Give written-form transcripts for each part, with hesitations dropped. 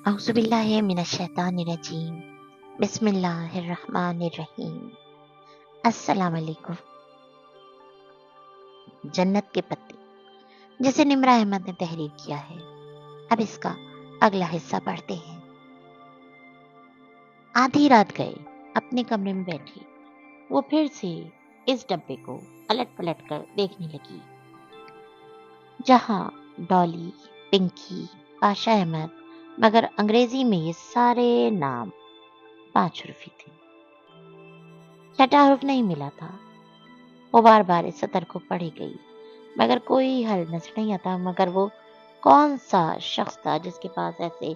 اعوذ باللہ من الشیطان الرجیم بسم اللہ الرحمن الرحیم السلام علیکم۔ جنت کے پتے جسے نمرہ احمد نے تحریر کیا ہے، اب اس کا اگلا حصہ پڑھتے ہیں۔ آدھی رات گئے اپنے کمرے میں بیٹھی وہ پھر سے اس ڈبے کو الٹ پلٹ کر دیکھنے لگی جہاں ڈالی، پنکی، پاشا احمد، مگر انگریزی میں یہ سارے نام 5 حرفی تھے۔ چھٹا حرف نہیں ملا تھا۔ وہ بار بار اس سطر کو پڑھی گئی مگر کوئی حل نظر نہیں آتا۔ مگر وہ کون سا شخص تھا جس کے پاس ایسے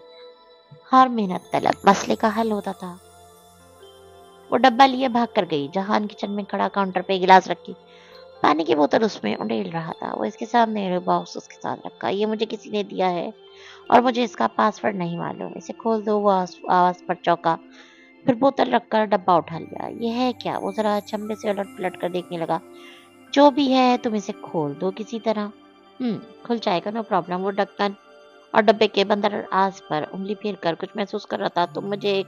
ہر محنت طلب مسئلے کا حل ہوتا تھا؟ وہ ڈبہ لیے بھاگ کر گئی۔ جہان کچن میں کھڑا کاؤنٹر پہ گلاس رکھی پانی کی بوتل اس میں انڈیل رہا تھا۔ وہ اس کے سامنے باکس اس کے ساتھ رکھا۔ یہ مجھے کسی نے دیا ہے اور مجھے اس کا پاسورڈ نہیں معلوم، اسے کھول دو۔ وہ آواز پر چونکا، پھر بوتل رکھ کر ڈبہ اٹھا لیا۔ یہ ہے کیا؟ وہ ذرا چمبے سے الٹ پلٹ کر دیکھنے لگا۔ جو بھی ہے تم اسے کھول دو کسی طرح۔ کھل جائے گا، نو پرابلم۔ وہ ڈھکن اور ڈبے کے بندر آس پر انگلی پھیر کر کچھ محسوس کر رہا تھا۔ تم مجھے ایک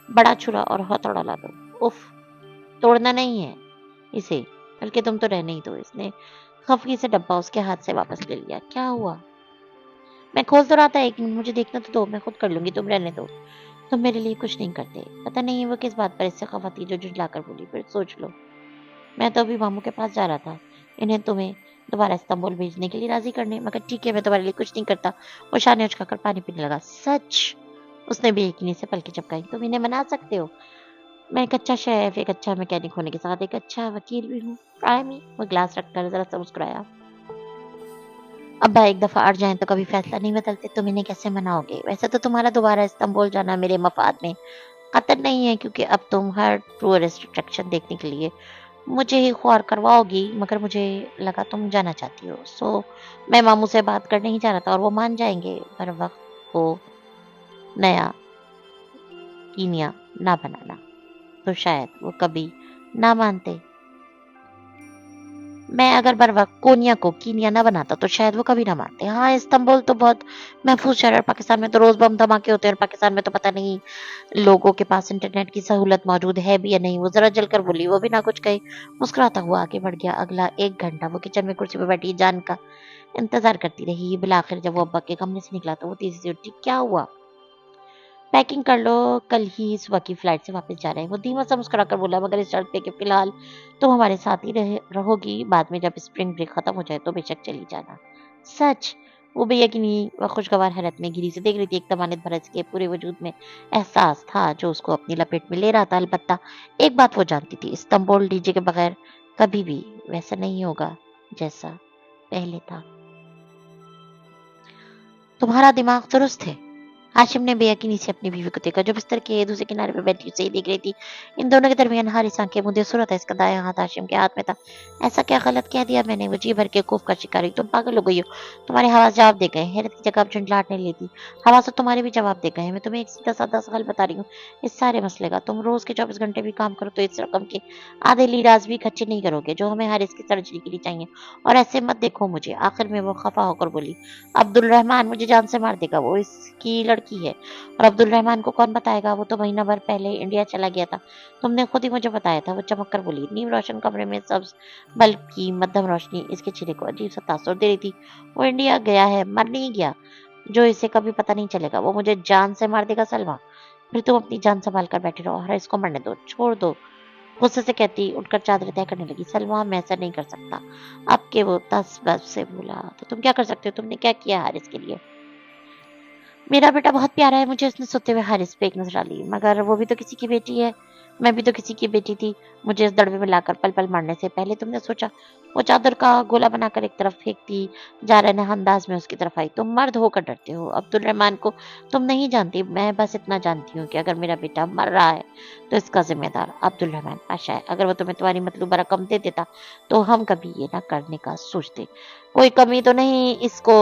بڑا چھرا اور ہتھوڑا لا دو۔ اف، توڑنا نہیں ہے اسے، بلکہ تم تو رہنے ہی دو۔ اس نے خفگی سے ڈبہ اس کے ہاتھ سے واپس لے لیا۔ کیا ہوا؟ میں کھول تو رہا تھا، 1 منٹ مجھے دیکھنا تو دو، میں خود کر لوں گی، تم رہنے دو۔ تم میرے لیے کچھ نہیں کرتے۔ پتہ نہیں وہ کس بات پر اس سے خفا تھی جو جھنجلا کر بولی۔ پھر سوچ لو، میں تو ابھی ماموں کے پاس جا رہا تھا انہیں تمہیں دوبارہ استنبول بھیجنے کے لیے راضی کرنے، مگر ٹھیک ہے میں تمہارے لیے کچھ نہیں کرتا۔ وہ شانے اچکا کر پانی پینے لگا۔ سچ؟ اس نے بے یقینی سے پلکیں جھپکائی۔ تم انہیں منا سکتے ہو؟ میں ایک اچھا شیف، ایک اچھا میکینک ہونے کے ساتھ ایک اچھا وکیل بھی ہوں۔ ٹرائی می۔ وہ گلاس رکھ کر ذرا سا مسکرایا۔ ابا ایک دفعہ اڑ جائیں تو کبھی فیصلہ نہیں بدلتے، تم انہیں کیسے مناؤ گے؟ ویسے تو تمہارا دوبارہ استنبول جانا میرے مفاد میں خطر نہیں ہے، کیونکہ اب تم ہر ٹورسٹ اٹریکشن دیکھنے کے لیے مجھے ہی خوار کرواؤ گی، مگر مجھے لگا تم جانا چاہتی ہو، سو میں ماموں سے بات کرنے ہی جا رہا تھا اور وہ مان جائیں گے۔ ہر وقت وہ نیا کینیا نہ بنانا، تو شاید وہ کبھی نہ مانتے۔ میں اگر بر وقت کونیا کو کینیا نہ بناتا تو شاید وہ کبھی نہ مانتے۔ ہاں، استنبول تو بہت محفوظ شہر ہے، پاکستان میں تو روز بم دھماکے ہوتے ہیں، اور پاکستان میں تو پتہ نہیں لوگوں کے پاس انٹرنیٹ کی سہولت موجود ہے بھی یا نہیں۔ وہ ذرا جل کر بولی۔ وہ بھی نہ کچھ کہے مسکراتا ہوا آگے بڑھ گیا۔ اگلا 1 گھنٹہ وہ کچن میں کرسی پہ بیٹھی جان کا انتظار کرتی رہی۔ بالآخر جب وہ ابا کے کمرے سے نکلا تو وہ تیزی سے اٹھی۔ کیا ہوا؟ پیکنگ کر لو، کل ہی صبح کی فلائٹ سے واپس جا رہے ہیں۔ وہ دھیما سا مسکرا کر بولا، مگر اس شرط پہ کہ فی الحال تم ہمارے ساتھ ہی رہو گی، بعد میں جب اسپرنگ بریک ختم ہو جائے تو بے شک چلی جانا۔ سچ؟ وہ بے یقینی و خوشگوار حیرت میں گھری سے دیکھ رہی تھی۔ ایک تمانت بھرا اس کے پورے وجود میں احساس تھا جو اس کو اپنی لپیٹ میں لے رہا تھا۔ البتہ ایک بات وہ جانتی تھی، استنبول ڈی جے کے بغیر کبھی بھی ویسا نہیں ہوگا جیسا پہلے تھا۔ تمہارا دماغ درست ہے؟ ہاشم نے بے یقینی سے اپنی بیوی کو دیکھا جو بستر کے دوسرے کنارے پہ بیٹھی اسے ہی دیکھ رہی تھی۔ ان دونوں کے درمیان حارث آنکھیں مودے صورت ہے۔ اس کا دایاں ہاتھ ہاشم کے ہاتھ میں تھا۔ ایسا کیا غلط کہہ دیا میں نے؟ وہ جی بھر کے خوف کا شکار ہوئی۔ تم پاگل ہو گئی ہو، تمہارے حواس جواب دے گئے۔ حیرت کی جگہ اب جھنجھلاہٹنے لیتی، حواس تو تمہارے بھی جواب دے گئے ہیں۔ میں تمہیں ایک سیدھا سادہ سوال بتا رہی ہوں اس سارے مسئلے کا۔ تم روز کے 24 گھنٹے بھی کام کرو تو اس رقم کے آدھے لیراز بھی خرچے نہیں کرو گے جو ہمیں حارث کی سرجری کے لیے چاہیے۔ اور ایسے مت دیکھو مجھے۔ آخر میں وہ خفا ہو کر بولی، عبد الرحمن مجھے جان سے مار دے گا، وہ اس کی لڑکی ہے، اور عبد الرحمن کو کون بتائے گا؟ وہ تو مہینہ بھر پہلے انڈیا چلا گیا تھا، تم نے خود ہی مجھے بتایا تھا۔ وہ چمک کر بولی۔ نیم روشن کمرے میں سبز بلب کی مدھم روشنی اس کے چہرے کو عجیب سا تاثر دے رہی تھی۔ وہ انڈیا گیا ہے، مر نہیں گیا جو اسے کبھی پتہ نہیں چلے گا۔ وہ مجھے جان سے مار دے گا سلما، پھر تم اپنی جان سنبھال کر بیٹھے رہو، ہر اس کو مرنے دو، چھوڑ دو۔ غصے سے کہتی اٹھ کر چادریں طے کرنے لگی۔ سلما میں ایسا نہیں کر سکتا۔ اب کہ وہ تسبب سے بولا تو تم کیا کر سکتے ہو؟ تم نے کیا کیا حارث کے لیے؟ میرا بیٹا بہت پیارا ہے مجھے۔ اس نے سوتے ہوئے حارث پہ ایک نظر ڈالی۔ مگر وہ بھی تو کسی کی بیٹی ہے، میں بھی تو کسی کی بیٹی تھی۔ مجھے اس دڑبے میں لا کر پل پل مارنے سے پہلے تم نے سوچا؟ وہ چادر کا گولا بنا کر ایک طرف پھینکتی جا رہے انداز میں اس کی طرف آئی۔ تم مرد ہو کر ڈرتے ہو، عبد الرحمن کو تم نہیں جانتی، میں بس اتنا جانتی ہوں کہ اگر میرا بیٹا مر رہا ہے تو اس کا ذمہ دار عبد الرحمن پاشا ہے۔ اگر وہ تمہیں تمہاری مطلوبہ رقم دے دیتا تو ہم کبھی یہ نہ کرنے کا سوچتے۔ کوئی کمی تو نہیں اس کو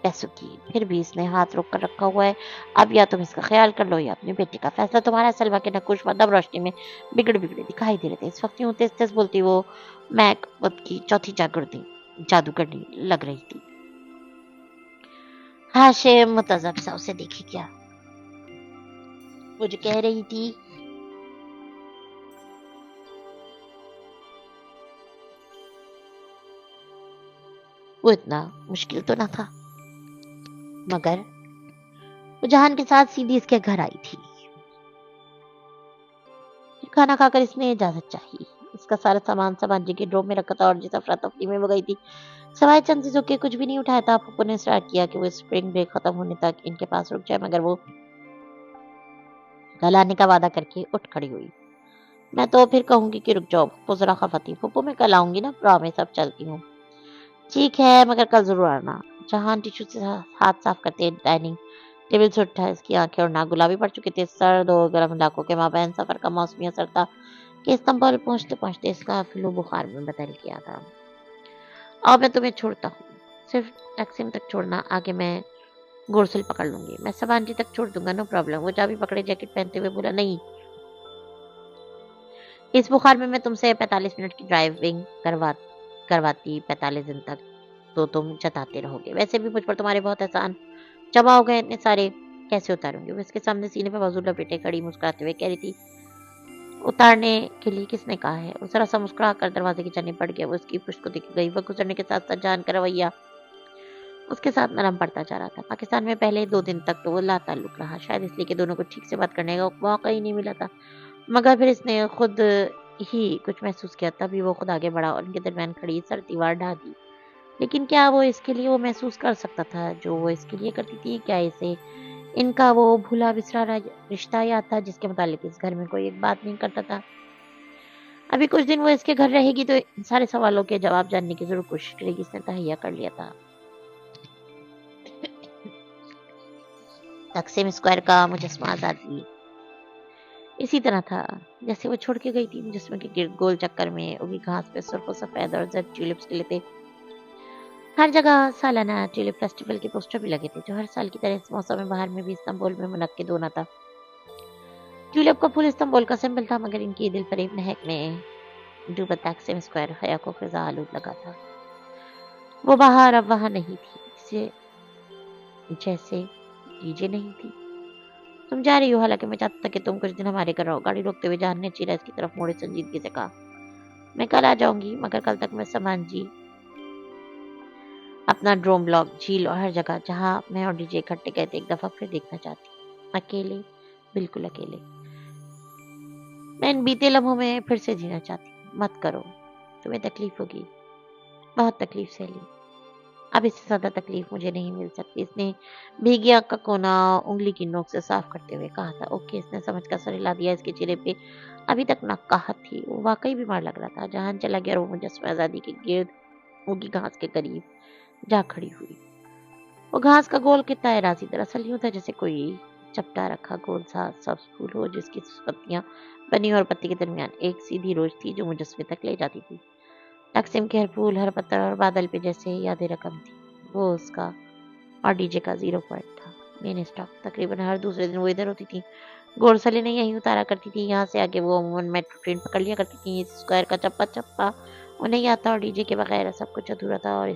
پیسوں کی، پھر بھی اس نے ہاتھ روک کر رکھا ہوا ہے۔ اب یا تم اس کا خیال کر لو یا اپنے بیٹے کا فیصلہ تمہارا۔ سلوا کے نقوش مدھم روشنی میں بگڑے دکھائی دے رہے تھے۔ اس وقت یوں تیز تیز بولتی وہ میک وقت کی چوتھی جادوگرنی لگ رہی تھی۔ ہاشم متذب سا اسے دیکھے کیا وہ جو کہہ رہی تھی وہ اتنا مشکل تو نہ تھا، مگر وہ جہان کے ساتھ سیدھی اس کے گھر آئی تھی. پھر کھانا کھا کر اس نے اجازت چاہی. اس کا سارا سامان سامان جی کے ڈروم میں رکھا تھا اور جس افراتفری میں وہ گئی تھی سوائے چند چیزوں کے کچھ بھی نہیں اٹھایا تھا. پھپھو نے اسٹارٹ کیا کہ وہ اسپرنگ بریک ختم ہونے تک ان کے پاس رک جائے، مگر وہ کل آنے کا وعدہ کر کے اٹھ کھڑی ہوئی. میں تو پھر کہوں گی کہ رک جاؤ. پھپھو ذرا خفا تھی. پھپھو میں کل آؤں گی نا، پرامیس، اب چلتی ہوں. ٹھیک ہے مگر کل ضرور آنا. جہان ٹیشو سے ہاتھ صاف کرتے ڈائننگ ٹیبل سے اٹھا. اس کی آنکھیں اور ناک گلابی پڑ چکے تھے. سرد اور گرم علاقوں کے مابین سفر کا موسمی اثر تھا کہ استنبول پہنچتے پہنچتے اس کا فلو بخار میں بدل گیا تھا. اور میں تمہیں چھوڑتا ہوں، صرف ٹیکسیم تک چھوڑنا، آگے میں گورسل پکڑ لوں گی. میں سبانجی تک چھوڑ دوں گا، نو پرابلم. وہ چابی پکڑے جیکٹ پہنتے ہوئے بولا. نہیں، اس بخار میں تم سے 45 منٹ کی ڈرائیونگ کرواتی 45 دن تک تو تم جتاتے رہو گے. ویسے بھی مجھ پر تمہارے بہت احسان جمع ہو گئے، اتنے سارے کیسے اتاروں گی؟ وہ اس کے سامنے سینے پہ بازو لپیٹے کھڑی مسکراتے ہوئے کہہ رہی تھی. اتارنے کے لیے کس نے کہا ہے؟ وہ ذرا سا مسکرا کر دروازے کی جانب بڑھ گیا. وہ اس کی پشت کو دیکھ گئی. وہ گزرنے کے ساتھ ساتھ جان کا رویہ اس کے ساتھ نرم پڑتا جا رہا تھا. پاکستان میں پہلے 2 دن تک تو وہ لا تعلق رہا، شاید اس لیے کہ دونوں کو ٹھیک سے بات کرنے کا موقع ہی نہیں ملا تھا. مگر پھر اس نے خود ہی کچھ محسوس کیا. تبھی وہ خود آگے بڑھا اور ان کے درمیان کھڑی سر دیوار ڈھا دی. لیکن کیا وہ اس کے لیے وہ محسوس کر سکتا تھا جو وہ اس کے لیے کرتی تھی؟ کیا اسے ان کا وہ بھولا بسرا رشتہ یاد تھا جس کے متعلق اس گھر میں کوئی ایک بات نہیں کرتا تھا؟ ابھی کچھ دن وہ اس کے گھر رہے گی تو ان سارے سوالوں کے جواب جاننے کی ضرور کوشش کرے گی. اس نے تہیہ کر لیا تھا. تقسیم اسکوائر کا مجسمہ آزادی اسی طرح تھا جیسے وہ چھوڑ کے گئی تھی. مجسمے کے گرد گول چکر میں اگی گھاس پہ سرخ و سفید اور زرد ٹیولپس کے لیے ہر جگہ سالانہ ٹیولپ فیسٹیول کے پوسٹر بھی لگے تھے جو ہر سال کی طرح اس موسم بہار میں بھی استنبول میں منعقد ہونا تھا. ٹیولپ کا پھول استنبول کا سمبل تھا، مگر ان کی دل فریب مہک میں ڈوبا تقسیم اسکوائر حیا کو فضا آلود لگا تھا. وہ بہار اب وہاں نہیں تھی، جیسے ڈیجے نہیں تھی. تم جا رہی ہو، حالانکہ میں چاہتا تھا کہ تم کچھ دن ہمارے گھر رہو. گاڑی روکتے ہوئے جان نے چیرا اس کی طرف موڑے سنجیدگی سے کہا. میں کل آ جاؤں گی، مگر کل تک میں سامان جی اپنا ڈروم بلاک جھیل اور ہر جگہ جہاں میں اور ڈی جے اکٹھے گئے تھے ایک دفعہ پھر دیکھنا چاہتی ہوں. اکیلے، بالکل اکیلے. میں ان بیتے لمحوں میں پھر سے جینا چاہتی ہوں. مت کرو، تمہیں تکلیف ہوگی. بہت تکلیف سہ لی، اب اس سے زیادہ تکلیف مجھے نہیں مل سکتی. اس نے بھیگی آنکھ کا کونا انگلی کی نوک سے صاف کرتے ہوئے کہا تھا. اوکے. اس نے سمجھ کا سر ہلا دیا. اس کے چہرے پہ ابھی تک نقاہت تھی. وہ واقعی بیمار لگ رہا تھا. جہان چلا گیا اور وہ مجسمہ آزادی کے گرد اگی گھاس کے قریب جا کھڑی ہوئی. وہ گھاس کا گول کتنا اراضی دراصل یوں تھا جیسے کوئی چپٹا رکھا گول سا سبز پھول ہو جس کی پتیاں بنی اور پتی کے درمیان ایک سیدھی روش تھی جو مجسمے تک لے جاتی تھی. تقسیم کے ہر پھول، ہر پتھر اور بادل پہ جیسے یاد رقم تھی. وہ اس کا اور ڈی جے کا 0 پوائنٹ تھا، مین اسٹاپ. تقریباً ہر دوسرے دن وہ ادھر ہوتی تھی. گورسلے نے یہیں اتارا کرتی تھی. یہاں سے آگے وہ عموماً میٹرو ٹرین پکڑ لیا کرتی تھی. اس اسکوائر کا چپا چپا انہیں یاد تھا اور ڈی جے کے بغیر سب کچھ ادھورا تھا. اور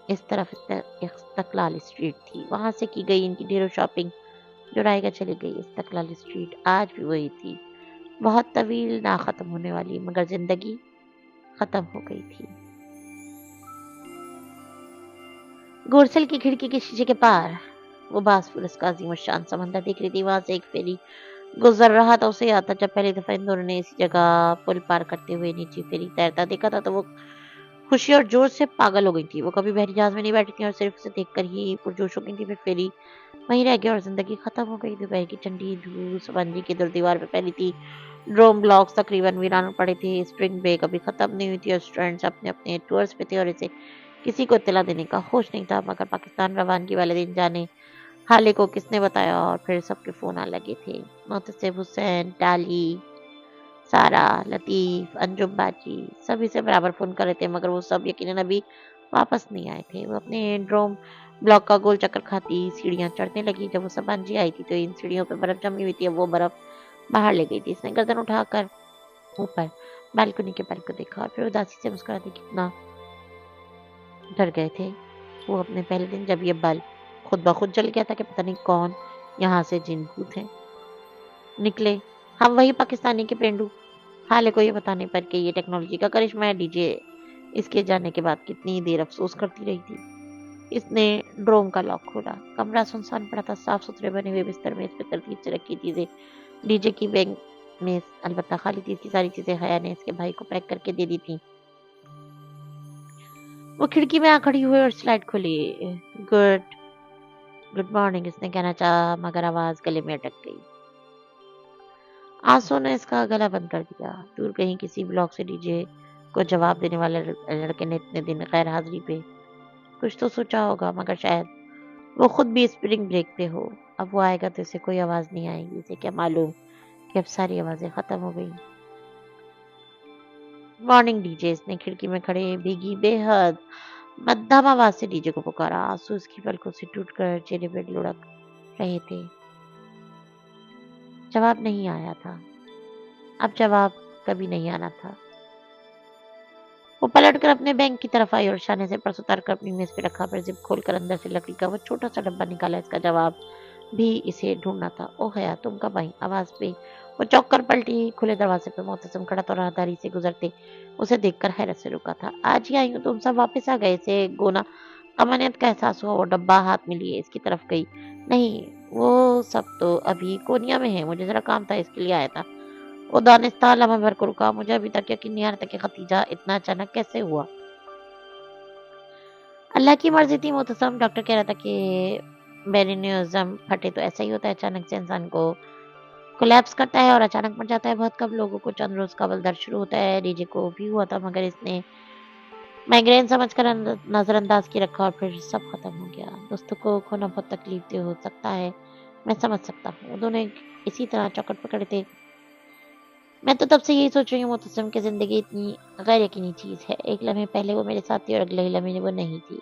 اس طرف استقلال اسٹریٹ تھی، وہاں سے کی گئی ان کی ڈھیروں شاپنگ جو رائے چلی گئی. استقلال اسٹریٹ آج بھی وہی تھی، بہت طویل، نہ ختم ہونے والی، مگر زندگی ختم ہو گئی تھی. گورسل کی کھڑکی کے شیشے کے پار وہ باس پورس کا عظیم الشان سمندر دیکھ رہی تھی. وہاں سے ایک فیری گزر رہا تھا. اسے یاد تھا جب پہلی دفعہ ان دونوں نے اسی جگہ پل پار کرتے ہوئے نیچے فیری تیرتا دیکھا تھا تو وہ خوشی اور جوش سے پاگل ہو گئی تھی. وہ کبھی بحری جہاز میں نہیں بیٹھی تھی اور صرف اسے دیکھ کر ہی پرجوش ہو گئی تھی. پھر فیری وہیں رہ گیا اور زندگی ختم ہو گئی. دوپہر کی ٹھنڈی دھوپ سبانجی کی دیوار پہ پھیلی تھی. ڈروم بلاکس تقریباً ویران پڑے تھے. اسپرنگ بریک ابھی ختم نہیں ہوئی تھی اور اسٹوڈینٹس اپنے اپنے ٹورز پہ تھے اور اسے کسی کو اطلاع دینے کا ہوش نہیں تھا. مگر پاکستان روانگی والے دن جانے حالے کو کس نے بتایا. اور پھر سب کے فون آنے لگے تھے. محتسب، حسین، ٹالی، سارا، لطیف، انجم باجی سب اسے برابر فون کر رہے تھے، مگر وہ سب یقیناً ابھی واپس نہیں آئے تھے. وہ اپنے ڈروم بلاک کا گول چکر کھاتی سیڑھیاں چڑھنے لگی. جب وہ سبانجی آئی تھی تو ان سیڑھیوں پہ برف جمی ہوئی تھی. اب وہ برف باہر لے گئی تھی. اس نے گردن اٹھا کر اوپر بالکنی کے پل کو دیکھا اور پھر اداسی سے مسکراتی. کتنا ڈر گئے تھے وہ اپنے پہلے دن جب یہ بل خود بخود جل گیا تھا کہ پتہ نہیں کون یہاں سے جن بھوت ہیں. निकले हम वही पाकिस्तानी के पेंडू। हाले को ये बताने पर कि ये टेक्नोलॉजी का करिश्मा है। डीजे इसके जाने के बाद कितनी देर अफसोस करती रही थी। इसने ड्रोम का लॉक खोला। कमरा सुनसान पड़ा था। साफ सुथरे बने हुए बिस्तर में इस पे तरतीब से रखी चीजें डीजे की बैग में अलबत्ता खाली थी। इसकी सारी चीजें हया ने इसके भाई को पैक करके दे दी थी। वो खिड़की में आ खड़ी हुई और स्लाइड खोली। गुड गुड मॉर्निंग इसने कहना चाहा, मगर आवाज गले में अटक गई। आंसू ने इसका गला बंद कर दिया। दूर कहीं किसी ब्लॉक से डीजे को जवाब देने वाले लड़के ने इतने दिन गैर हाजिरी पे कुछ तो सोचा होगा, मगर शायद वो खुद भी स्प्रिंग ब्रेक पे हो। अब वो आएगा तो इसे कोई आवाज नहीं आएगी। इसे क्या मालूम कि अब सारी आवाजें खत्म हो गई। मॉर्निंग डीजे इसने खिड़की में खड़े भीगी बेहद मध्यम आवाज से डीजे को पुकारा। आंसू उसकी पलकों से टूटकर चेहरे पे लुढ़क रहे थे। जवाब नहीं आया था। अब जवाब कभी नहीं आना था। वो पलटकर अपने बैंक की तरफ आई और शाने से पर्स उतार कर अपनी मेज पे रखा। फिर जिप खोलकर अंदर से लकड़ी का वो छोटा सा डब्बा निकाला। इसका जवाब भी इसे ढूंढना था। ओ हया, तुम कब आई? आवाज पे वो चौंक कर पलटी। खुले दरवाजे पे मोहतसम खड़ा तो राहदारी से गुजरते उसे देखकर हैरत से रुका था। आज ही आई हूँ, तुम सब वापस आ गए? इसे गोना अमानियत का एहसास हुआ। वो डब्बा हाथ में लिए इसकी तरफ गई। नहीं, वो सब तो अभी कोनिया में है। मुझे जरा काम था, इसके लिए आया था। वो दानिस्ता लम्हे भर को रुका। मुझे अभी तक यकीन नहीं आ रहा था कि खतीजा इतना अचानक कैसे हुआ। अल्लाह की मर्जी थी मोहतसम। डॉक्टर कह रहा था कि बेरिनिज्म फटे तो ऐसा ही होता है। अचानक से इंसान को कोलैप्स करता है और अचानक मर जाता है। बहुत कम लोगों को चंद रोज कबल दर्द शुरू होता है। डीजे को भी हुआ था, मगर इसने माइग्रेन समझकर नजरअंदाज की रखा और फिर सब खत्म हो गया। दोस्तों को खोना बहुत तकलीफ दे हो सकता है, मैं समझ सकता हूँ। वो दोनों इसी तरह चौकट पकड़े थे। मैं तो तब से यही सोच रही हूँ मोहतसम की जिंदगी इतनी गैर यकीनी चीज है। एक लम्हे पहले वो मेरे साथ थी और अगले ही लम्हे वो नहीं थी।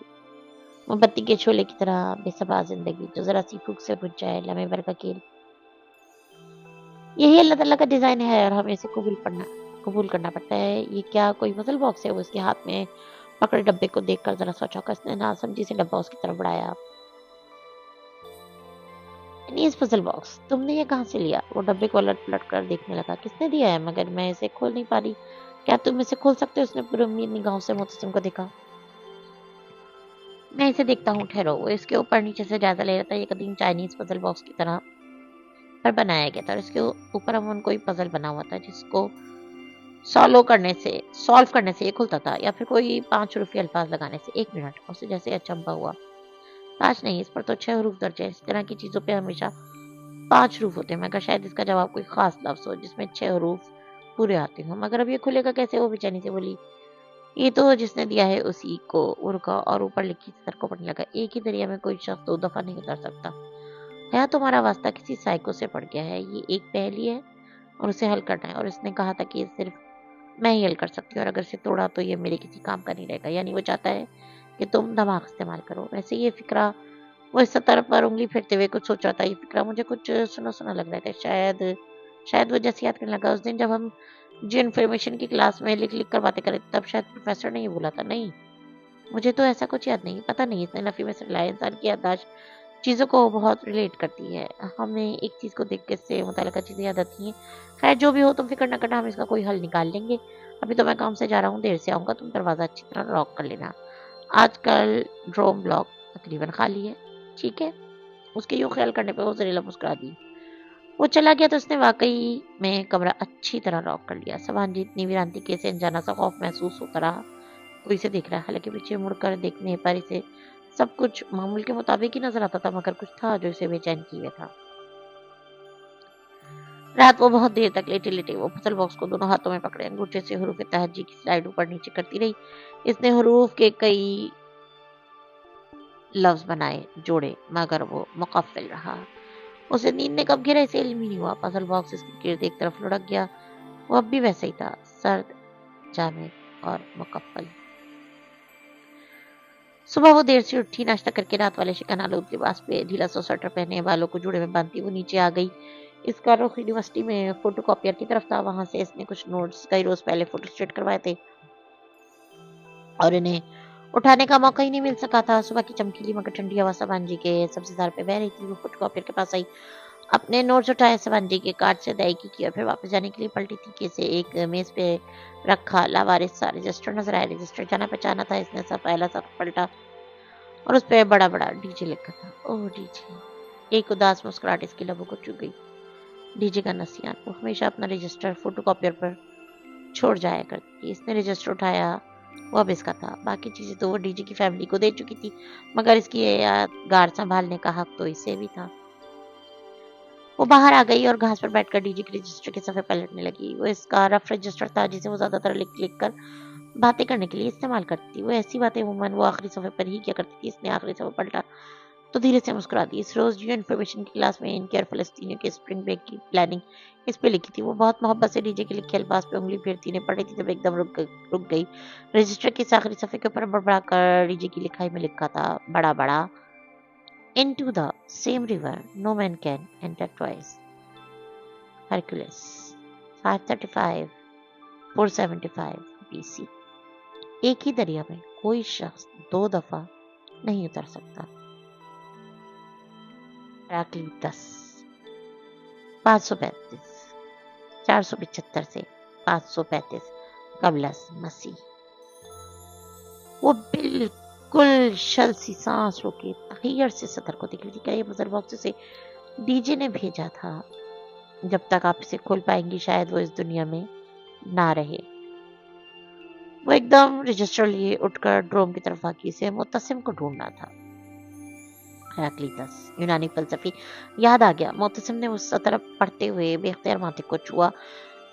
मोमबत्ती के शोले की तरह बेसब्र जिंदगी जो जरा सी फूक से बुझ जाए। लम्हे भर का खेल। यही अल्लाह ताला का डिजाइन है और हमें इसे कबूल करना पड़ता है। ये क्या कोई पजल बॉक्स है? वो इसके हाथ में पकड़े डब्बे को देखकर जरा सोचा। उसने नासमझी से डब्बा उसकी तरफ बढ़ाया। इस पजल बॉक्स तुमने ये कहाँ से लिया? वो डब्बे को उलट पलट कर देखने लगा। किसने दिया है? मगर मैं इसे खोल नहीं पा रही। क्या तुम इसे खोल सकते हो? उसने पूरी उम्मीद निगाहों से मोहतसिम को देखा। मैं इसे देखता हूँ, ठहरो। वो इसके ऊपर नीचे से जायजा ले रहा था। ये कदीम चाइनीज पजल बॉक्स की तरह पर बनाया गया था और इसके ऊपर अमूमन कोई पजल बना हुआ था जिसको सॉल्व करने से ये खुलता था, या फिर कोई 5 हरूफी अल्फाज लगाने से। 1 मिनट, उसे जैसे अचंभा हुआ। 5 नहीं, इस पर तो 6 हरूफ दर्ज है। इस तरह की चीजों पे हमेशा 5 हरूफ होते हैं, मगर शायद इसका जवाब कोई खास लफ्ज हो जिसमें 6 हरूफ पूरे आते हों। मगर अब ये खुलेगा कैसे? वो बेचैनी से बोली। ये तो जिसने दिया है उसी को। वो रुका और ऊपर लिखी सतर को पढ़ने लगा। एक ही दरिया में कोई शख्स 2 दफा नहीं उतर सकता। है तुम्हारा वास्ता किसी साइको से पड़ गया है। ये एक पहेली है और उसे हल करना है, और इसने कहा था कि ये सिर्फ मैं ही हल कर सकती हूँ, और अगर इसे तोड़ा तो ये मेरे किसी काम का नहीं रहेगा। यानी वो चाहता है कि तुम दिमाग इस्तेमाल करो। वैसे ये फिक्रा, वो इस सतर पर उंगली फेरते हुए कुछ सोच रहा था। ये फिक्रा मुझे कुछ सुना सुना लग रहा था। शायद वो जैसे याद करने लगा, उस दिन जब हम जो इन्फॉर्मेशन की क्लास में लिख लिख कर बातें कर रहे थे, तब शायद प्रोफेसर ने ये बोला था। नहीं, मुझे तो ऐसा कुछ याद नहीं। पता नहीं, इसने नफी में से लाया। इंसान की याददाश्त चीज़ों को बहुत रिलेट करती है। हमें एक चीज़ को देख के इससे मुतल्लिका चीज़ें याद आती हैं। खैर जो भी हो, तुम फिक्र न करना, हम इसका कोई हल निकाल लेंगे। अभी तो मैं काम से जा रहा हूँ, देर से आऊँगा। तुम दरवाज़ा अच्छी तरह लॉक कर लेना। आजकल ड्रोम ब्लॉक तकरीबन खाली है। ठीक है? उसके यूँ ख्याल करने पे वो ज़रीला मुस्कुरा दी। वो चला गया तो उसने वाकई में कमरा अच्छी तरह लॉक कर लिया। सवांजी इतनी वीरानती के से अनजाना सा खौफ महसूस होता रहा। कोई इसे देख रहा है। हालांकि पीछे मुड़कर देखने पर इसे सब कुछ मामूल के मुताबिक ही नजर आता था, मगर कुछ था जो इसे बेचैन किए था। रात वो बहुत देर तक लेटे लेटे वो फसल बॉक्स को दोनों हाथों में पकड़े अंगूठे से हरूफ तहज्जी की स्लाइड ऊपर नीचे करती रही। इसने हरूफ के कई लफ्ज बनाए, जोड़े, मगर वो मुकफ्फल रहा। उसे नींद ने कब घेरा इसे इल्म ही नहीं हुआ। पजल बॉक्स इसके गिर्द एक तरफ लुढ़क गया। वो अब भी वैसा ही था, सर्द, जामिद और मुकफ्फल। सुबह वो देर से उठी। नाश्ता करके रात वाले शिकन आलूद लिबास पे ढीला सा स्वेटर पहने, बालों को जूड़े में बांधती वो नीचे आ गई। इसका रुख यूनिवर्सिटी में फोटो कॉपियर की तरफ था। वहां से इसने कुछ नोट्स कई रोज पहले फोटो स्टेट करवाए थे और इन्हें उठाने का मौका ही नहीं मिल सका था। सुबह की चमकीली मगर ठंडी हवा सामान जी के सब्जेदार पे बह रही थी। वो फोटो कॉपियर के पास आई अपने नोट्स उठाए सवंजी के कार्ड से अदायगी की और फिर वापस जाने के लिए पलटी थी से एक मेज पे रखा लावारिस सा रजिस्टर नजर आया। रजिस्टर जाना पहचाना था इसने। सब पहला सब पलटा और उस पे बड़ा बड़ा डीजे लिखा था। ओह डीजे। एक उदास मुस्कुराहट इसकी लबों को चुभ गई। डीजे का नसियान। वो हमेशा अपना रजिस्टर फोटोकॉपियर पर छोड़ जाया करती थी। इसने रजिस्टर उठाया, वो अब इसका था। बाकी चीजें तो वो डीजे की फैमिली को दे चुकी थी, मगर इसकी ये यादगार संभालने का हक तो इसे भी था। वो बाहर आ गई और घास पर बैठकर डीजे के रजिस्टर के सफ़े पलटने लगी। वो इसका रफ रजिस्टर था जिसे वो ज़्यादातर लिख कर बातें करने के लिए इस्तेमाल करती थी। वो ऐसी बातें अमूमन वो आखिरी सफ़े पर ही किया करती थी। इसने आखिरी सफ़ा पलटा तो धीरे से मुस्कुरा दी। इस रोज़ जियो इन्फॉर्मेशन की क्लास में इनके और फ़लस्तीनियों के स्प्रिंग ब्रेक की प्लानिंग इस पे लिखी थी। वो बहुत मोहब्बत से डीजे के लिखे अल्फाज पे उंगली फेरती ने पढ़ रही थी, तब एकदम रुक गई। रजिस्टर के इस आखिरी सफ़े के ऊपर बड़बड़ा कर डीजे की लिखाई में लिखा था बड़ा बड़ा, into the same river no man can enter twice. Hercules 535 475 BC। एक ही दरिया में कोई शख्स 2 दफा नहीं उतर सकता। हेराक्लिटस 535 475 से 535 कबलस मसीह। वो बिल्कुल शल सी सांस रोके तखीर से सदर को देख रही थी। क्या ये बजर बॉक्स से डीजे ने भेजा था? जब तक आप इसे खोल पाएंगी शायद वो इस दुनिया में ना रहे। वो एकदम रजिस्टर लिए उठकर ड्रोम की तरफ भागी। इसे मुतसिम को ढूंढना था। हेराक्लिटस यूनानी फलसफी याद आ गया। मुतसिम ने उस तरफ पढ़ते हुए बेख्तियार माथे को छुआ।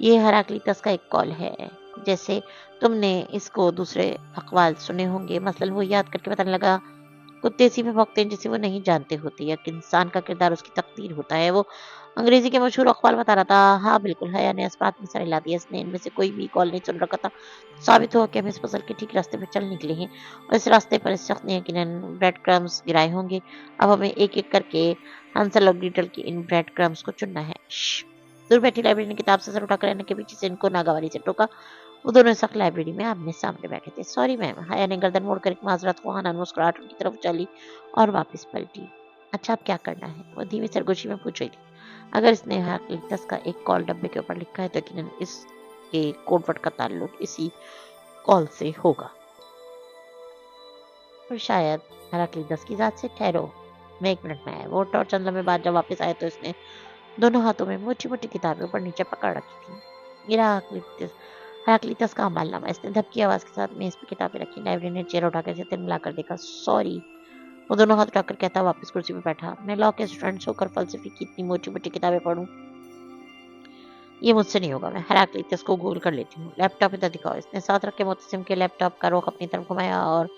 ये हेराक्लिटस का एक कॉल है। जैसे तुमने इसको दूसरे अकवाल सुने होंगे। मसलन वो याद करके बताने लगा, कुत्ते सी में भौंकते हैं जिसे वो नहीं जानते होते, या कि इंसान का किरदार उसकी तकदीर होता है। वो अंग्रेजी के मशहूर अखबार बता रहा था। हाँ बिल्कुल, हया ने इस बात में सर हिला दिया। इसने इनमें से कोई भी कॉल नहीं सुन रखा था। साबित हुआ कि हम इस पजल के ठीक रास्ते पर चल निकले हैं और इस रास्ते पर इस शख्स ने यकीनन ब्रेड क्रम्स गिराए होंगे। अब हमें एक एक करके हंसल और ग्रीटल की इन ब्रेड क्रम्स को चुनना है। दूर बैठी लाइब्रेरी ने किताब से सर उठाकर रहने के पीछे से इनको नागावारी से टोका। वो दोनों इस वक्त लाइब्रेरी में आमने सामने बैठे थे। Sorry ma'am. हया ने गर्दन मोड़कर एक माजरत को हाना मुस्कुराहट उनकी तरफ चली और वापस पलटी। अच्छा अब क्या करना है? वो धीमी सरगोशी में पूछ रही थी। अगर इसने हेराक्लिटस का एक कॉल डब्बे के ऊपर लिखा है तो यकीनन इसके कोडवर्ड का ताल्लुक इसी कॉल से होगा, और शायद हेराक्लिटस की जात से। ठहरो, मैं 1 मिनट में आया। वो और चंद लम्हे बाद जब वापस आए तो इसने दोनों हाथों में मोटी मोटी किताबें ऊपर नीचे पकड़ रखी थी। हेराक्लिटस का अमालनामा। इसने धबकी आवाज के साथ मेज पर किताबें रखी। लाइब्रेरी ने चेहरा उठाकर इसे तिलमिलाकर देखा। सॉरी। वो दोनों हाथ उठाकर कहता वापस कुर्सी पर बैठा। मैं लॉ के स्टूडेंट होकर फलसफे की इतनी मोटी मोटी किताबें पढ़ूं, ये मुझसे नहीं होगा। मैं हेराक्लिटस को गूगल कर लेती हूँ। लैपटॉप इधर दिखाओ। इसने साथ रखे मुतसिम के लैपटॉप का रुख अपनी तरफ घुमाया और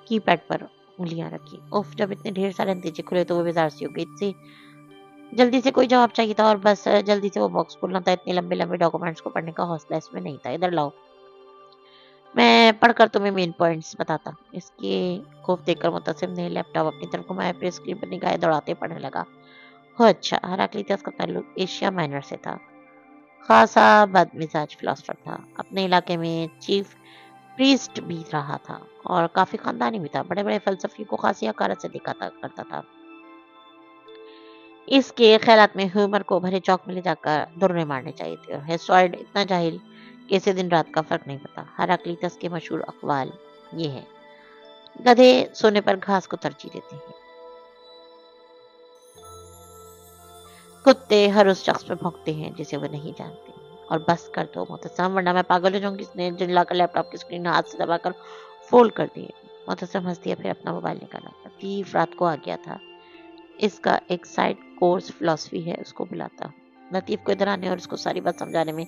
कीपैड पर उंगलियां रखी। उफ, जब इतने ढेर सारे नतीजे खुले तो वो बेजार सी हो गई थी। जल्दी से कोई जवाब चाहिए था और बस जल्दी से वो बॉक्स खोलना था। इतने लंबे लंबे डॉक्यूमेंट्स को पढ़ने का हौसला इसमें नहीं था। इधर लाओ, मैं पढ़कर तुम्हें मेन पॉइंट्स बताता हूँ। इसके खौफ देखकर मुतसिम ने लैपटॉप अपनी तरफ घुमाया, फिर स्क्रीन पर निगाहें दौड़ाते पढ़ने लगा। हो अच्छा, हेराक्लिटस का ताल्लुक एशिया माइनर से था। खासा बदमिजाज फिलोसफर था। अपने इलाके में चीफ प्रीस्ट भी रहा था और काफी खानदानी भी था। बड़े बड़े फलसफी को खासी हकारत से देखा करता था। इसके ख्यालात में ह्यूमर को भरे चौक में ले जाकर दुर्रे मारने चाहिए थे। और हेस्टॉइड इतना जाहिल कि इसे दिन रात का फर्क नहीं पता। हेराक्लिटस के मशहूर अकवाल ये है। गधे सोने पर घास को तरजीह देते हैं। कुत्ते हर उस शख्स पर भौंकते हैं जिसे वो नहीं जानते। और बस कर दो मुतसम, वरना मैं पागल हो जाऊंगी। इसने जिल्लाकर लैपटॉप की स्क्रीन हाथ से दबाकर फोल्ड कर दी। मुतसम हंस दिया, फिर अपना मोबाइल निकाला। लतीफ रात को आ गया था। इसका एक साइड कोर्स फिलॉसफी है, उसको बुलाता हूँ। लतीफ को इधर आने और उसको सारी बात समझाने में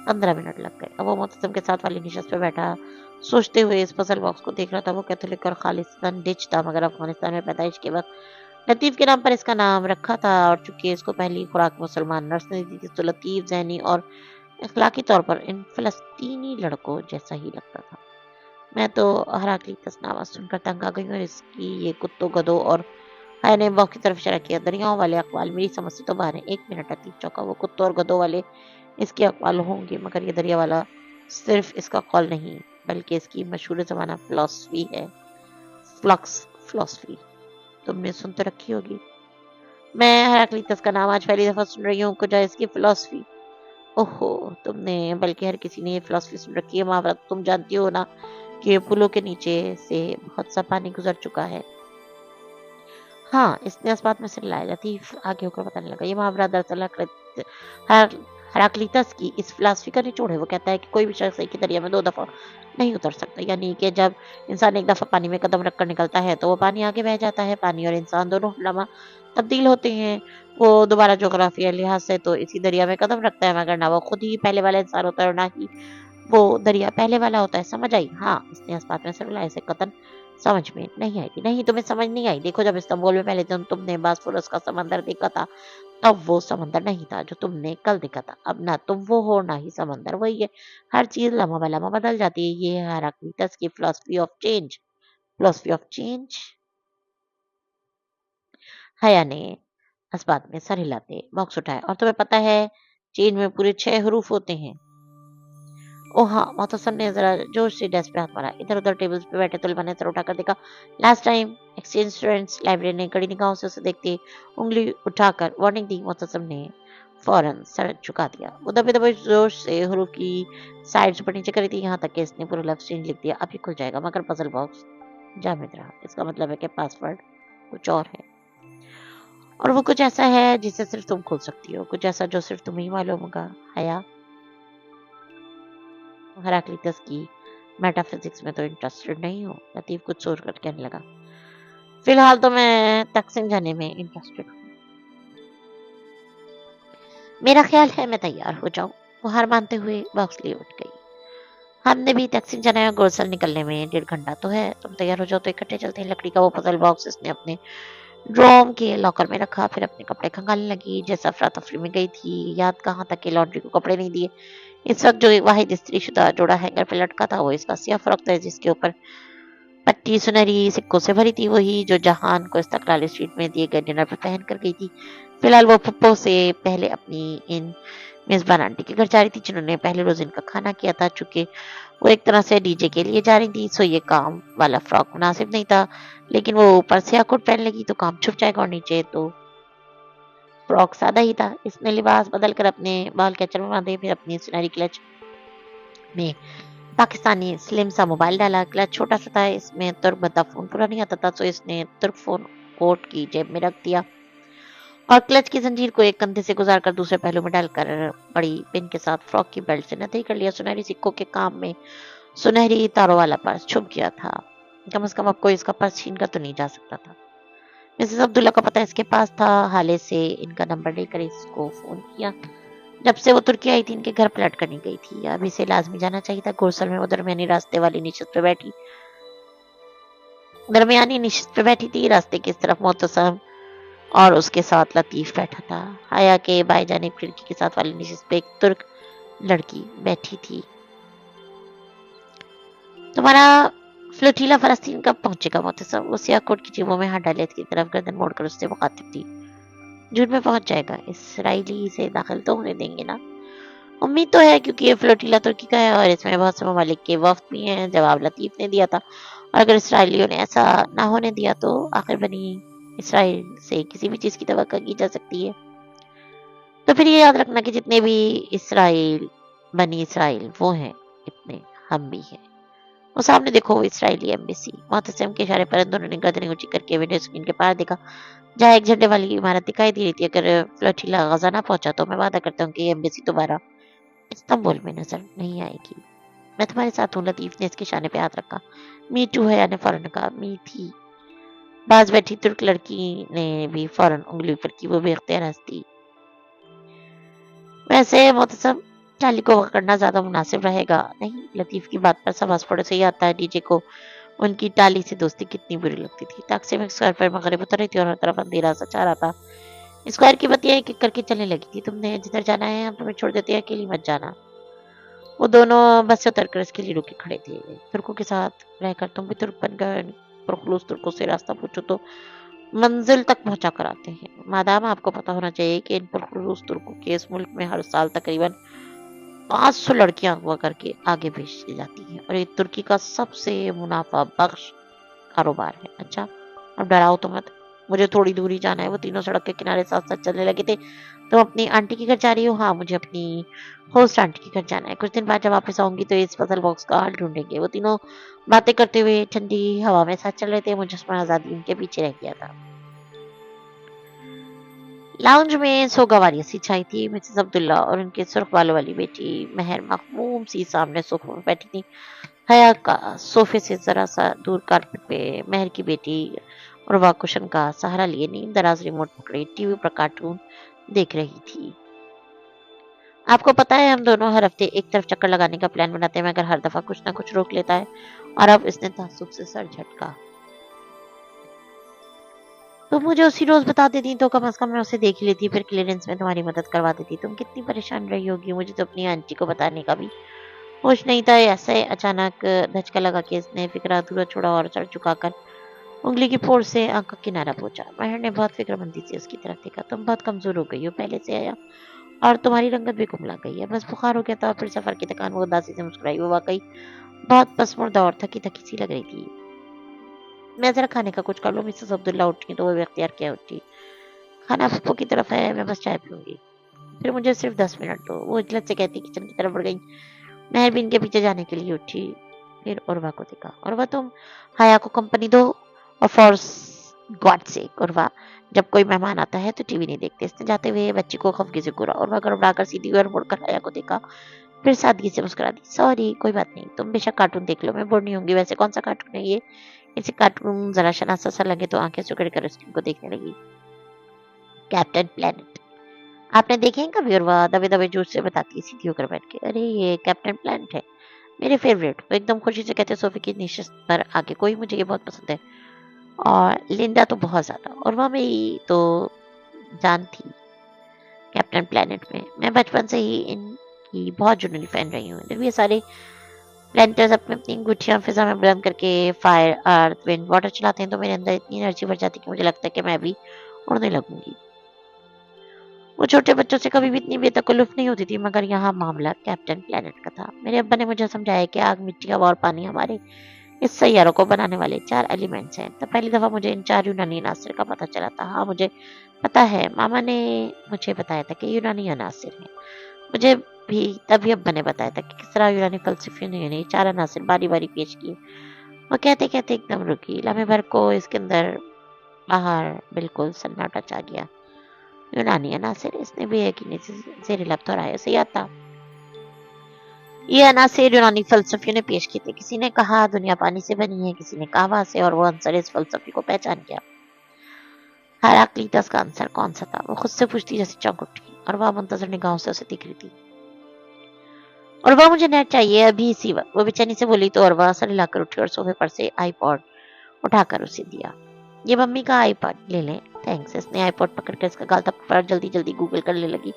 15 मिनट लग गए। अब वो मुतसम के साथ वाली निशस्त पे बैठा सोचते हुए इस पजल बॉक्स को देख रहा था। वो कैथोलिक और खालिस्तान डिच था, मगर अफगानिस्तान में पैदाइश के वक्त लतीफ के नाम पर इसका नाम रखा था। और चूंकि इसको पहली खुराक मुसलमान नर्स ने दी थी, तो लतीफ ज़हनी और इखलाकी तौर पर इन फ़लस्तीनी लड़कों जैसा ही लगता था। मैं तो हेराक्लिटस नाम सुनकर तंग आ गई हूँ। और इसकी ये कुत्तों गधों और हाय ने बॉक्स की तरफ इशारा किया। दरियाओं वाले अकवाल मेरी समझ से तो बाहर है। 1 मिनट। लतीफ चौंका। वो कुत्तों और गधों वाले इसके अकवाल होंगे, मगर ये दरिया वाला सिर्फ इसका कॉल नहीं बल्कि इसकी मशहूर ज़माना फिलॉसफी है। फ्लक्स फिलॉसफी तुमने सुन तो रखी होगी। میں ہیراکلیٹس کا نام آج پہلی دفعہ سن رہی ہوں، کجا اس کی فلسفی؟ اوہو، تم نے، بلکہ ہر کسی نے یہ فلسفی سن رکھی ہے مہاورت، تم جانتی ہو نا کہ پلوں کے نیچے سے بہت سا پانی گزر چکا ہے۔ ہاں، اس نے اس بات میں سے لایا جاتی آگے ہو کر بتانے لگا، یہ محاورہ دراصل ہراکلیٹس کی اس فلسفی کا نچوڑ ہے۔ وہ کہتا ہے کہ کوئی بھی شخص ایک ہی دریا میں 2 دفعہ نہیں اتر سکتا، یعنی کہ جب انسان ایک دفعہ پانی میں قدم رکھ کر نکلتا ہے تو وہ پانی آگے بہ جاتا ہے۔ پانی اور انسان دونوں لمحہ تبدیل ہوتے ہیں۔ وہ دوبارہ جغرافیائی لحاظ سے تو اسی دریا میں قدم رکھتا ہے، مگر نہ وہ خود ہی پہلے والا انسان ہوتا ہے اور نہ ہی وہ دریا پہلے والا ہوتا ہے۔ سمجھ آئی؟ ہاں، اس نے اس بات میں سر اسے قطن سمجھ میں نہیں آئی گی۔ نہیں، تمہیں سمجھ نہیں آئی؟ دیکھو، جب استنبول میں پہلے دن تم نے باسفورس کا سمندر دیکھا تھا، تب وہ سمندر نہیں تھا جو تم نے کل دیکھا تھا۔ اب نہ تم وہ ہو نہ ہی سمندر وہی ہے۔ ہر چیز لمحہ بہ لمحہ بدل جاتی ہے۔ یہ ہے ہراکلیٹس کی فلسفی آف چینج۔ فلسفی آف چینج؟ حیا نے اس بات میں سر ہلاتے باکس اٹھایا، اور تمہیں پتہ ہے چین میں پورے 6 حروف ہوتے ہیں۔ او ہاں، محتسم نے ذرا جوش سے ڈیسک پہ ہاتھ مارا۔ ادھر ادھر ٹیبلز پہ بیٹھے طلبہ نے سر اٹھا کر دیکھا۔ Last time exchange students, library نے کڑی نگاہوں سے اسے دیکھتے انگلی اٹھا کر وارننگ دی۔ محتسم نے فوراً سر جھکا دیا۔ وہ دبے دبے جوش سے حروف کی سائڈز اوپر نیچے کری تھی، یہاں تک کہ اس نے پورا لفظ چینج لکھ دیا۔ اب یہ کھل جائے گا، مگر پزل باکس جامد رہا۔ اس کا مطلب ہے کہ پاسورڈ کچھ اور ہے، اور وہ کچھ ایسا ہے جسے صرف تم کھول سکتی ہو، کچھ ایسا جو صرف تمہیں معلوم ہوگا۔ حیا ہراکلیٹس کی میٹا فزکس میں تو انٹرسٹڈ نہیں ہوں، لطیف کچھ سوچ کر کہنے لگا۔ فی الحال تو میں تقسیم جانے میں انٹرسٹڈ ہوں۔ میرا خیال ہے میں تیار ہو جاؤں۔ وہ ہار مانتے ہوئے باکس لیے اٹھ گئی۔ ہم نے بھی تقسیم جانا ہے، گورسل نکلنے میں 1.5 گھنٹہ تو ہے، تم تیار ہو جاؤ تو اکٹھے چلتے ہیں۔ لکڑی کا وہ پزل باکس اس نے اپنے ڈروم کے لاکر میں رکھا، پھر اپنے کپڑے کھنگالنے لگی جیسے افراتفری میں گئی تھی۔ یاد کہاں تک کہ لانڈری کو کپڑے نہیں دیے۔ اس وقت جو واحد استری شدہ جوڑا ہینگر پہ لٹکا تھا وہ اس کا سیاہ فروخت ہے، جس کے اوپر پٹی سنہری سکوں سے بھری تھی، وہی جو جہان کو استقلال اسٹریٹ میں دیے گئے ڈنر پہ پہن کر گئی تھی۔ فی الحال وہ پھپھو سے پہلے اپنی ان میزبان آنٹی کے گھر جا رہی تھی، جنہوں نے پہلے روز ان کا کھانا کیا تھا۔ چونکہ وہ ایک طرح سے ڈی جے کے لیے جا رہی تھی، سو یہ کام والا فراک مناسب نہیں تھا، لیکن وہ اوپر سیاہ کوٹ پہن لگی تو کام چھپ جائے گا، اور نیچے تو فراک سادہ ہی تھا۔ اس نے لباس بدل کر اپنے بال کیچر میں باندھے، پھر اپنی سنہری کلچ میں پاکستانی سلم سا موبائل ڈالا۔ کلچ چھوٹا سا تھا، اس میں ترک بھدا فون پورا نہیں آتا تھا، سو اس نے ترک فون کوٹ کی جیب میں رکھ دیا اور کلچ کی زنجیر کو ایک کندھے سے گزار کر دوسرے پہلو میں ڈال کر بڑی پن کے ساتھ فراک کی بیلٹ سے نتھئی کر لیا۔ سنہری سکوں کے کام میں سنہری تاروں والا پرس چھپ گیا تھا، کم از کم اب کوئی اس کا پرس چھین کر تو نہیں جا سکتا تھا۔ مسز عبداللہ کا پتہ اس کے پاس تھا، حالے سے ان کا نمبر لے کر اس کو فون کیا۔ جب سے وہ ترکی آئی تھی ان کے گھر پلٹ کر نہیں گئی تھی، اب اسے لازمی جانا چاہیے تھا۔ گورسل میں وہ درمیانی نشست پہ بیٹھی تھی، راستے کی اس طرف محتسم اور اس کے ساتھ لطیف بیٹھا تھا۔ حیا کے بائیں جانب کھڑکی کے ساتھ والی نشست پہ ایک ترک لڑکی بیٹھی تھی۔ تمہارا فلوٹیلا فلسطین کب پہنچے گا محتسم؟ وہ سیاہ کوٹ کی جیبوں میں ہاتھ ڈالے کی طرف گردن موڑ کر اس سے مخاطب تھی۔ جون میں پہنچ جائے گا، اسرائیلی اسے داخل تو ہونے دیں گے نا؟ امید تو ہے، کیونکہ یہ فلوٹیلا ترکی کا ہے اور اس میں بہت سے ممالک کے وفد بھی ہیں۔ جواب لطیف نے دیا تھا، اور اگر اسرائیلیوں نے ایسا نہ ہونے دیا تو آخر بنی اسرائیل سے کسی بھی چیز کی توقع کی جا سکتی ہے۔ تو پھر یہ یاد رکھنا کہ جتنے بھی اسرائیل بنی اسرائیل وہ ہیں، اتنے ہم بھی ہیں۔ وہ سامنے دیکھو، وہ اسرائیلی ایمبیسی۔ محتسم کے اشارے پر دونوں نے گردنیں اونچی کر کے ونڈو اسکرین کے پار دیکھا، جہاں ایک جھنڈے والی عمارت دکھائی دے رہی تھی۔ اگر فلوٹیلا غزہ نہ پہنچا تو میں وعدہ کرتا ہوں کہ یہ ایمبیسی دوبارہ استنبول میں نظر نہیں آئے گی۔ میں تمہارے ساتھ ہوں، لطیف نے اس کے شانے پہ ہاتھ رکھا۔ می ٹو ہے، نے فوراً کہا۔ می تھی، باز بیٹھی ترک لڑکی نے بھی فوراً انگلی پر کی، وہ بے اختیار ہنس دی۔ ویسے محتسم ٹالی کو پکڑنا زیادہ مناسب رہے گا نہیں؟ لطیف کی بات پر سب ہنس پڑے۔ سے یہ آتا ہے ڈی جے کو ان کی ٹالی سے دوستی کتنی بری لگتی تھی۔ ٹیکسی میں اسکوائر پر مغرب اتر رہی تھی اور ہر طرف اندھیرا سا چھا رہا تھا۔ اسکوائر کی بتیاں ایک ایک کر کے چلنے لگی تھی۔ تم نے جدھر جانا ہے ہم تمہیں چھوڑ دیتے ہیں، اکیلی مت جانا۔ وہ دونوں بس سے اتر کر اس کے لیے رکے کھڑے تھے۔ ترکوں کے ساتھ رہ کر تم بھی ترک بن گئے، پرخلوص ترکوں سے راستہ پوچھو تو منزل تک پہنچا کر آتے ہیں۔ مادام آپ کو پتا ہونا چاہیے کہ ان پرخلوص ترکوں کے اس ملک میں ہر سال تقریباً 500 لڑکیاں اغوا کر کے آگے بھیج جاتی ہیں، اور یہ ترکی کا سب سے منافع بخش کاروبار ہے۔ اچھا، اب ڈراؤ تو مت۔ मुझे थोड़ी दूरी जाना है। वो तीनों सड़क के किनारे साथ साथ चलने लगे थे। तुम अपनी आंटी के घर जा रही हो? हाँ, मुझे अपनी होस्ट आंटी के घर जाना है। कुछ दिन बाद जब वापस आऊंगी तो इस पजल बॉक्स का हल ढूंढेंगे। वो तीनों बातें करते हुए ठंडी हवा में साथ चल रहे थे। मुजस्मा आजादी उनके पीछे रह गया था। लाउंज में सोगवारी सी छाई थी। मिसेस अब्दुल्ला और उनके सुर्ख बालों वाली बेटी महर मखमूम सी सामने सोफे पर बैठी थी। हया का सोफे से जरा सा दूर कारपेट पे महर की बेटी और वह कुशन का सहारा लिए नींद दराज रिमोट पकड़े टीवी पर कार्टून देख रही थी। आपको पता है हम दोनों हर हफ्ते एक तरफ चक्कर लगाने का प्लान बनाते हैं मगर हर दफा कुछ ना कुछ रोक लेता है। और अब इसने ताज्जुब से सर झटका। तुम मुझे उसी रोज बता देती तो कम से कम मैं उसे देख ही लेती, फिर क्लियरेंस में तुम्हारी मदद करवा देती। तुम कितनी परेशान रही होगी। मुझे तो अपनी आंटी को बताने का भी होश नहीं था। ऐसे अचानक धचका लगा कि इसने फिक्र अधूरा छोड़ा और सर झुकाकर उंगली की फोड़ से आंख का किनारा पहुंचा। महर ने बहुत फिक्रमंदी से उसकी तरफ देखा। तुम बहुत कमजोर हो गई हो पहले से आया, और तुम्हारी रंगत भी कुमला गई है। बस बुखार हो गया था। फिर सफर की थकान। वो उदासी से मुस्कुराई। वो वाकई बहुत पसमुर्दा और थकी थकी सी लग रही थी। मैं जरा खाने का कुछ कर लूं। मिसेस अब्दुल्ला उठी तो वो भी अख्तियार किया उठी। खाना पप्पो की तरफ है, मैं बस चाय पीऊंगी। फिर मुझे सिर्फ 10 मिनट दो। वो इजलत से कहती किचन की तरफ बढ़ गई। महर भी इनके पीछे जाने के लिए उठी। फिर उर्वा को देखा। उर्वा तुम हया को कंपनी दो, और फॉर गॉड सेक उर्वा, जब कोई मेहमान आता है तो टीवी नहीं देखते। इसने जाते हुए बच्ची को खफगी से घूरा। उर्वा गड़बड़ाकर सीधी हुई और मुड़कर हया को देखा। फिर सादगी से मुस्कुरा दी। सॉरी, कोई बात नहीं, तुम बेशक कार्टून देख लो, मैं बोर नहीं होंगी। वैसे कौन सा कार्टून है ये? इसे कार्टून जरा शनासा सा लगे तो आंखें सुकड़ कर स्क्रीन को देखने लगी। Captain planet. आपने देखे हैं कभी? उर्वा दबे दबे जोश से बताती सीधी होकर बैठ के। अरे ये कैप्टन प्लेनेट है, मेरे फेवरेट। वो एकदम खुशी से कहते सोफे की निशस्त पर आके। कोई मुझे ये बहुत पसंद है, और लिंडा तो बहुत ज्यादा। और वह मेरी तो जान थी कैप्टन प्लेनेट में। मैं बचपन से ही इनकी बहुत जुनूनी फैन रही हूँ। जब ये सारे प्लेनेटर्स अपनी अपनी गुठियां फिजा में बुलंद करके फायर अर्थ विंड वाटर चलाते हैं तो मेरे अंदर इतनी एनर्जी भर जाती है कि मुझे लगता है कि मैं भी उड़ने लगूंगी। वो छोटे बच्चों से कभी भी इतनी बेतकल्लुफ नहीं होती थी, मगर यहाँ मामला कैप्टन प्लेनेट का था। मेरे अब्बा ने मुझे समझाया कि आग, मिट्टी, हवा और पानी हमारे इस सैयारों को बनाने वाले 4 एलिमेंट्स हैं। तब पहली दफा मुझे इन 4 यूनानी अनासर का पता चला था। हाँ, मुझे पता है, मामा ने मुझे बताया था कि यूनानी अनासर हैं। मुझे भी तभी अब्बा ने बताया था कि किस तरह यूनानी फलसफियों ने इन्हें 4 अनासर बारी बारी पेश किए। वो कहते कहते एकदम रुकी। लम्हे भर को इसके अंदर बाहर बिल्कुल सन्नाटा छा गया। यूनानी अनासर, इसने भी यकीनी से जेर लब दोहराया। उसे याद था ये अनासर यूनानी फलसफियों ने पेश किए थे। किसी ने कहा दुनिया पानी से बनी है, किसी ने कहा हवा से, और वो आंसर इस फलसफी को पहचान गया। हेराक्लीटस का आंसर कौन सा था? वो खुद से पूछती जैसे चौंक उठी, और वह मुंतजर निगाहों से उसे देख रही थी। और वह मुझे नेट चाहिए अभी इसी वक्त, वो बेचैनी से बोली तो। और वह सर हिलाकर उठी और सोफे पर से आईपॉड उठाकर उसे दिया। ये मम्मी का आईपॉड, ले लें। थैंक्स। इसने आईपॉड पकड़कर इसका गाल पर जल्दी जल्दी गूगल करने लगी।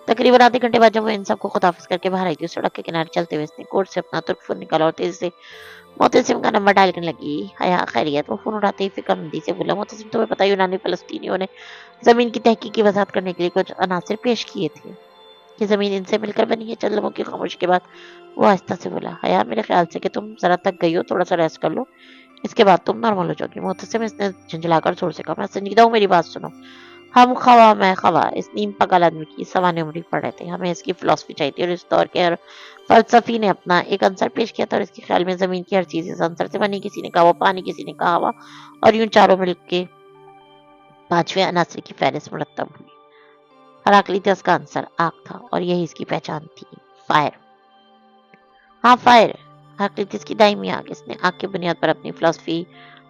तकरीबन आधे घंटे बाद जब वो इन सबको खुदाफिज करके बाहर आई थी, सड़क के किनारे चलते हुए इसने कोट से अपना तुर्क फोन निकाला और तेजी से मोहतसिम का नंबर डायल करने लगी। हया खैरियत? वो फोन उठाते ही फिक्रमंदी से बोला। मोहतसिम, तुम्हें पता है यूनानी फलस्तीनियों ने जमीन की तहकीक की वजाहत करने के लिए कुछ अनासर पेश किए थे। ये जमीन इनसे मिलकर बनी है। चंद लम्हों की खामोशी के बाद वो आहिस्ता से बोला, हया मेरे ख्याल से कि तुम जरा थक गई हो, थोड़ा सा रेस्ट कर लो, इसके बाद तुम नॉर्मल हो जाओगी। मोहतसिम, इसने झंझलाकर जोर से कहा। मैं संजीदा हूँ, मेरी बात सुनो। हम खवा मैं खवा इस नीम पगल आदमी की सवाने उम्र पढ़ रहे थे। हमें इसकी फिलॉसफी चाहिए थी, और इस दौर के हर फलसफी ने अपना एक आंसर पेश किया था, और इसके ख्याल में जमीन की हर चीज इस आंसर से बनी। किसी ने कहा वो पानी, किसी ने कहा हवा, और यूं चारों मिलके 5वें अनासर की फहरिस्त मुरतब हुई। हराक्लीटस का आंसर आग था, और यही इसकी पहचान थी, फायर। हाँ, फायर, हराक्लीटस की दायमी आग। इसने आग की बुनियाद पर अपनी फिलॉसफी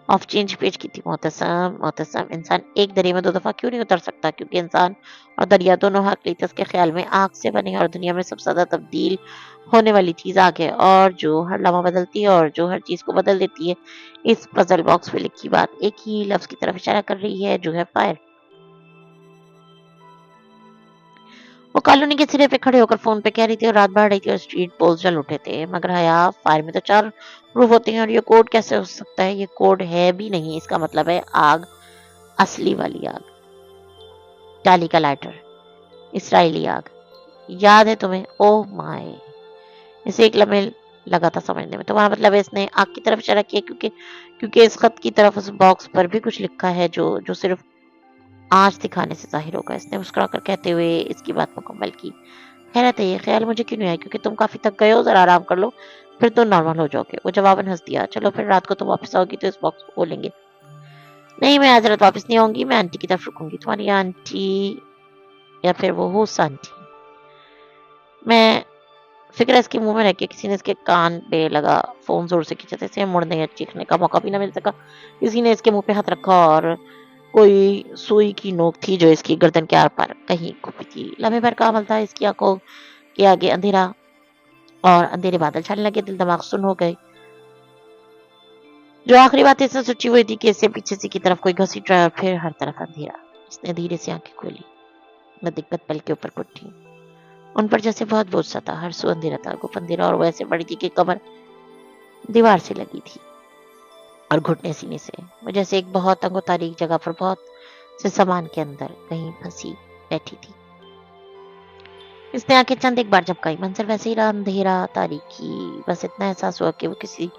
ऑफ चेंज पेश की थी। मोहतसम मोहतसम, इंसान एक दरिया में 2 दफा क्यों नहीं उतर सकता? क्योंकि इंसान और दरिया दोनों हराक्लीटस के ख्याल में आग से बने हैं, और दुनिया में सबसे ज्यादा तब्दील होने वाली चीज आग है, और जो हर लम्हा बदलती है और जो हर चीज को बदल देती है। इस पजल बॉक्स में लिखी बात एक ही लफ्ज की तरफ इशारा कर रही है, जो है फायर। वो कॉलोनी के सिरे पे खड़े होकर फोन पे कह रही थी, और रात बढ़ रही थी, और स्ट्रीट पोल्स जल उठे थे। मगर हया, फायर में तो 4 रूफ होते हैं, और ये कोड कैसे हो सकता है? ये कोड है भी नहीं। इसका मतलब है आग, असली वाली आग, टाली का लाइटर, इसराइली आग। याद है तुम्हें? Oh my! इसे एक लम्हे लगा था समझने में। तुम्हारा मतलब है इसने आग की तरफ इशारा किया क्योंकि इस खत की तरफ उस बॉक्स पर भी कुछ लिखा है जो जो सिर्फ आँच दिखाने से ज़ाहिर होगा। इसने मुस्कुराकर कहते हुए इसकी बात मुकम्मल की। हैरत है, ये ख्याल मुझे क्यों नहीं आया? क्योंकि तुम काफ़ी थक गए हो, ज़रा आराम कर लो, फिर तो नॉर्मल हो जाओगे। वो जवाबन हँस दिया। चलो फिर रात को तुम वापस आओगी तो इस बॉक्स को खोलेंगे। नहीं, मैं आज रात वापस नहीं आऊँगी, मैं आंटी की तरफ रुकूँगी। तुम्हारी आंटी या फिर वो होस्ट आंटी। मैं फिक्र है इसके मुँह में रह के किसी ने इसके कान पे लगा फ़ोन ज़ोर से खींचा था। इसे मुड़ने या चीखने का मौका भी ना मिल सका। किसी ने इसके मुँह पे हाथ रखा और कोई सुई की नोक थी जो इसकी गर्दन के आर-पार कहीं घुपी थी। लम्हे भर का अमल था। इसकी आँखों के आगे अंधेरा और अंधेरे बादल छाने लगे। दिल दिमाग सुन्न हो गए। जो आखिरी बात इसने सोची हुई थी कि इससे पीछे से की तरफ कोई घसीट रहा है और फिर हर तरफ अंधेरा। इसने धीरे से आंखें खोली। न दिक्कत पल के ऊपर कुटी। उन पर जैसे बहुत बोझ सा था। हर सू अंधेरा था, गुप अंधेरा, और वो ऐसे बड़ी थी कि कमर दीवार से लगी थी और घुटने सीने से। वो जैसे एक बहुत तंग तारीख जगह पर बहुत से सामान के अंदर कहीं फंसी बैठी थी। इसने आंखें चंद एक बार झपकाई। मंजर वैसे ही रहा, अंधेरा, तारीकी। बस इतना एहसास हुआ कि वो किसी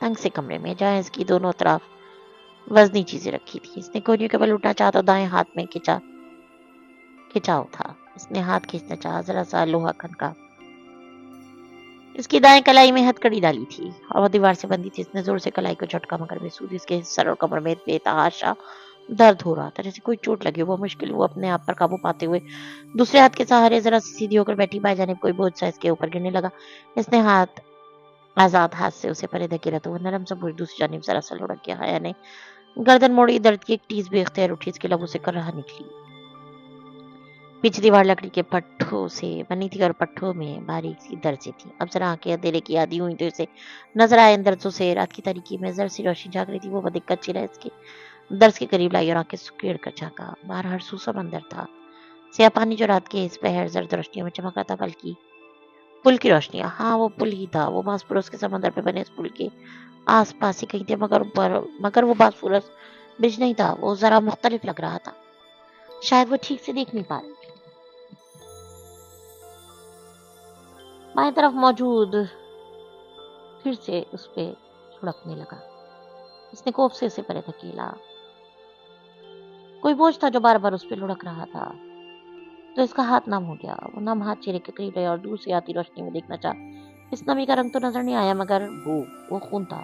तंग से कमरे में, जहाँ इसकी दोनों तरफ वजनी चीजें रखी थी। इसने कोहनियों के बल उठना चाहा तो दाएं हाथ में खिंचाव था। इसने हाथ खींचना चाहा, जरा सा लोहा खनका। इसकी दाएं कलाई में हथकड़ी डाली थी और वो दीवार से बंधी थी। इसने जोर से कलाई को झटका, मगर बेसूद इसके सर और कमर में बेतहाशा दर्द हो रहा था, जैसे कोई चोट लगी हो। वो मुश्किल वो अपने आप पर काबू पाते हुए दूसरे हाथ के सहारे जरा सी सीधी होकर बैठी। बाएं जानिब कोई बोझ सा इसके ऊपर गिरने लगा। इसने आजाद हाथ से उसे परे धकेला तो वो नरम सा बोझ दूसरी जानिब जरा सा लुढ़क गया। हया ने गर्दन मोड़ी। दर्द की एक टीस बेख्तियार उठी इसके लबों से, कर रहा निकली। पीछे दीवार लकड़ी के पट्टों से बनी थी और पट्टों में बारीक सी दर्जें थी। अब जरा आंखें अंधेरे की आदी हुई तो इसे नजर आए इन दर्जों से रात की तारीकी में जर सी रोशनी झाँक रही थी। वो बदिक्कत चिल्ला इसके दर्ज के करीब लाई और आंखें सुकेड़ कर झाँका। बाहर हरसू समंदर था। सिया पानी जो रात के इस पहर जर्द रोशनियों में चमक रहा था, बल्कि पुल की रोशनियां। हाँ, वो पुल ही था। वो बांसपुरस के समंदर पे बने इस पुल के आस पास ही कहीं थे, मगर वो बांसपुरस ब्रिज नहीं था। वो जरा मुख्तलिफ लग रहा था। शायद वो ठीक से देख नहीं पा रही। बाएं तरफ मौजूद फिर से उस पे लुढ़कने लगा। इसने कोफ से उसे परे धकेला। कोई बोझ था जो बार बार उस पे लुढ़क रहा था। तो इसका हाथ नम हो गया। वो नम हाथ चेहरे के करीब गया और दूर से आती रोशनी में देखना चाहा। इस नमी का रंग तो नजर नहीं आया, मगर वो खून था।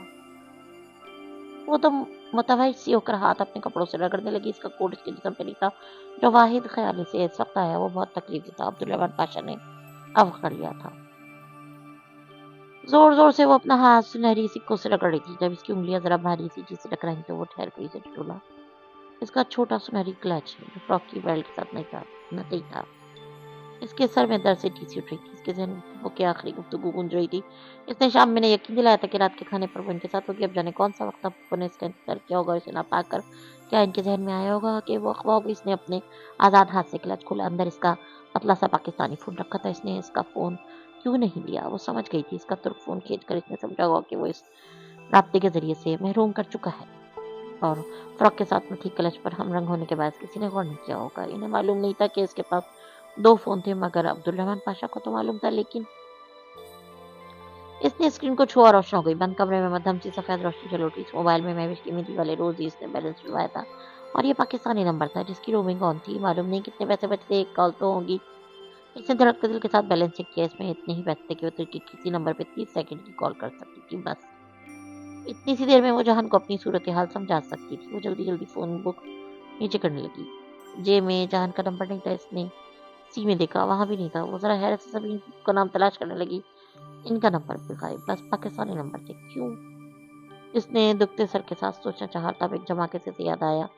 वो तो मुतवहिश सी होकर हाथ अपने कपड़ों से रगड़ने लगी। इसका कोट इसके जिस्म पे नहीं था। जो वाहिद ख्याल से इस वक्त आया वो बहुत तकलीफ था। अब्दुल रहमान पाशा ने अब कर लिया था। जोर जोर से वो अपना हाथ सुनहरी सिक्कों से रगड़ रही थी। जब इसकी उंगलियां जरा भारी सी चीज से टकराई तो वो ठहर गई, से टूला। इसका छोटा सुनहरी क्लच जो फ्रॉक की बेल्ट के साथ नहीं था। इसके सर में दर्द से टीसी उठ रही थी। इसके जहन में वो की आखिरी गुफ्तगू गूंज रही थी। इसने शाम में ने यकीन दिलाया था कि रात के खाने पर वो इनके साथ होगी। अब जाने कौन सा वक्त अब ने इसका इंतजार किया होगा। इसे ना पाकर क्या इनके जहन में आया होगा कि वो अखबार होगी। इसने अपने आजाद हाथ से क्लच खोला। अंदर इसका पतला सा पाकिस्तानी फोन रखा था। इसने इसका फोन क्यों नहीं लिया? वो समझ गई थी। इसका तुर्क फोन खींच कर इसने समझा होगा कि वो इस राब्ते के जरिए से महरूम कर चुका है और फ्रॉक के साथ में ठीक क्लच पर हम रंग होने के बाद किसी ने गौर नहीं किया होगा। इन्हें मालूम नहीं था कि इसके पास दो फोन थे, मगर अब्दुल रहमान पाशा को तो मालूम था। लेकिन इसने स्क्रीन को छुआ, रोशन हो गई। बंद कमरे में मध्यम सी सफेद रोशनी जल उठी। इस मोबाइल में महविश की मिली वाले रोज ही इसने बैलेंस डलवाया था और ये पाकिस्तानी नंबर था जिसकी रोमिंग ऑन थी। मालूम नहीं कितने पैसे बचते, एक कॉल तो होगी। इसने धड़कते दिल के साथ बैलेंस चेक किया। इसमें इतने ही पैसे थे कि वो तुर्की किसी नंबर पे 30 सेकंड की कॉल कर सकती थी, बस। इतनी सी देर में वो जहान को अपनी सूरत हाल समझा सकती थी। वो जल्दी जल्दी फोन बुक नीचे करने लगी। जेब में जहान का नंबर नहीं था। इसने सी में देखा, वहां भी नहीं था। वो जरा हैरत से सभी का नाम तलाश करने लगी। इनका नंबर भी गायब, बस पाकिस्तानी नंबर थे। क्यों? इसने दुखते सर के साथ सोचना चाहा। तब एक जमाके से याद आया,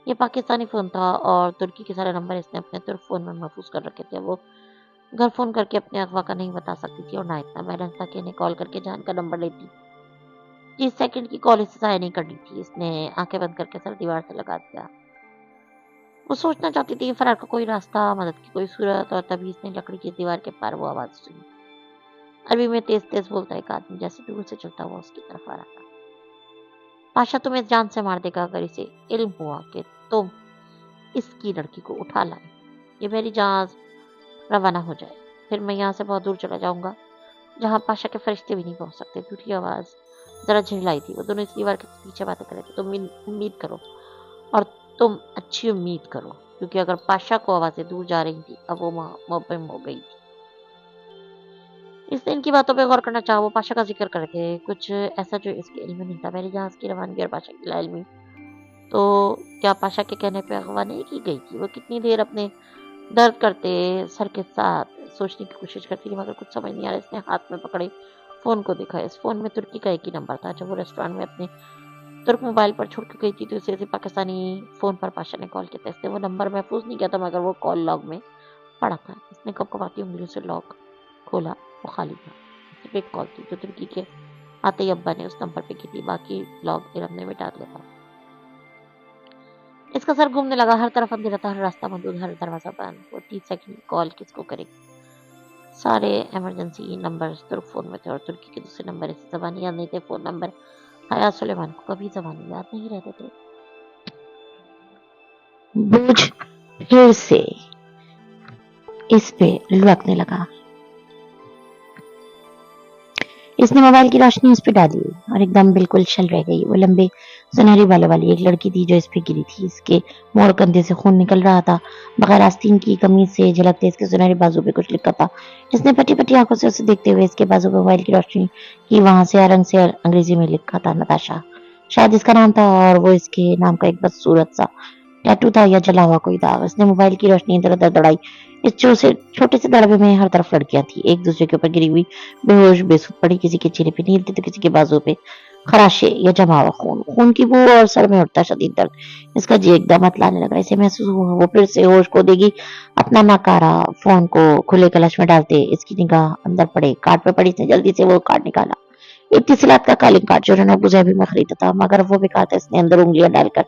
ये पाकिस्तानी फोन था और तुर्की के सारे नंबर इसने अपने तुर्क फोन में महफूज कर रखे थे। वो घर फोन करके अपने अगवा का नहीं बता सकती थी और ना इतना बैलेंस था कि इन्हें कॉल करके जान का नंबर लेती। 30 सेकंड की कॉल इससे जाया नहीं करनी थी। इसने आंखें बंद करके सर दीवार से लगा दिया। वो सोचना चाहती थी फरार का कोई रास्ता, मदद की कोई सूरत, और तभी इसने लकड़ी की दीवार के पार वो आवाज सुनी। अरबी में तेज तेज बोलता एक आदमी जैसे दूर से चलता हुआ उसकी तरफ आ रहा था। पाशा तुम्हें जान से मार देगा अगर इसे इल्म हुआ कि तुम इसकी लड़की को उठा लाए। ये मेरी जहाज रवाना हो जाए, फिर मैं यहाँ से बहुत दूर चला जाऊंगा जहाँ पाशा के फरिश्ते भी नहीं पहुंच सकते। टूटी आवाज जरा झिड़लाई थी। वो दोनों इस दीवार के पीछे बातें कर रहे थे। तुम उम्मीद करो और तुम अच्छी उम्मीद करो, क्योंकि अगर पाशा को आवाजें दूर जा रही थी, अब वो मुबहम हो गई थी। इसने इनकी बातों पे गौर करना चाहा। वो पाशा का जिक्र कर थे, कुछ ऐसा जो इसके इल्म में नहीं था। मेरे जहाज की रवानगी और पाशा की लाइलमी तो क्या पाशा के कहने पे अगवा नहीं की गई थी? वो कितनी देर अपने दर्द करते सर के साथ सोचने की कोशिश करती थी, मगर कुछ समझ नहीं आ रहा। इसने हाथ में पकड़े फोन को देखा। इस फोन में तुर्की का एक ही नंबर था। जब वो रेस्टोरेंट में अपने तुर्क मोबाइल पर छोड़ के गई थी तो इसे पाकिस्तानी फोन पर पाशा ने कॉल किया था। इसने वो नंबर महफूज नहीं किया था, मगर वो कॉल लॉग में पड़ा था। इसने कपकपाती उंगलियों से लॉक खोला। वो खाली था। सिर्फ एक कॉल थी जो तुर्की के आते ही अब्बा ने उस नंबर पे की थी। बाकी लॉग इरम ने मिटा दिया था। इसका सर घूमने लगा। हर तरफ अंधेरा था, हर रास्ता बंद, हर दरवाजा बंद। वो 30 सेकंड की कॉल किसको करेगी? सारे इमरजेंसी नंबर्स तुर्क फोन में थे और तुर्की के दूसरे नंबर इसे जबानी याद नहीं थे। फोन नंबर हयात सुलेमान को कभी जबानी याद नहीं रहते थे। बोझ फिर से इस पे लुढ़कने लगा। इसने मोबाइल की रोशनी उस पे डाली और एकदम बिल्कुल छल रह गई। वो लंबे सुनहरे बालों वाली एक लड़की थी जो इस पे गिरी थी। इसके मोड़ कंधे से खून निकल रहा था। बगैर आस्तीन की कमीज से झलकते इसके सुनहरे बाजू पे कुछ लिखा था। इसने पटी पटी आंखों से उसे देखते हुए इसके बाजू पे मोबाइल की रोशनी की। वहां से रंग से अंग्रेजी में लिखा था नताशा। शायद इसका नाम था और वो इसके नाम का एक बदसूरत सा टैटू था या जला हुआ कोई दाग। उसने मोबाइल की रोशनी इधर उधर दौड़ाई। इस छोटे से दड़बे में हर तरफ लड़कियां थी, एक दूसरे के ऊपर गिरी हुई, बेहोश बेसुध पड़ी। किसी के चेहरे पे नील थी तो किसी के बाजू पे खराशे या जमा हुआ खून। खून की बू और सर में उठता शदीद दर्द। इसका जी एकदम अतलाने लगा। इसे महसूस हुआ वो फिर से होश खो देगी। अपना नाकारा फोन को खुले कलश में डालते इसकी निगाह अंदर पड़े कार्ड पे पड़ी। इसने जल्दी से वो कार्ड निकाला। इतनी सिलात का कालिंग कार्ड जो उन्होंने अबूजहबी में खरीदा था, मगर वो बेकार था। इसने अंदर उंगलियां डालकर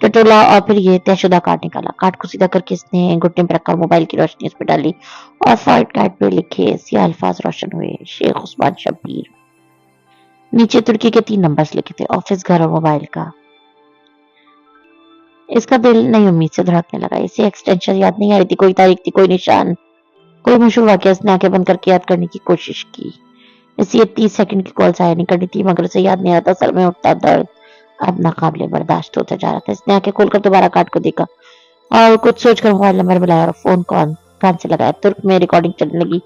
टटोला और फिर ये तयशुदा कार्ड निकाला। कार्ड को सीधा करके इसने घुटने पर रखा, मोबाइल की रोशनी इस पर डाली और फाइट कार्ड पे लिखे सिया अल्फाज रोशन हुए, शेख उस्मान शब्बीर। नीचे तुर्की के 3 नंबर्स लिखे थे, ऑफिस, घर और मोबाइल का। इसका दिल नई उम्मीद से धड़कने लगा। इसे एक्सटेंशन याद नहीं आ रही थी, कोई तारीख थी, कोई निशान, कोई मशहूर वाकया। इसने आंखें बंद करके याद करने की कोशिश की। इसे ये 30 सेकंड की कॉल जाया नहीं करनी थी, मगर उसे याद नहीं आता। सर में उठता दर्द अब नाकाबिले बर्दाश्त होता जा रहा था। इसने आंखें खोलकर दोबारा कार्ड को देखा और कुछ सोचकर मोबाइल नंबर मिलाया और फोन कान से लगाया। तुर्क में रिकॉर्डिंग चलने लगी,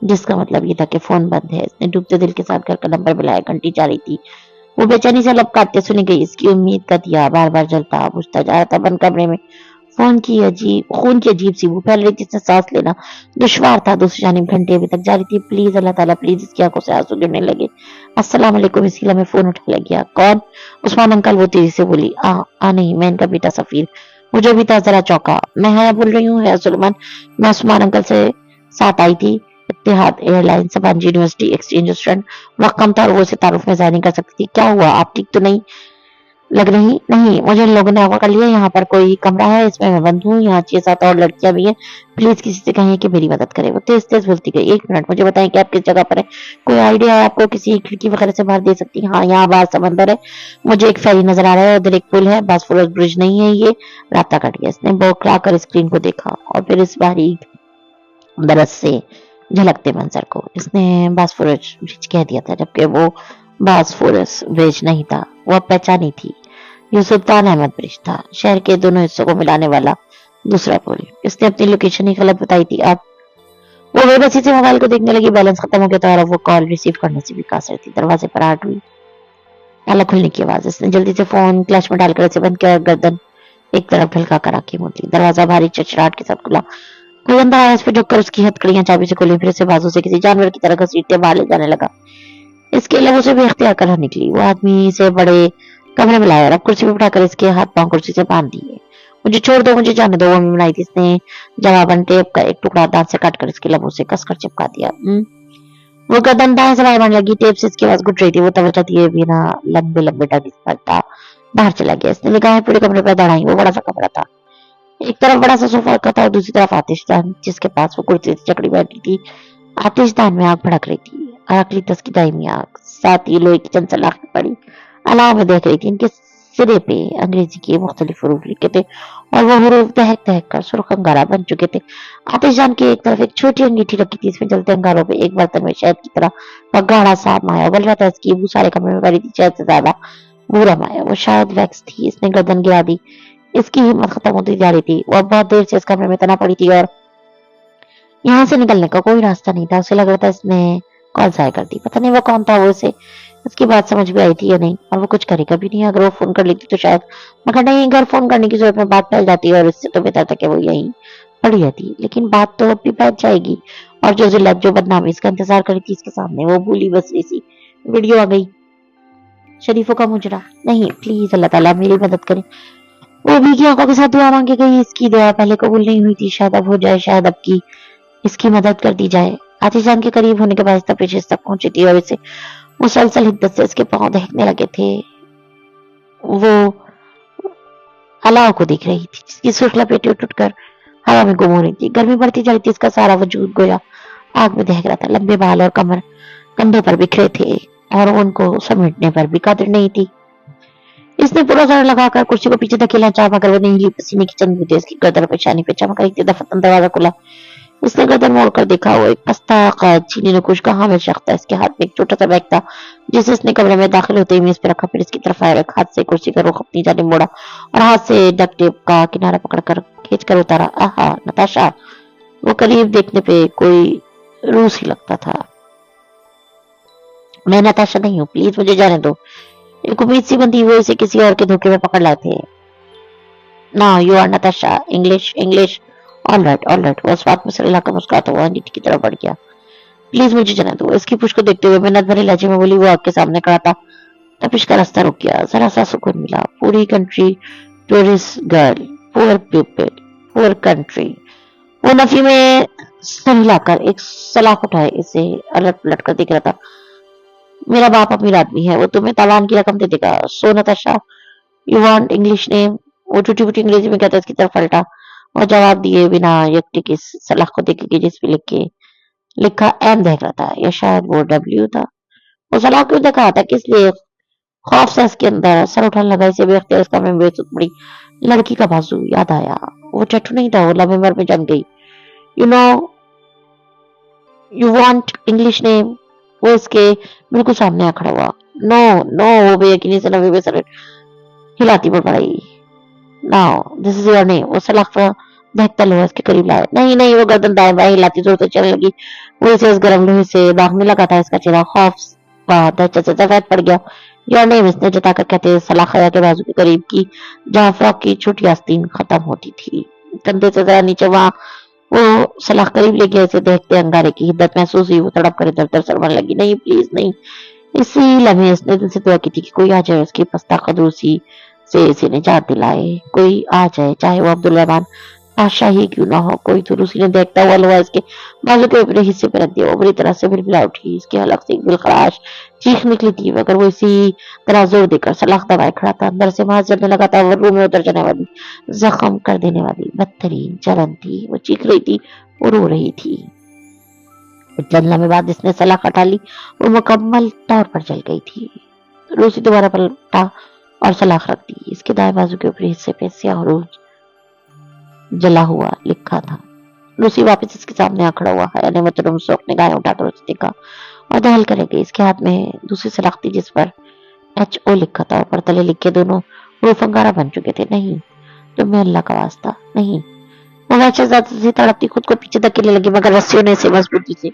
जिसका मतलब ये था कि फोन बंद है। इसने डूबते दिल के साथ घर का नंबर मिलाया। घंटी जा रही थी। वो बेचैनी से लब काटते सुनी गई। इसकी उम्मीद का दिया बार बार जलता बुझता जा रहा था। बंद कमरे में खून की अजीब सी बू फैल रही थी। इसने सांस लेना दुश्वार था। दूसरी जानिब घंटे अभी तक जारी थी। प्लीज अल्लाह ताला प्लीज। इसकी आंखों से आंसू गिरने लगे। अस्सलाम वालेकुम। इसी लम्हे फोन उठा गया। कौन? उस्मान अंकल। वो तेजी से बोली। नहीं, मैं इनका बेटा सफीर। वो जो भी था जरा चौंका। मैं हया बोल रही हूँ, है सुलेमान। मैं उस्मान अंकल से साथ आई थी। इत्तेहाद एयरलाइन सबांजी यूनिवर्सिटी एक्सचेंज स्टूडेंट। वक्त कम था और वो इसे तारुफ में जाहिर नहीं कर सकती थी। क्या हुआ? आप ठीक तो नहीं लग रही? नहीं, मुझे लोगों ने अगवा कर लिया। यहाँ पर कोई कमरा है, इसमें मैं बंद हूँ। यहाँ 6-7 और लड़कियां भी हैं। प्लीज किसी से कहिए कि मेरी मदद करे। वो तेज तेज बोलती गई। 1 मिनट, मुझे बताएं कि आप किस जगह पर है? कोई आइडिया है आपको? किसी खिड़की वगैरह से बाहर दे सकती? हाँ, यहाँ बाहर समंदर है। मुझे एक फेरी नजर आ रहा है। उधर एक पुल है। बॉस्फोरस ब्रिज नहीं है ये। रास्ता कट गया। इसने बौखला कर स्क्रीन को देखा और फिर इस बारी बरस से झलकते मंजर को। इसने बॉस्फोरस ब्रिज कह दिया था, जबकि वो बॉस्फोरस ब्रिज नहीं था। वो पहचानी थी। ये सुल्तान अहमद ब्रिज था, शहर के दोनों हिस्सों को मिलाने वाला दूसरा पुल। इसने अपनी लोकेशन ही गलत बताई थी। अब वो बेबसी से मोबाइल को देखने लगी। बैलेंस खत्म हो गया था और वो कॉल रिसीव करने से भी कासर थी। दरवाजे पर आहट हुई। ताला खुलने की आवाज। इसने जल्दी से फोन क्लच में डालकर इसे बंद किया और गर्दन एक तरफ ढलका कर आंखें मूंद ली। दरवाजा भारी चचराहट के साथ खुला। कोई अंदर आया। इस पे झुककर उसकी हथकड़ियां चाबी से खोली, फिर उसे बाजू से किसी जानवर की तरह घसीटते बाहर ले जाने लगा। इसके लबों से भी इख्तियार कर निकली। वो आदमी से बड़े कमरे में लाया और अब कुर्सी पे बिठाकर इसके हाथ पांव कुर्सी से बांध दिए। मुझे छोड़ दो, मुझे जाने दो। वो बनाई थी। इसने जवाबन टेप का एक टुकड़ा दांत से काटकर इसके लबों से कसकर चिपका दिया। वो गर्दन दाएं से बाएं बढ़ने लगी। टेप से इसकी आवाज घुट रही थी। वो तवज्जो दिए बिना लंबे लंबे डग पड़ता बाहर चला गया। इसने निगाहें पूरे कमरे पर दौड़ाई। वो बड़ा सा कमरा था। एक तरफ बड़ा सा सोफा रखा था और दूसरी तरफ आतिशदान, जिसके पास वो कुर्सी से जकड़ी बैठी थी। आतिशदान में आग भड़क रही थी। अरकली तस की दाईमी आग, साथ ही लोहे की चंचल आंखें पड़ी अलाव में देख रही थी। इनके सिरे पे अंग्रेजी के मुख्तलिफ हरूफ लिखे थे और वो हरूफ दहक दहक कर सुर्ख अंगारा बन चुके थे। आतिश जान की एक तरफ एक छोटी अंगीठी रखी थी, इसमें जलते अंगारों पे एक बर्तन में शहद की तरह का गाढ़ा साफ माया उबल रहा था। इसकी बू सारे कमरे में भरी थी, शहद से ज्यादा बुरा माया। वो शायद वैक्स थी। इसने गर्दन गिरा दी। इसकी हिम्मत खत्म होती जा रही थी। वो अब बहुत देर से इस कमरे में तना पड़ी थी और यहाँ से निकलने का कोई रास्ता नहीं था। उसे लग रहा था इसने कॉल जाया कर दी। पता नहीं वो कौन था, वो इसे उसकी बात समझ भी आई थी या नहीं, और वो कुछ करेगा भी नहीं। अगर वो फोन कर लेती तो शायद, मगर नहीं, घर फोन करने की जरूरत में बात फैल जाती और इससे तो बेहतर था कि वो यहीं पड़ी रहती। लेकिन बात तो अब भी फैल जाएगी, और जो जिल्लत, जो बदनामी इसका इंतजार करी थी इसके सामने, वो भूली बसरी सी वीडियो आ गई। शरीफों का मुजरा, नहीं प्लीज अल्लाह ताला मेरी मदद करे। वो भी की आंखों के साथ दुआ मांगी गई। इसकी दुआ पहले कबूल नहीं हुई थी, शायद अब हो जाए, शायद अब की इसकी मदद कर दी जाए। आतिशान के करीब होने के बाद पेशेस तक पहुंची थी और इसे मुसलसल हिद्दत से इसके पांव दहकने लगे थे। वो अलाव को देख रही थी, जिसकी सुर्ख लपेटें उठ उठकर हवा में गुम हो रही थी। गर्मी बढ़ती जा रही थी, इसका सारा वजूद गोया आग में दहक रहा था। लंबे बाल और कमर कंधों पर बिखरे थे और उनको समेटने पर भी कादिर नहीं थी। इसने पूरा जोर लगाकर कुर्सी को पीछे धकेला, चाह मगर वो नहीं हिली। पसीने की चंद बूंदें इसकी गर्दन पे शानी पे चमक रही थी। दफतन दरवाजा खुला। उसने गर्दन मोड़कर देखा। वो एक पस्ता कैद चीनी नकुश का हामिल शख्स था। इसके हाथ में एक छोटा सा बैग था, जिसे इसने कमरे में दाखिल होते ही मेज पे रखा। फिर इसकी तरफ आया, एक हाथ से कुर्सी का रुख अपनी जानिब मोड़ा और हाथ से डक टेप का किनारा पकड़कर खींच कर उतारा। आहा, नताशा। वो करीब देखने पे कोई रूसी लगता था। मैं नताशा नहीं हूँ, प्लीज मुझे जाने दो। एक उम्मीद सी बंधी हुई इसे किसी और के धोखे में पकड़ लाए थे। ना, you are Natasha. English English. All right all right. वो इस बात में सरेला का मुस्कुराता हुआ नीति की तरफ बढ़ गया। प्लीज मुझे जाने दो। इसकी पुश को देखते हुए मेहनत भरे लहजे में बोली। वो आग के सामने खड़ा था। तपिश का रास्ता रुक गया। जरा सा सुकून मिला। पूरी country, tourist girl, poor people, poor country. वो नफी में सर हिलाकर एक सलाख उठाए इसे अलट पलट कर देख रहा था। मेरा बाप अमीर आदमी है, वो तुम्हें तावान की रकम दे देगा। So Natasha, you want English name? वो टूटी फूटी अंग्रेजी में कहता इसकी तरफ पलटा और जवाब दिए बिना यकटी की सलाख को देखेगी, जिसपे लिखा एम देख रहा था, या शायद वो डब्ल्यू था। वो सलाख क्यों देखा था, किस लिए? खौफ से इसके अंदर सर उठाने लगा। इसे भी अख्तियार इसका में बेसुध पड़ी लड़की का बाजू याद आया। वो टैटू नहीं था, वो लम्बे मर में जम गई। You know you want English name? वो इसके बिल्कुल सामने आ खड़ा हुआ। नो नो, वो बेयकीनी से लंबे में सर हिलाती बढ़ाई। Now this is your name. वो सलाख दहकता लोहा इसके करीब लाया। नहीं नहीं, वो गर्दन दाएं बाएं हिलाती जोर से चलने लगी। वो इसे उस गर्म लोहे से दागने लगा था। इसका चेहरा खौफ दहशत से सफेद पड़ गया। योर नेम, इसने जताकर कहते सलाख खया के बाजू के करीब की, जहां फ्रॉक की छोटी आस्तीन खत्म होती थी। कंधे से जरा नीचे वहां वो सलाख करीब ले गया। इसे देखते अंगारे की हिद्दत महसूस हुई। वो तड़प कर इधर उधर सरवरने लगी। नहीं प्लीज नहीं। इसी लम्हे इसने दिल से दुआ की थी कि कोई आ जाए, उसकी पस्ता खदूसी से इसे निजात दिलाए। कोई आ जाए, चाहे वो अब्दुल रहमान बादशाह ही क्यों ना हो। कोई तो रूसी ने देखता हुआ लोहा इसके बाजू के ऊपरी हिस्से पर रख दिया। वो बुरी तरह से बिलबिला उठी। इसके हलक से एक बिलखराश चीख निकली थी, मगर वो इसी तरह जोर देकर सलाख दबाए खड़ा था। अंदर से मांस जलने लगा था। वो रूह में उतर जाने वाली, जख्म कर देने वाली बदतरीन जलन थी। वो चीख रही थी, वो रो रही थी। चंद लम्हे बाद इसने सलाख हटा ली। वो मुकम्मल तौर पर जल गई थी। रूसी दोबारा पलटा और सलाख रख दी। इसके दाएं बाजू के ऊपरी हिस्से पे स्याह रूज जला हुआ लिखा था। रूसी वापस इसके सामने आ खड़ा हुआ है। ने मतरुम से अपने गाय उठाकर उसे देखा और दहल कर गई। इसके हाथ में दूसरी सलाख थी, जिस पर HO लिखा था। ऊपर तले लिखे दोनों रूफ अंगारा बन चुके थे। नहीं, तुम्हें अल्लाह का वास्ता नहीं। वो शहजादी से तड़पती खुद को पीछे धकेलने लगी, मगर रस्सियों ने इसे मजबूती से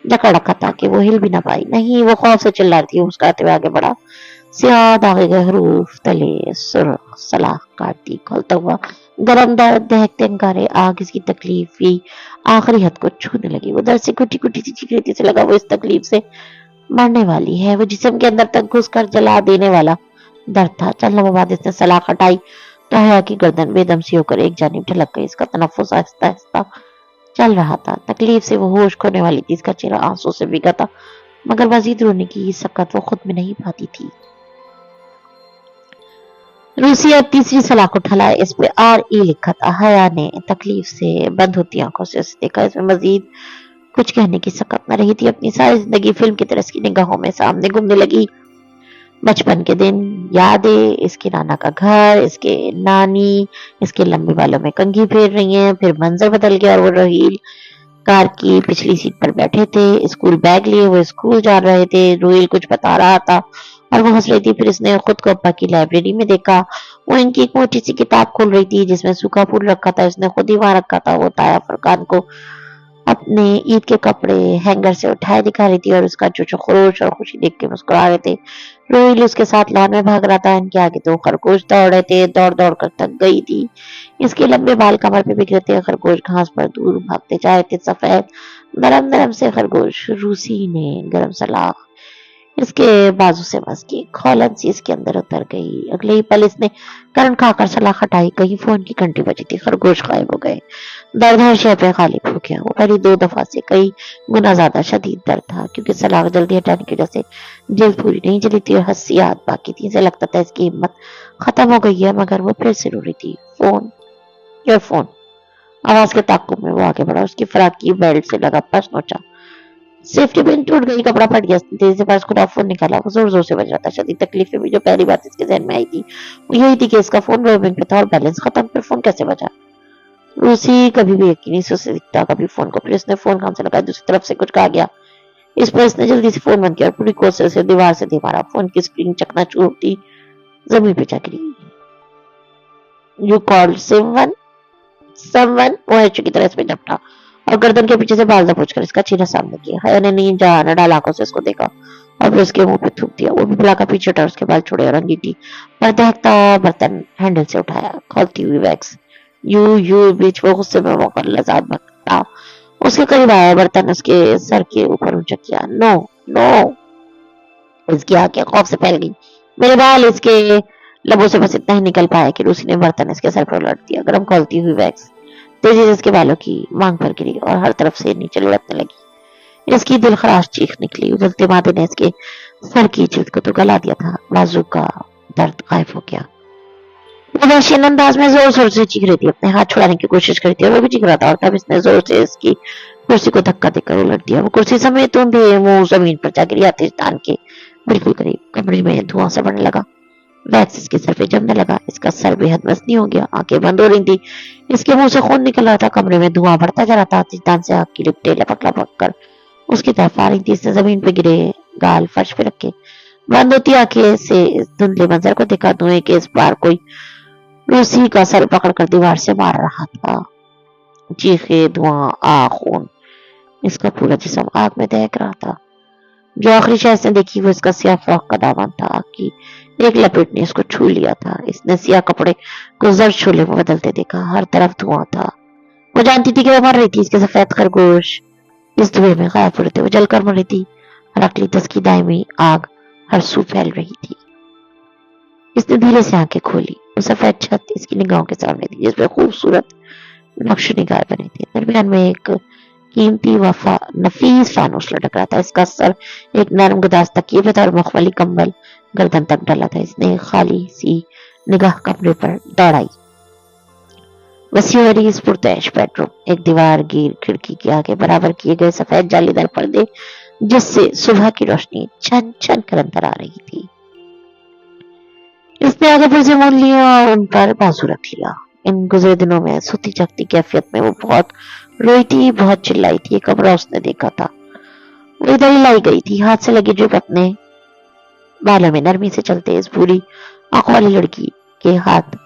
जकड़ रखा था कि वो हिल भी ना पाई। नहीं, वो खौफ से चिल्ला रही थी। मुस्कुराते हुए आगे बढ़ा। स्याह दागे गए हरूफ तले सुर्ख सलाख काटती खोलता हुआ गरम दर्द दहकते अंगारे आग इसकी तकलीफ की आखिरी हद को छूने लगी। वो दर्द से कुटी कुटी सी चीख रही थी। लगा वो इस तकलीफ से मरने वाली है। वो जिस्म के अंदर तक घुसकर जला देने वाला दर्द था। चल लम्बा बाद इसने सलाख हटाई तो हया की गर्दन बेदम सी होकर एक जानिब ढलक गई। इसका तनफ्फुस आहिस्ता आहिस्ता चल रहा था। तकलीफ से वो होश खोने वाली थी। इसका चेहरा आंसू से भीगा था, मगर मजीद रोने की सकत वो खुद में नहीं पाती थी। रूसी अब तीसरी सलाख उठा। इस पे RE लिखा था। हया ने तकलीफ से बंद होती आंखों से उसे देखा। इसमें मजीद कुछ कहने की सकत न रही थी। अपनी सारी जिंदगी फिल्म की तरह इसकी निगाहों में सामने घूमने लगी। बचपन के दिन, यादें, इसके नाना का घर, इसके नानी, इसके लंबे बालों में कंघी फेर रही हैं। फिर मंजर बदल गया और वो रोहिल कार की पिछली सीट पर बैठे थे, स्कूल बैग लिए वो स्कूल जा रहे थे। रोहिल कुछ बता रहा था और वो हंस रही थी। फिर इसने खुद को अब्बा की लाइब्रेरी में देखा। वो इनकी एक मोटी सी किताब खोल रही थी जिसमें सूखा फूल रखा था, इसने खुद ही वहां रखा था। वो ताया फरकान को अपने ईद के कपड़े हैंगर से उठाए दिखा रही थी और उसका चूचू खरोश और खुशी देख के मुस्कुरा रहे थे। रोहिल उसके साथ लॉन में भाग रहा था। इनके आगे दो खरगोश दौड़ रहे थे, दौड़ दौड़ कर थक गई थी। इसके लंबे बाल कमर पे बिखरे थे। खरगोश घास पर दूर भागते जा रहे थे। सफेद नरम नरम से खरगोश। रूसी ने गरम सलाख इसके बाजू से मस की, खौलन सी इसके अंदर उतर गई। अगले ही पल इसने करंट खाकर सलाख हटाई। कहीं फोन की घंटी बजी थी। खरगोश गायब हो गए। दर्द हर शय पे गालिब हो गया। वो पहली 2 दफा से कई गुना ज्यादा शदीद दर्द था, क्योंकि सलाख जल्दी हटाने की वजह से जल्द पूरी नहीं चली थी और हंसियात बाकी थी। इसे लगता था इसकी हिम्मत खत्म हो गई है, मगर वो फिर से रो रही थी। Phone, your phone. आवाज के ताकुब में वो आगे बढ़ा। उसकी फ्राक की बेल्ट से लगा पर्स नोचा। सेफ्टी पिन टूट गई, कपड़ा फट गया। तेजी से पर्स खुला, फोन निकाला। वो जोर जोर से बज रहा था। शदीद तकलीफ में जो पहली बात इसके जहन में आई थी वो यही थी कि इसका फोन रोमिंग पे था और बैलेंस खत्म। फिर फोन कैसे बजा? रूसी कभी भी यकीनी से उसे दिखता, कभी फोन को। फिर इसने फोन काम से लगाया। दूसरी तरफ से कुछ कहा गया। इस पर इसने जल्दी से फोन बंद किया और पूरी कोशिश से दीवार से दे मारा। फोन की स्क्रीन चकनाचूर होती जमीन पे जा गिरी। You called someone. वो हैचू की तरह इसमें झपटा और गर्दन के पीछे से बाल दबोचकर इसका चेहरा सामने किया। हया ने नींद जान डाल आंखों से इसको देखा और फिर उसके मुंह पे थूक दिया। वो भी बुला का पीछे हटा, उसके बाल छोड़े और अंगीठी पर दहकता बर्तन हैंडल से उठाया, खोलती हुई वैक्स। यू बीच वो गुस्से में मौका लजात भगता उसके करीब आया। बर्तन उसके सर के ऊपर ऊंचा किया। No no. इसकी आंखें खौफ से फैल गई। मेरे बाल। इसके लबों से बस इतना ही निकल पाया कि रूसी ने बर्तन इसके सर पर उलट दिया। गरम खोलती हुई वैक्स तेजी से इसके बालों की मांग पर गिरी और हर तरफ से नीचे लुढ़कने लगी। इसकी दिलखराश चीख निकली। उगलते माथे ने इसके सर की जिल्द को तो गला दिया था। बाजू का दर्द गायब हो गया। वो वहशीन अंदाज में जोर जोर से चीख रही थी, अपने हाथ छुड़ाने की कोशिश करी थी और वो भी चीख रहा था। और तब इसने जोर से इसकी कुर्सी को धक्का देकर उलट दिया। वो कुर्सी समेत भी मुंह जमीन पर जा गिरी, आतिश दान के बिल्कुल करीब। कमरे में धुआं सा बढ़ने लगा। वैक्स इसके सर पे जमने लगा। इसका सर बेहद मसनी हो गया। आंखें बंद हो रही थी। इसके मुंह से खून निकल रहा था। कमरे में धुआं बढ़ता जा रहा था। आतिशदान से आग की लिपटे लपक लपक कर उसकी तरफ आ रही थी। इसने जमीन पे गिरे गाल फर्श पे रखे बंद होती आंखें से इस धुंधले मंजर को देखा। धुएं के इस बार कोई रूसी का सर पकड़कर दीवार से मार रहा था। चीखे, धुआं, आग, खून। इसका पूरा जिस्म आग में दहक रहा था। जो आखिरी शय इसने देखी वो इसका सियाह फ्रॉक का दामन था। आग की एक लपेट ने इसको छू लिया था। इसने सियाह कपड़े को जर्द शोले में बदलते देखा। हर तरफ धुआं था। वो जानती थी कि वो मर रही थी। इसके सफेद खरगोश इस धुएं में गायब हो रहे थे। वो जलकर मर रही थी। हराकली तस की दायमी आग हर सू फैल रही थी। इसने धीरे से आंखें खोली। वो सफेद छत इसकी निगाहों के सामने थी, जिसपे खूबसूरत नक्श निगार बने थे। दरमियान में एक कीमती वफा नफीस फानूस लटक रहा था। इसका सर एक नरम गदास तकिए पे था और मखमली कंबल गर्दन तक डाला था। इसने खाली सी निगाह कमरे पर दौड़ाई। वसीवरी पुरतैश बेडरूम, एक दीवार गिर खिड़की के आगे बराबर किए गए सफेद जालीदार पर्दे जिससे सुबह की रोशनी छन छन कर अंदर आ रही थी। इसने आगे फिर से मोड़ लिया और उन पर बाजू रख लिया। इन गुजरे दिनों में सोती जगती कैफियत में वो बहुत रोई थी, बहुत चिल्लाई थी। कमरा उसने देखा था। वो इधर ही लाई गई थी। हाथ से लगी ड्रिप अपने बालों में नरमी से चलते इस बुरी आंखों वाली लड़की के हाथ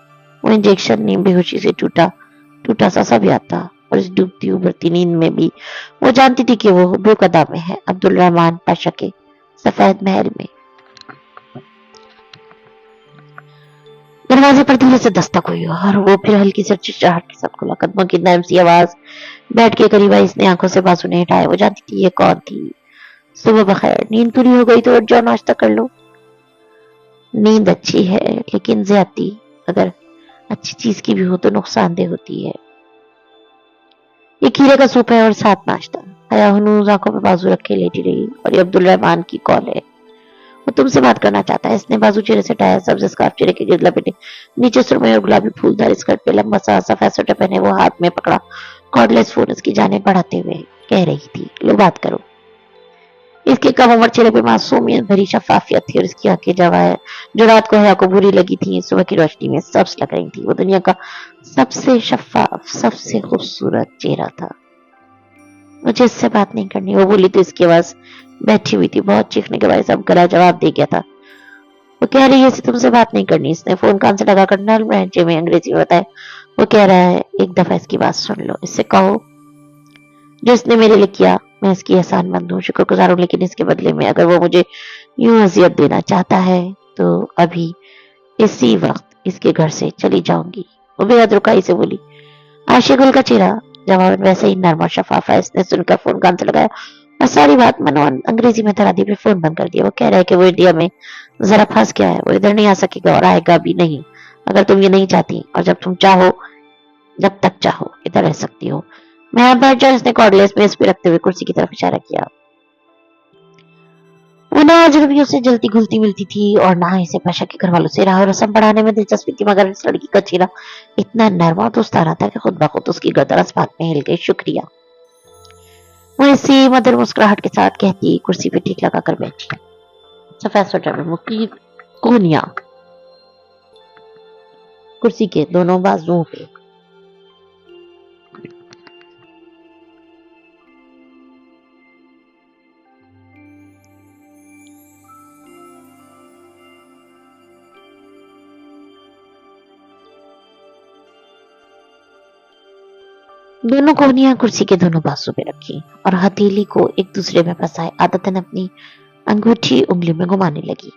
वो इंजेक्शन नींद बेहोशी से टूटा सा सब याद था। और इस डूबती उभरती नींद में भी वो जानती थी कि वो बेकदा में है, अब्दुल रहमान पाशा के सफेद महल में। दरवाजे पर धीरे से दस्तक हुई और वो फिर हल्की से चिड़चिड़ाहट के साथ खुला। कदमों की नरम सी आवाज बैठ के करीब आई। इसने आंखों से बाजू नहीं हटाया। वो जानती थी ये कौन थी। सुबह बखैर। नींद पूरी हो गई तो उठ जाओ, नाश्ता कर लो। नींद अच्छी है, लेकिन ज्यादती अगर अच्छी चीज की भी हो तो नुकसानदेह होती है। ये खीरे का सूप है और साथ नाश्ता। हया हनूज आंखों पे बाजू रखे लेटी रही। और ये अब्दुल रहमान की कॉल है। वो तुमसे बात करना चाहता है। इसने बाजू चेहरे से हटाया। सब्ज स्कार्फ चेहरे के गिर्द लपेटे, नीचे सुरमई और गुलाबी फूलदार स्कर्ट पे लंबा सा सफेद स्वेटर पहने वो हाथ में पकड़ा कॉर्डलेस फोन उसकी जाने बढ़ाते हुए कह रही थी, लो बात करो। इसके कम उम्र चेहरे पे मासूमियत भरी शफाफियत थी और इसकी आंखें जो रात को हया को बुरी लगी थी, सुबह की रोशनी में सब्ज लग रही थी। वो दुनिया का सबसे शफाफ, सबसे खूबसूरत चेहरा था। मुझे इससे बात नहीं करनी, वो बोली तो इसकी आवाज बैठी हुई थी। बहुत चीखने के बाद सब गला जवाब दे गया था। वो कह रही है तुमसे बात नहीं करनी। इसने फोन कान से लगाकर नल लहजे में अंग्रेजी में बताया। वो कह रहा है एक दफा इसकी बात सुन लो, इससे कहो जो इसने मेरे लिए किया मैं इसकी एहसानमंद हूँ, शुक्रगुजार हूँ, लेकिन इसके बदले में अगर वो मुझे यूं अजियत देना चाहता है तो अभी इसी वक्त इसके घर से चली जाऊंगी। वो बेहद रुकाई से बोली। आयशा गुल का चेहरा जवाब वैसे ही नर्म और शफाफ है। इसने सुनकर फोन कान से लगाया और सारी बात मनोन अंग्रेजी में धरा दी, फिर फोन बंद कर दिया। वो कह रहा है कि वो इंडिया में जरा फंस गया है, वो इधर नहीं आ सकेगा और आएगा भी नहीं अगर तुम ये नहीं चाहती, और जब तुम चाहो, जब तक चाहो इधर रह सकती हो। मैं यहाँ बैठ जाऊं। इसने कॉर्डलेस मेज पे रखते हुए कुर्सी की तरफ इशारा किया। वो ना अजनबियों से जल्दी घुलती मिलती थी और ना इसे पाशा के घर वालों से राह रस्म बढ़ाने में दिलचस्पी थी, मगर इस लड़की का चेहरा इतना नरम और दोस्ताना था कि खुद ब खुद उसकी गर्दन आसमान में हिल गई। शुक्रिया, वो इसी मधुर मुस्कुराहट के साथ कहती कुर्सी पे ठीक लगा कर बैठी। सफेद स्वेटर में मुकीद कोनिया कुर्सी के दोनों बाजुओं पे। दोनों कोहनियां कुर्सी के दोनों बाजू पे रखी और हथेली को एक दूसरे में फंसाए आदतन अपनी अंगूठी उंगली में घुमाने लगी।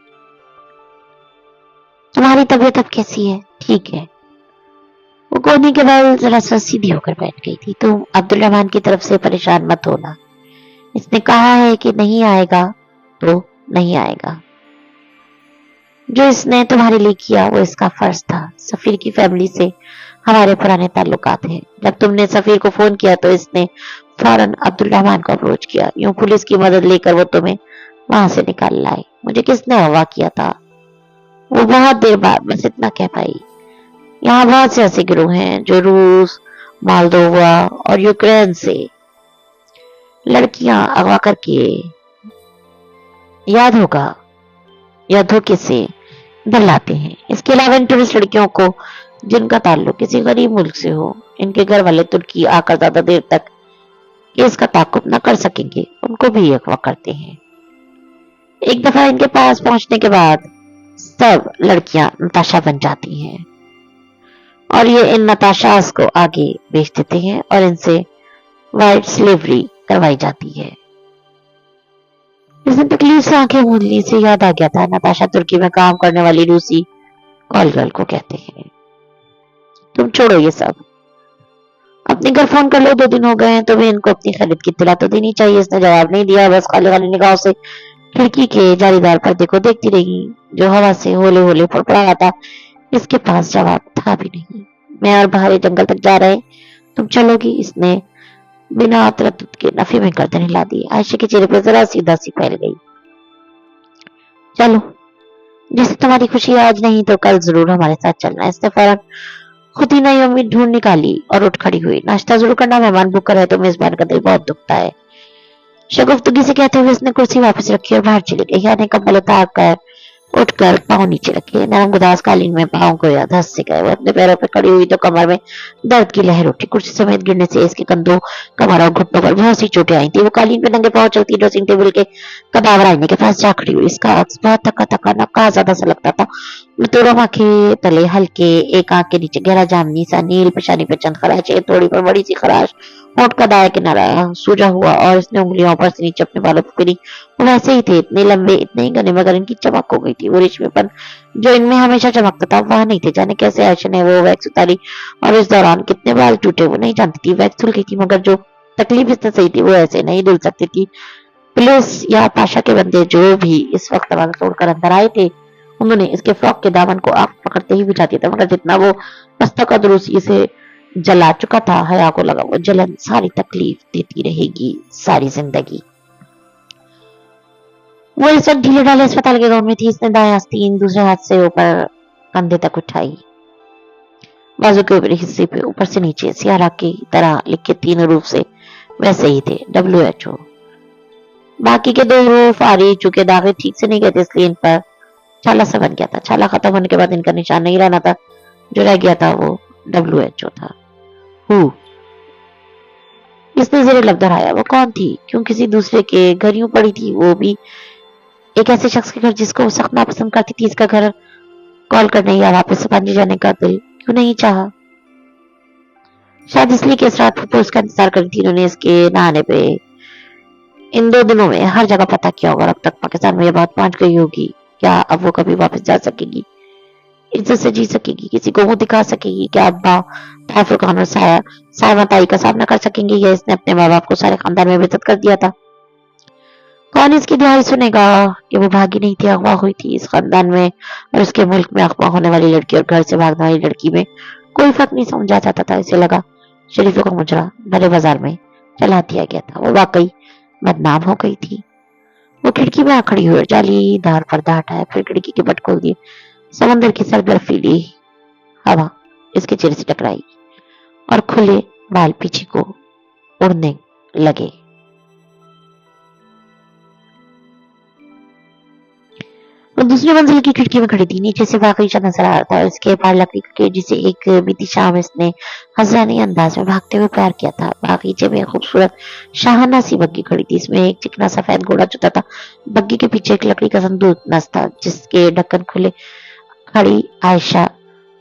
तुम्हारी तबीयत अब कैसी है? ठीक है। वो कोहनी के बाल जरा सा सीधी होकर बैठ गई थी। तुम अब्दुल रहमान की तरफ से परेशान मत होना, इसने कहा है कि नहीं आएगा तो नहीं आएगा। जो इसने तुम्हारे लिए किया वो इसका फर्ज था। सफीर की फैमिली से हमारे पुराने ताल्लुकात हैं। जब तुमने सफीर को फोन किया तो इसने फौरन अब्दुल रहमान को अप्रोच किया। यूं पुलिस की मदद लेकर वो तुम्हें वहां से निकाल लाए। मुझे किसने अगवा किया था? वो बहुत देर बाद बस इतना कह पाई। यहाँ बहुत से ऐसे गिरोह हैं जो रूस, मोल्दोवा और यूक्रेन से लड़कियां अगवा करके, याद होगा, या धोखे से इधर लाते हैं। इसके अलावा इन टूरिस्ट लड़कियों को जिनका ताल्लुक किसी गरीब मुल्क से हो, इनके घर वाले तुर्की आकर ज्यादा देर तक केस का ताकुब न कर सकेंगे, उनको भी अगवा करते हैं। एक दफा इनके पास पहुंचने के बाद सब लड़कियां नताशा बन जाती हैं और ये इन नताशास को आगे बेच देते हैं और इनसे वाइट स्लेवरी करवाई जाती है। इसने तकलीफ से आंखें मूंद ली। से याद आ गया था नताशा तुर्की में काम करने वाली रूसी कॉल गर्ल को कहते हैं। तुम छोड़ो ये सब, अपने घर फोन कर लो। 2 दिन हो गए हैं, तुम्हें इनको अपनी खरीद की इत्तला तो देनी चाहिए। इसने जवाब नहीं दिया, बस खाली खाली निगाहों से खिड़की के जालीदार पर्दे को देखती रही जो हवा से होले होले फड़फड़ा रहा था। इसके पास जवाब था भी नहीं। मैं और बाहर जंगल तक जा रहे, तुम चलोगी? इसने बिना तरद्दुद के नफी में गर्दन हिला दी। आयशा के चेहरे पर जरा सी उदासी फैल गई। चलो, जैसे तुम्हारी खुशी आज नहीं तो कल जरूर हमारे साथ चलना। इसने फौरन खुद ही नई उम्मीद ढूंढ निकाली और उठ खड़ी हुई। नाश्ता जरूर करना, मेहमान भूखा रहे तो मेजबान का दिल बहुत दुखता है। शगुफ्तगी से कहते हुए इसने कुर्सी वापस रखी और बाहर चली गई। यानी कम्बल उतार कर उठकर पाँव नीचे रखे, नरम गुदास कालीन में पाँव को धस से गए। वो अपने पैरों पर खड़ी हुई तो कमर में दर्द की लहर उठी। कुर्सी समेत गिरने से इसके कंधों, कमर और घुटनों पर बहुत सी चोटें आई थी। वो कालीन पे नंगे पाँव चलती ड्रेसिंग टेबल के कदावर आईने के पास जा खड़ी हुई। इसका अक्स बहुत थका थका नक्का ज्यादा सा लगता था। दोनों आंखें तले हल्के, एक आंख के नीचे गहरा जामनी सा नील, पेशानी पे चंद खराशे, थोड़ी पर बड़ी सी खराश, होंठ का दाया किनारा सूजा हुआ और इसने उंगलियों पर से नीचे अपने बालों पर फिरी। वो वैसे ही थे, इतने लंबे, इतने ही घने, मगर इनकी चमक हो गई थी। वो रेशमीपन जो इनमें हमेशा चमकता था वह नहीं थे। जाने कैसे आयशा ने वो वैक्स उतारी और इस दौरान कितने बाल टूटे वो नहीं जानती थी। वैक्स धुल गई थी, मगर जो तकलीफ इसने सही थी वो ऐसे नहीं धुल सकती थी। पुलिस या पाशा के बंदे जो भी इस वक्त दरवाजा तोड़कर अंदर आए थे, उन्होंने इसके फ्रॉक के दामन को आग पकड़ते ही बुझा दिया था। मगर जितना वो मस्तक दुरुस्ती से जला चुका था, हया को लगा वो जलन सारी तकलीफ देती रहेगी सारी जिंदगी। वो इस वक्त ढीले ढाले अस्पताल के गाउन में थी। इसने दाएं आस्तीन दूसरे हाथ से ऊपर कंधे तक उठाई। बाजू के ऊपरी हिस्से पे ऊपर से नीचे सियारा की तरह लिखे 3 रूप से वैसे ही थे, WHO। बाकी के 2 रूफ आ रही चूंकि दागे ठीक से नहीं गए थे इसलिए इन पर छाला सा बन गया था। छाला खत्म होने के बाद इनका निशान नहीं रहना था, जो रह गया था वो WHO था। हु इसने ज़रा लब दोहराया। वो कौन थी? क्यों किसी दूसरे के घर यूं पड़ी थी, वो भी एक ऐसे शख्स के घर जिसको वो सख्त नापसंद करती थी। इसका घर कॉल करने या वापस पानी जाने का दिल क्यों नहीं चाहा? शायद इसलिए कि इस रात वो उसका इंतजार कर रही थी। उन्होंने इसके नहाने पे इन 2 दिनों में हर जगह पता किया होगा। अब तक पाकिस्तान में ये बात पहुंच गई होगी। क्या अब वो कभी वापस जा सकेगी, इज्जत से जी सकेगी, किसी को मुंह दिखा सकेगी? क्या अब्बा तहफुर खान और सायमा ताई का सामना कर सकेंगे, या इसने अपने माँ बाप को सारे खानदान में बेइज्जत कर दिया था? कौन इसकी दुहाई सुनेगा कि वो भागी नहीं थी, अगवा हुई थी। इस खानदान में और उसके मुल्क में अगवा होने वाली लड़की और घर से भागने वाली लड़की में कोई फर्क नहीं समझा जाता था। इसे लगा शरीफों का मुजरा भरे बाजार में चला दिया गया था। वो वाकई बदनाम हो गई थी। वो खिड़की में आ खड़ी हुई जालीदार पर्दा हटाया, फिर खिड़की के बट खोल दिए। समंदर की सरबर्फीली हवा इसके चेहरे से टकराई और खुले बाल पीछे को उड़ने लगे। वो दूसरी मंजिल की खिड़की में खड़ी थी। नीचे से बागीचा नजर आ रहा था। इसके बाहर लकड़ी के जिसे एक बीती शाम इसने हजरानी अंदाज में भागते हुए प्यार किया था। बागीचे में खूबसूरत शाहाना सी बग्गी खड़ी थी। इसमें एक चिकना सफेद घोड़ा चलता था। बग्गी के पीछे एक लकड़ी का संदूक नस्त था, जिसके ढक्कन खुले खड़ी आयशा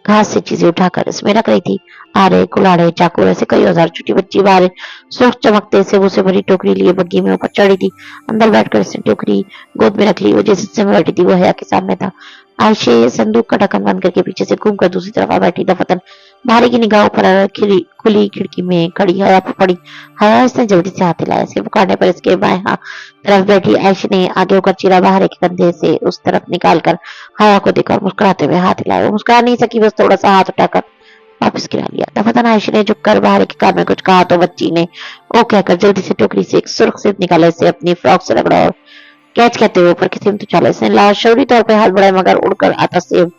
घास से चीजें उठाकर इसमें रख रही थी। आरे, कुल्हाड़े, चाकू, ऐसे कई औजार। छोटी बच्ची बाहर सुर्ख चमकते सेबों से भरी टोकरी लिए बग्गी में ऊपर चढ़ी थी। अंदर बैठकर इसने टोकरी गोद में रख ली। वो जिस हिस्से में बैठी थी वो हया के सामने था। आयशे संदूक का ढक्कन बंद करके पीछे से घूमकर दूसरी तरफ आ बैठी। दफतन भारी की निगाह पर खुली खिड़की में खड़ी हया पर पड़ी। हया इसने जल्दी से हाथ हिलाया। इसके पुकारने पर इसके बाएं हाथ तरफ बैठी आयशे ने आगे होकर चीरा बाहर एक कंधे से उस तरफ निकालकर हया को देखा और मुस्कुराते हुए हाथ हिलाया। वो मुस्कुरा नहीं सकी, बस थोड़ा सा हाथ उठाकर वापस गिरा लिया। दफतन आयशा ने झुककर बाहर के कान में कुछ कहा तो बच्ची ने ओ कहकर जल्दी से टोकरी से एक सुर्ख सेब निकाला। इसे अपनी फ्रॉक से रगड़ा और कैच कहते हुए ऊपर की सिमत उछाला। इसने लाशौरी तौर पर हाथ बढ़ाया, मगर उड़कर आता सेब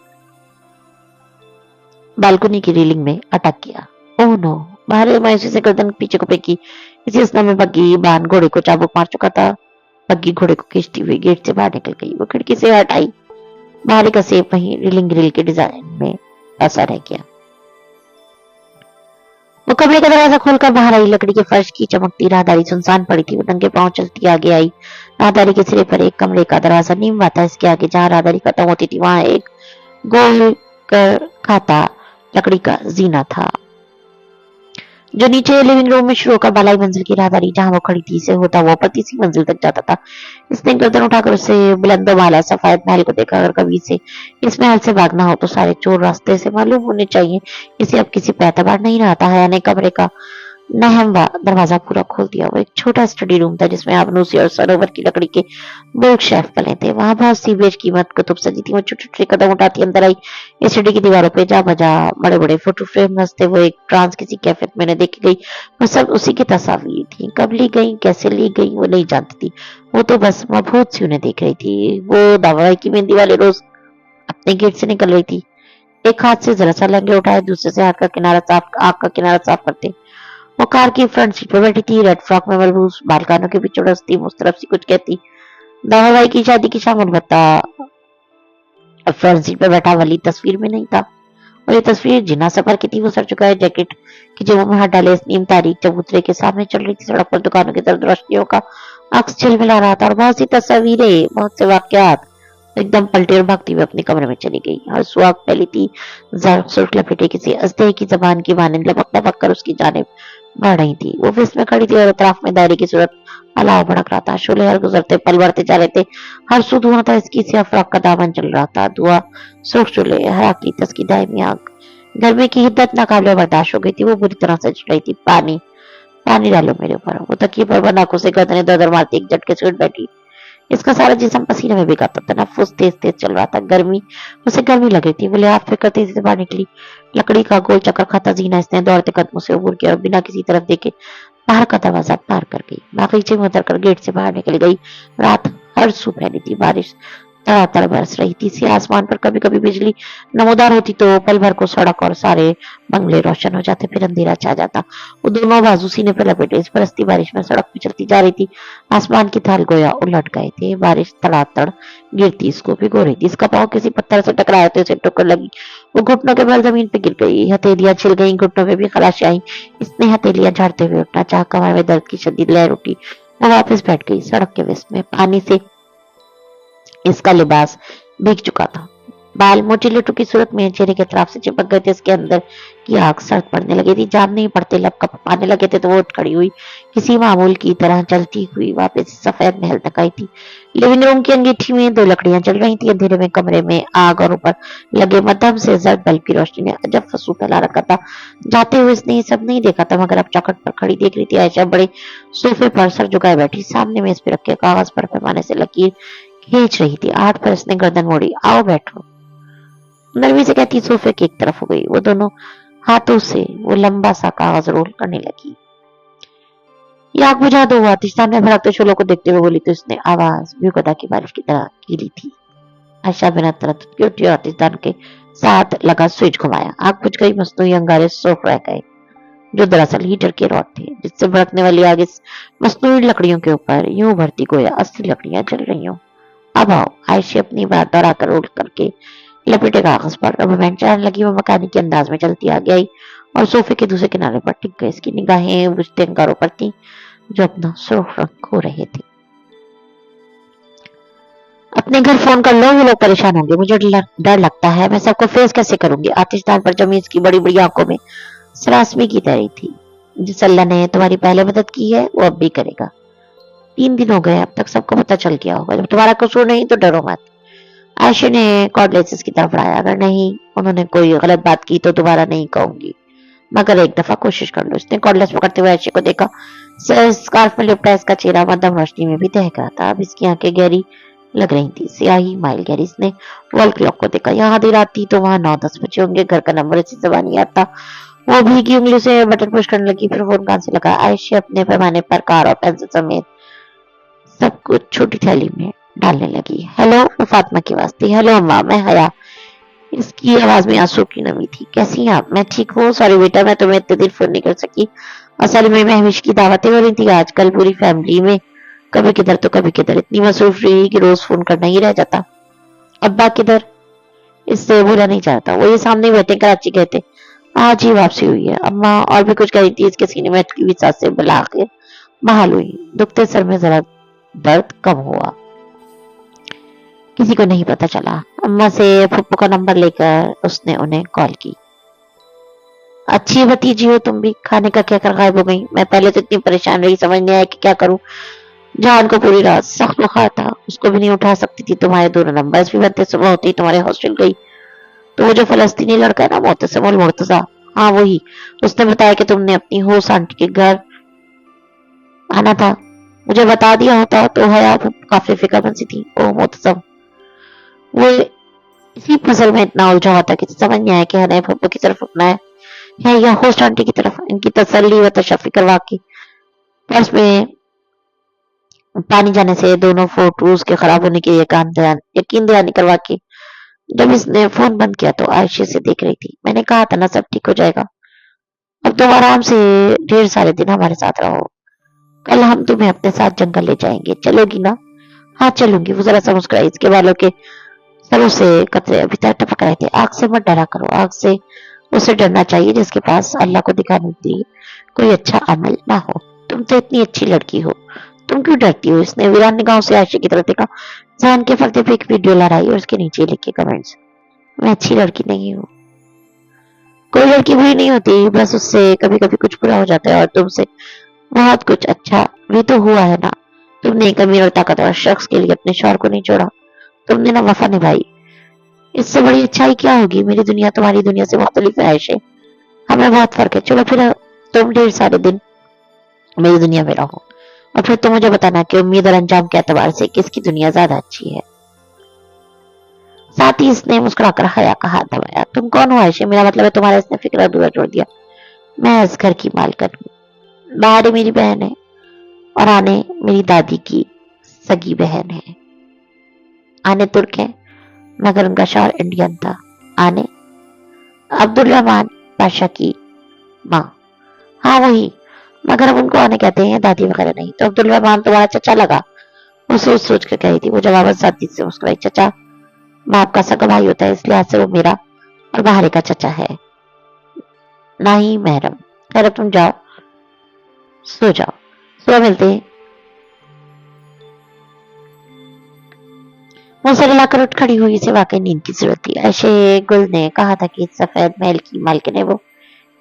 बालकनी की रेलिंग में अटक गया। Oh no! बाहर मायूसी से गर्दन पीछे को फेंकी। इसी असना में बग्गी बान घोड़े को चाबुक मार चुका था। बग्गी घोड़े को खींचती हुई गेट से बाहर निकल गई। वो खिड़की से हटाई। बाहर का सेब वहीं रेलिंग ग्रिल के डिजाइन में ऐसा रह गया। वो कमरे का दरवाजा खोलकर बाहर आई। लकड़ी के फर्श की चमकती राहदारी सुनसान पड़ी थी। वो नंगे पांव चलती आगे आई। राहदारी के सिरे पर एक कमरे का दरवाजा नीम हुआ था। इसके आगे जहां राहदारी खत्म होती थी वहां एक गोल कर खाता लकड़ी का जीना था, जो नीचे लिविंग रूम में शुरू होकर बालाई मंजिल की राहदारी जहां वो खड़ी थी से होता हुआ तीसरी मंजिल तक जाता था। इसने गर्दन उठाकर उसे बुलंदो वाला सफेद महल को देखा। अगर कभी से इस महल से भागना हो तो सारे चोर रास्ते से मालूम होने चाहिए। इसे अब किसी पे एतबार नहीं रहा था। हया ने कमरे का नहमवा दरवाजा पूरा खोल दिया। वो एक छोटा स्टडी रूम था जिसमें आबनूसी और सरोवर की लकड़ी के बुक शेल्फ बने थे। वहां बहुत सी बेशकीमत कुतुब सजी थी। वो छोटे छोटे कदम उठाती अंदर आई। स्टडी की दीवारों पे जा बजा बड़े बड़े फोटो फ्रेम नस्ते। वो एक ट्रांस किसी कैफे में मैंने देखी गई। वो सब उसी की तस्वीर थी। कब ली गई, कैसे ली गई, वो नहीं जानती थी। वो तो बस मबहूत सी उन्हें देख रही थी। वो दावा की मेहंदी वाले रोज अपने गेट से निकल रही थी। एक हाथ से जरा सा लहंगे उठाए, दूसरे से हाथ का किनारा साफ आंख का किनारा साफ करते। वो कार की फ्रंट सीट पर बैठी थी। रेड फ्रॉक में मलबूस बाल कानों के बीच उड़सती मुस्तरफ सी कुछ कहती। दावा की शादी की शाम अलबत्ता फ्रंट सीट पर बैठा वली तस्वीर में नहीं था। और ये तस्वीर जिना सफर की थी। वो सर चुका है, जैकेट की जेबों में हाथ डाले इस नीम तारीख चबूतरे के सामने चल रही थी। सड़क पर दुकानों की तरफ रोशनियों का अक्स झिलमिला रहा था और बहुत सी तस्वीरें, बहुत से वाकयात। एकदम पलटी और भागती हुई अपने कमरे में चली गई। हर सुहाग फैली थी जर्फ सुर्ख लपेटे किसी अजदे की जबान की मानिंद लपक लपक कर उसकी जानिब बढ़ रही थी। वो ऑफिस में खड़ी थी और अतराफ में दायरे की सूरत अलाव भड़क रहा था। शोले हर गुजरते पल बढ़ते जा रहे थे। हर सू धुआं था। इसकी सिया फ्रॉक का दामन चल रहा था। धुआं सुर्ख चूल्हे हराकी तस की दायमी आग गर्मी की हिद्दत नाकाबिले बर्दाश्त हो गई थी। वो बुरी तरह से जल रही थी। पानी पानी डालो मेरे ऊपर। वो तकिए पर बंद आंखों से गर्दनें दर दर मारती एक झटके से उठ बैठी। इसका सारा जिस्म पसीने में भिगाता था। नफस तेज तेज चल रहा था। उसे गर्मी लग रही थी। वो लिहाफ फिर तेजी से बाहर निकली। लकड़ी का गोल चक्कर खाता जीना इसने दौड़ते कदमों से उबूर किया और बिना किसी तरफ देखे बाहर का दरवाजा पार कर गई। बागीचे में उतर कर गेट से बाहर निकल गई। रात हर सू फैली थी। बारिश तड़ातड़ बरस रही थी। सी आसमान पर कभी कभी बिजली नमोदार होती तो पल भर को सड़क और सारे बंगले रोशन हो जाते, फिर अंधेरा छा जाता। वो दोनों बाजू सीने पर लपेटे इस बरसती बारिश में सड़क पे चलती जा रही थी। आसमान की थाल गोया उलट गए थे, बारिश तड़ातड़ गिरती इसको भिगो रही थी। इसका पाँव किसी पत्थर से टकराया तो इसे ठोकर लगी। वो घुटनों के बल जमीन पे गिर गई, हथेलियां छिल गई, घुटनों पे भी खराशें आई। इसने हथेलियां झाड़ते हुए उठना चाहा, कमर में दर्द की शदीद लहर उठी। वो वापस बैठ गई। सड़क के विस्म में पानी से इसका लिबास भीग चुका था। बाल मोटी लट्टू की सूरत में चेहरे के तरफ से चिपक गए थे। इसके अंदर की आग सर्द पड़ने लगी थी। जान नहीं पड़ते लब कप आने लगे थे तो वो उठ खड़ी हुई, किसी मामूल की तरह चलती हुई वापस सफेद महल तक आई थी। लिविंग रूम की अंगीठी में दो लकड़ियां जल रही थी। अंधेरे में कमरे में आग और ऊपर लगे मध्यम से जर्द बल्ब की रोशनी ने अजब फसू फैला रखा था। जाते हुए इसने ये सब नहीं देखा था, मगर अब चौखट पर खड़ी देख रही थी। आयशा बड़े सोफे पर सर झुकाए बैठी, सामने मेज पे रखे कागज पर पैमाने से लकीर खींच रही थी। 8 पर इसने गर्दन मोड़ी। आओ बैठो, नरमी से कहती सोफे की एक तरफ हो गई। वो दोनों हाथों से वो लंबा सा कागज रोल करने लगी। ये आग बुझा दो, आतिशदान में भड़कते शोलों को देखते हुए बोली तो इसने आवाज भूकदा की बारिश की तरह कीली थी। आयशा बिना तरद्दुद के उठी और आतिशदान के साथ लगा स्विच घुमाया। आग बुझ गई। मसनूई अंगारे सूख रह गए, जो दरअसल हीटर के रॉड थे, जिससे भड़कने वाली आग इस मसनूई लकड़ियों के ऊपर यूं भरती गोया 80 लकड़ियां जल रही हूं। अब आओ, आयशा अपनी बात दोहरा कर रोल करके लपेटे कागज पर रबर बैंड चलाने लगी। वो मकानी के अंदाज में चलती आगे आई और सोफे के दूसरे किनारे पर टिक गई। इसकी निगाहें बुझते अंगारों पर थी, जो अपना सुर्ख रंग खो रहे थे। अपने घर फोन कर लो, वो लोग परेशान होंगे। मुझे डर लगता है मैं सबको फेस कैसे करूंगी। आतिशदान पर जमीन की बड़ी बड़ी आंखों में सरासमी की तरह थी। जिस अल्लाह ने तुम्हारी पहले मदद की है वो अब भी करेगा। 3 दिन हो गए, अब तक सबको पता चल गया होगा। जब तुम्हारा कसूर नहीं तो डरो मत। आयशा ने कॉर्डलेसेस की तरफ बढ़ाया। अगर नहीं उन्होंने कोई गलत बात की तो दोबारा नहीं कहूंगी, मगर एक दफा कोशिश कर लो। इसने कॉर्डलेस पकड़ते हुए आयशा को देखा। स्कार्फ में लिपटा इसका चेहरा मध्यम रोशनी में भी दहक रहा था। अब इसकी आंखें गहरी लग रही थी, स्याही माइल गहरी। इसने वॉल क्लॉक को देखा। यहाँ आधी रात थी तो वहां 9-10 बजे होंगे। घर का नंबर इसी जबान याद था। वो भीगी उंगली से बटन पुश करने लगी, फिर फोन कान से लगा। आयशा अपने पैमाने पर कार और पेंसिल समेत सब कुछ छोटी थैली में डालने लगी। हेलो, वो फातिमा की आवाज थी। हेलो अम्मा, मैं हया। इसकी आवाज में आंसू की नमी थी। कैसी हैं आप? मैं ठीक हूँ। सॉरी बेटा, मैं तुम्हें इतने दिन फोन नहीं कर सकी। असल में मैं हमीश की दावतें हो रही थी आजकल पूरी फैमिली में, कभी किधर तो कभी किधर। इतनी मसरूफ रही कि रोज फोन करना ही रह जाता। अब्बा किधर? इससे बोला नहीं चाहता। वो ये सामने बैठे, कराची गए थे, आज ही वापसी हुई है। अम्मा और भी कुछ कही थी। इसके सीने में अटकी हुई सांसें से बुला के बहाल हुई। दुखते सर में जरा दर्द कम हुआ। किसी को नहीं पता चला। अम्मा से फुप्पो का नंबर लेकर उसने उन्हें कॉल की। अच्छी भतीजी हो तुम भी, खाने का क्या कर गायब हो गई? मैं पहले तो इतनी परेशान रही, समझ नहीं आया कि क्या करूं। जान को पूरी रात सख्त बुखार था, उसको भी नहीं उठा सकती थी। तुम्हारे दोनों नंबर भी बनते, सुबह होते ही तुम्हारे हॉस्टल गई तो वो जो फलस्तीनी लड़का है ना, मोतसम उल मुर्तजा, हाँ वही, उसने बताया कि तुमने अपनी होस्ट आंटी के घर आना था। मुझे बता दिया होता तो हया काफी फिक्रमंद सी थी। ओ मोतसम, वो इसी पजल में इतना उलझा हुआ था कि समझ नहीं आया कि हनैफ फुप्पो की तरफ रुकना है या होस्ट आंटी की तरफ। इनकी तसल्ली व तशफ़ी करवा के पर्स में पानी जाने से दोनों फोटोज के खराब होने की यकीन दहानी करवा के जब इसने फोन बंद किया तो आयशा से देख रही थी। मैंने कहा था ना सब ठीक हो जाएगा, अब तुम आराम से ढेर सारे दिन हमारे साथ रहो। कल हम तुम्हें अपने साथ जंगल ले जाएंगे, चलोगी ना? हाँ चलूंगी। वो जरा सा मुस्कुराई। इसके बालों के सरों से कतरे अभी तक टपक रहे थे। आग से मत डरा करो, आग से उसे डरना चाहिए जिसके पास अल्लाह को दिखाने के लिए कोई अच्छा अमल ना हो। तुम तो इतनी अच्छी लड़की हो, तुम क्यों डरती हो? इसने वीरान निगाहों से आयशा की तरफ देखा। जहन के पर्दे पे एक वीडियो लहराई और उसके नीचे लिखे कमेंट्स। मैं अच्छी लड़की नहीं हूँ। कोई लड़की बुरी नहीं होती, बस उससे कभी कभी कुछ बुरा हो जाता है और तुमसे बहुत कुछ अच्छा भी तो हुआ है ना। तुमने एक अमीर और ताकतवर शख्स के लिए अपने शौहर को नहीं छोड़ा, तुमने ना वफा निभाई। इससे बड़ी अच्छाई क्या होगी? मेरी दुनिया तुम्हारी दुनिया से मुख्तलिफ है आयशा, हमें बहुत फर्क है। चलो फिर तुम ढेर सारे दिन मेरी दुनिया में रहो और फिर तुम मुझे बताना कि उम्मीद और अंजाम के एतबार से किसकी दुनिया ज्यादा अच्छी है। साथ ही इसने मुस्कुराकर हया का हाथ दबाया। तुम कौन हो आयशा? मेरा मतलब है तुम्हारा। इसने फिक्र अधूरा छोड़ दिया। मैं इस घर की मालकिन हूँ। बाहर मेरी बहन है और आने मेरी दादी की सगी बहन है। आने तुर्क है मगर उनका शौहर इंडियन था। आने अब्दुल रहमान पाशा की माँ। हाँ वही, मगर हम उनको आने कहते हैं, दादी वगैरह नहीं। तो अब्दुल रहमान तुम्हारा चचा लगा? वो सोच सोच कर कही थी। वो जवाब साथी से मुस्कुराई। चचा बाप का सगा भाई होता है, इस लिहाज से वो मेरा और बाहरी का चचा है, ना ही महरम। खैर अब तुम जाओ, सो जाओ, सुबह मिलते हैं। वो सर हिलाकर उठ खड़ी हुई। इसे वाकई नींद की जरूरत थी। ऐशे गुल ने कहा था कि सफेद महल की मालकिन है वो,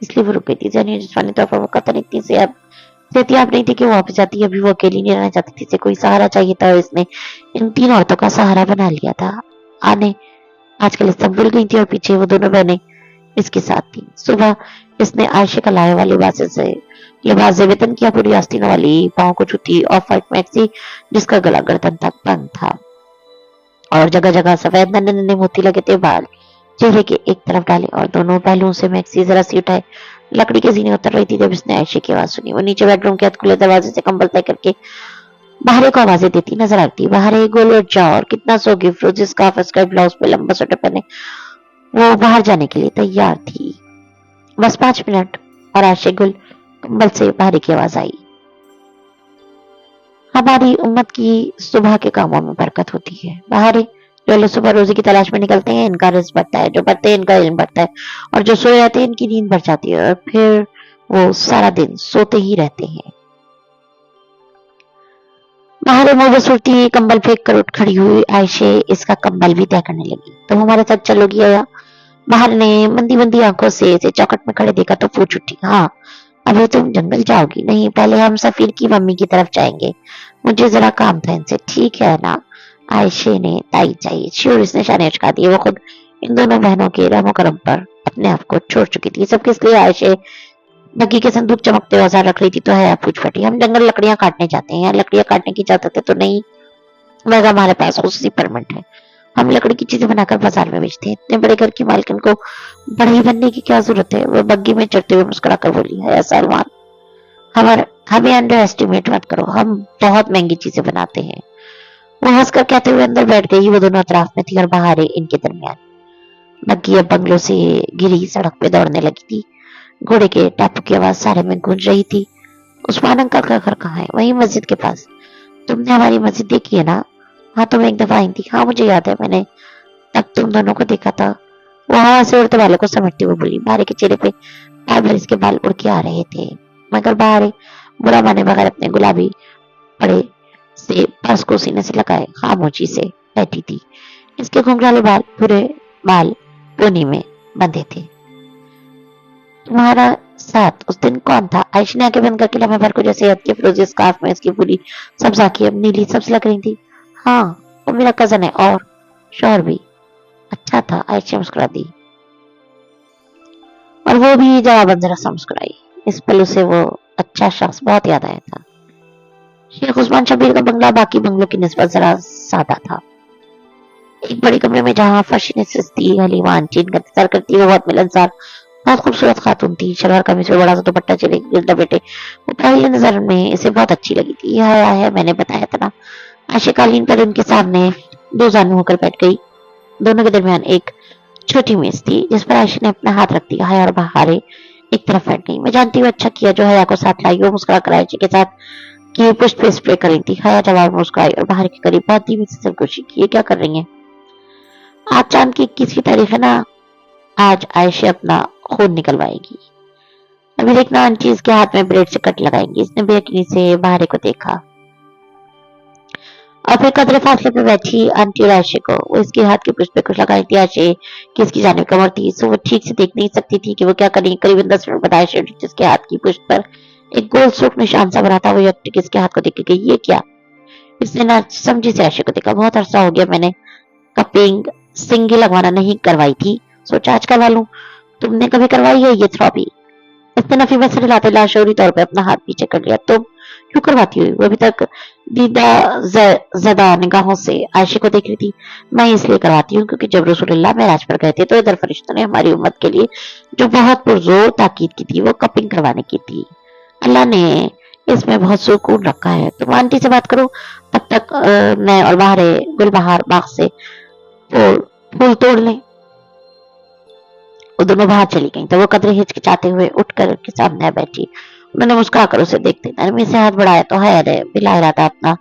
इसलिए वो रुक गई थी। जानिए जिस्मानी तौर पर वो कतई इतनी सेहतियाब नहीं थी कि वो वापस जाती। अभी वो अकेली नहीं रहना चाहती थी। इसे कोई सहारा चाहिए था और इसने इन 3 औरतों का सहारा बना लिया था। आने आजकल इस्तांबुल गई थी और पीछे वो दोनों बहनें इसके साथ थी। सुबह इसने आयशे का लाए वाले लिबास वेतन किया। पूरी आस्तीन वाली पाँव को छूती ऑफ वाइट मैक्सी जिसका गला गर्दन तक बंद था और जगह जगह सफेद नन्हे नन्हे मोती लगे थे बाल चेहरे के एक तरफ डाले और दोनों पहलुओं से मैक्सी जरा सी उठाए लकड़ी के जीने उतर रही थी जब इसने आयशे की आवाज सुनी। वो नीचे बेडरूम के खुले दरवाजे से कंबल तय करके बाहर को आवाजें देती नजर आती। बाहर गोल उठ जाओ और कितना सोगी। फिरोजी स्कार्फ स्कर्ट ब्लाउज पे लंबा स्वेटर पहने वो बाहर जाने के लिए तैयार थी। बस 5 मिनट और आयशे गुल कंबल से बाहर की आवाज आई। हमारी उम्मत की सुबह के कामों में बरकत होती है। बाहर जो लोग सुबह रोजी की तलाश में निकलते हैं इनका रिस्क बढ़ता है, जो बढ़ते हैं इनका इल्म बढ़ता है और जो सोए जाते हैं इनकी नींद बढ़ जाती है और फिर वो सारा दिन सोते ही रहते हैं। बाहर मुंह सुरती कंबल फेंक कर उठ खड़ी हुई आयशे इसका कंबल भी तय करने लगी। तुम हमारे साथ चलोगी या? बाहर ने मंदी मंदी आंखों से इसे चौखट में खड़े देखा तो पूछ उठी। हाँ अभी तुम जंगल जाओगी? नहीं, पहले हम सफीर की मम्मी की तरफ जाएंगे, मुझे जरा काम था इनसे। ठीक है ना? आयशे ने ताई चाहिए श्योर इसने शाने उचका दिए। वो खुद इन दोनों बहनों के रहमो करम पर अपने आप को छोड़ चुकी थी। सब किस लिए? आयशे बग्गी के संदूक चमकते औजार रख रही थी तो है पूछ फटी। हम जंगल लकड़ियां काटने जाते हैं। लकड़ियां काटने की इजाजत है तो नहीं? मगर हमारे पास उसी परमिट है, हम लकड़ी की चीजें बनाकर बाजार में बेचते हैं। इतने बड़े घर की मालकिन को बढ़ई बनने की क्या जरूरत है? वो बग्गी में चढ़ते हुए मुस्कुराकर बोली। है सलमान, हमें अंडर एस्टिमेट मत करो, हम बहुत महंगी चीजें बनाते हैं। वो हंसकर कहते हुए अंदर बैठ गई। वो दोनों अतराफ में थी और बाहर इनके दरमियान। बग्गी अब बंगलों से गिरी सड़क पे दौड़ने लगी थी। घोड़े के टापू की आवाज सारे में गूंज रही थी। उस्मान अंकल का घर कहाँ है? वही मस्जिद के पास। तुमने हमारी मस्जिद देखी है ना? हाँ तुम एक दफा आई थी। हाँ मुझे याद है, मैंने तब तुम दोनों को देखा था। वो हवा से उड़ते बालों को समेटते हुए बोली। बाहर के चेहरे पे बारिश के बाल उड़ के आ रहे थे मगर बाहर बुरा माने बगैर अपने गुलाबी पड़े से पर्स को सीने से लगाए खामोशी से बैठी थी। इसके घुंघराले बाल पूरे बाल पोनी में बंधे थे। तुम्हारा साथ उस दिन कौन था? आयशा ने आंखें बंद करके लम्हे भर को जैसे याद किया। फिरोजी स्कार्फ में इसकी पूरी सब्जा की अब नीली सब्ज लग रही थी। हाँ वो मेरा कजन है और शौहर भी अच्छा था। आयशा मुस्कुरा दी और वो भी जवाब जरा सा मुस्कुराई। इस पल उसे वो अच्छा शख्स बहुत याद आया था। शेख उस्मान शबीर का बंगला बाकी बंगलों की निस्बत जरा सादा था। एक बड़े कमरे में जहाँ फर्श ने सस्ती हलीवान चीन का इंतजार करती है वो बहुत मिलनसार बहुत खूबसूरत खातून थी। शलवार कमीज में बड़ा सा दुपट्टा चले गिरदा बेटे वो पहली नजर में इसे बहुत अच्छी लगी थी। यह आया है मैंने बताया था ना। आयशा कालीन पर उनके सामने दो जानू होकर बैठ गई। दोनों के दरमियान एक छोटी मेज थी जिस पर आयशा ने अपना हाथ रख दिया। हया और बहारे एक तरफ बैठ गई। मैं जानती हूँ अच्छा किया जो हया को साथ लाई। वो मुस्कुरा कर आयशा के साथ की पुष्प पे स्प्रे कर रही थी। हया जवाब मुस्कुराई और बाहर के करीब बहुत धीमी से सरगोशी की। ये क्या कर रही है? आज चांद की 21वीं तारीख है ना, आज आयशा अपना खून निकलवाएगी। अभी देखना आंटी इसके हाथ में ब्लेड से कट लगाएंगी। इसने बेयकीनी से बाहर को देखा और फिर कदरे फासले पे बैठी आंटी और आयशे को वो इसके हाथ के पुष्प पे कुछ लगाई थी। आयशे की इसकी जाने कमर थी सो वो ठीक से देख नहीं सकती थी कि वो क्या करेंगी। करीबन 10 मिनट बाद आयशे जिसके हाथ की पुष्प पर एक गोल सूख निशान सा बना था वो इसके हाथ को देख के गई। ये क्या? इसने ना समझी से आयशे को देखा। बहुत अरसा हो गया मैंने कपिंग सिंगी लगवाना नहीं करवाई थी, सोचा आज करवा लूं। तुमने कभी करवाई है ये थ्रॉपी? इसने नफी में सिर हिलाते लाशौरी तौर पर अपना हाथ पीछे कर लिया। तुम क्यों करवाती हुई? वो अभी तक दीदा ज़दा निगाहों से आयशे को देख रही थी। मैं इसलिए करवाती हूँ क्योंकि जब रसूलुल्लाह मेराज पर गए थे तो इधर फरिश्तों ने हमारी उम्मत के लिए जो बहुत पुरजोर ताकीद की थी वो कपिंग करवाने की थी। अल्लाह ने इसमें बहुत सुकून रखा है, तुम आंटी से बात करो, तब तक मैं और बाहर गुलबहार बाग से फूल तोड़ लें। वो दोनों बाहर चली गई तो वो कदरे हिचकिचाते हुए उठकर के सामने आ बैठी। उन्होंने मुस्कुराकर उसे देखते नरमी से हाथ बढ़ाया तो है रे बिला रहा था, अपना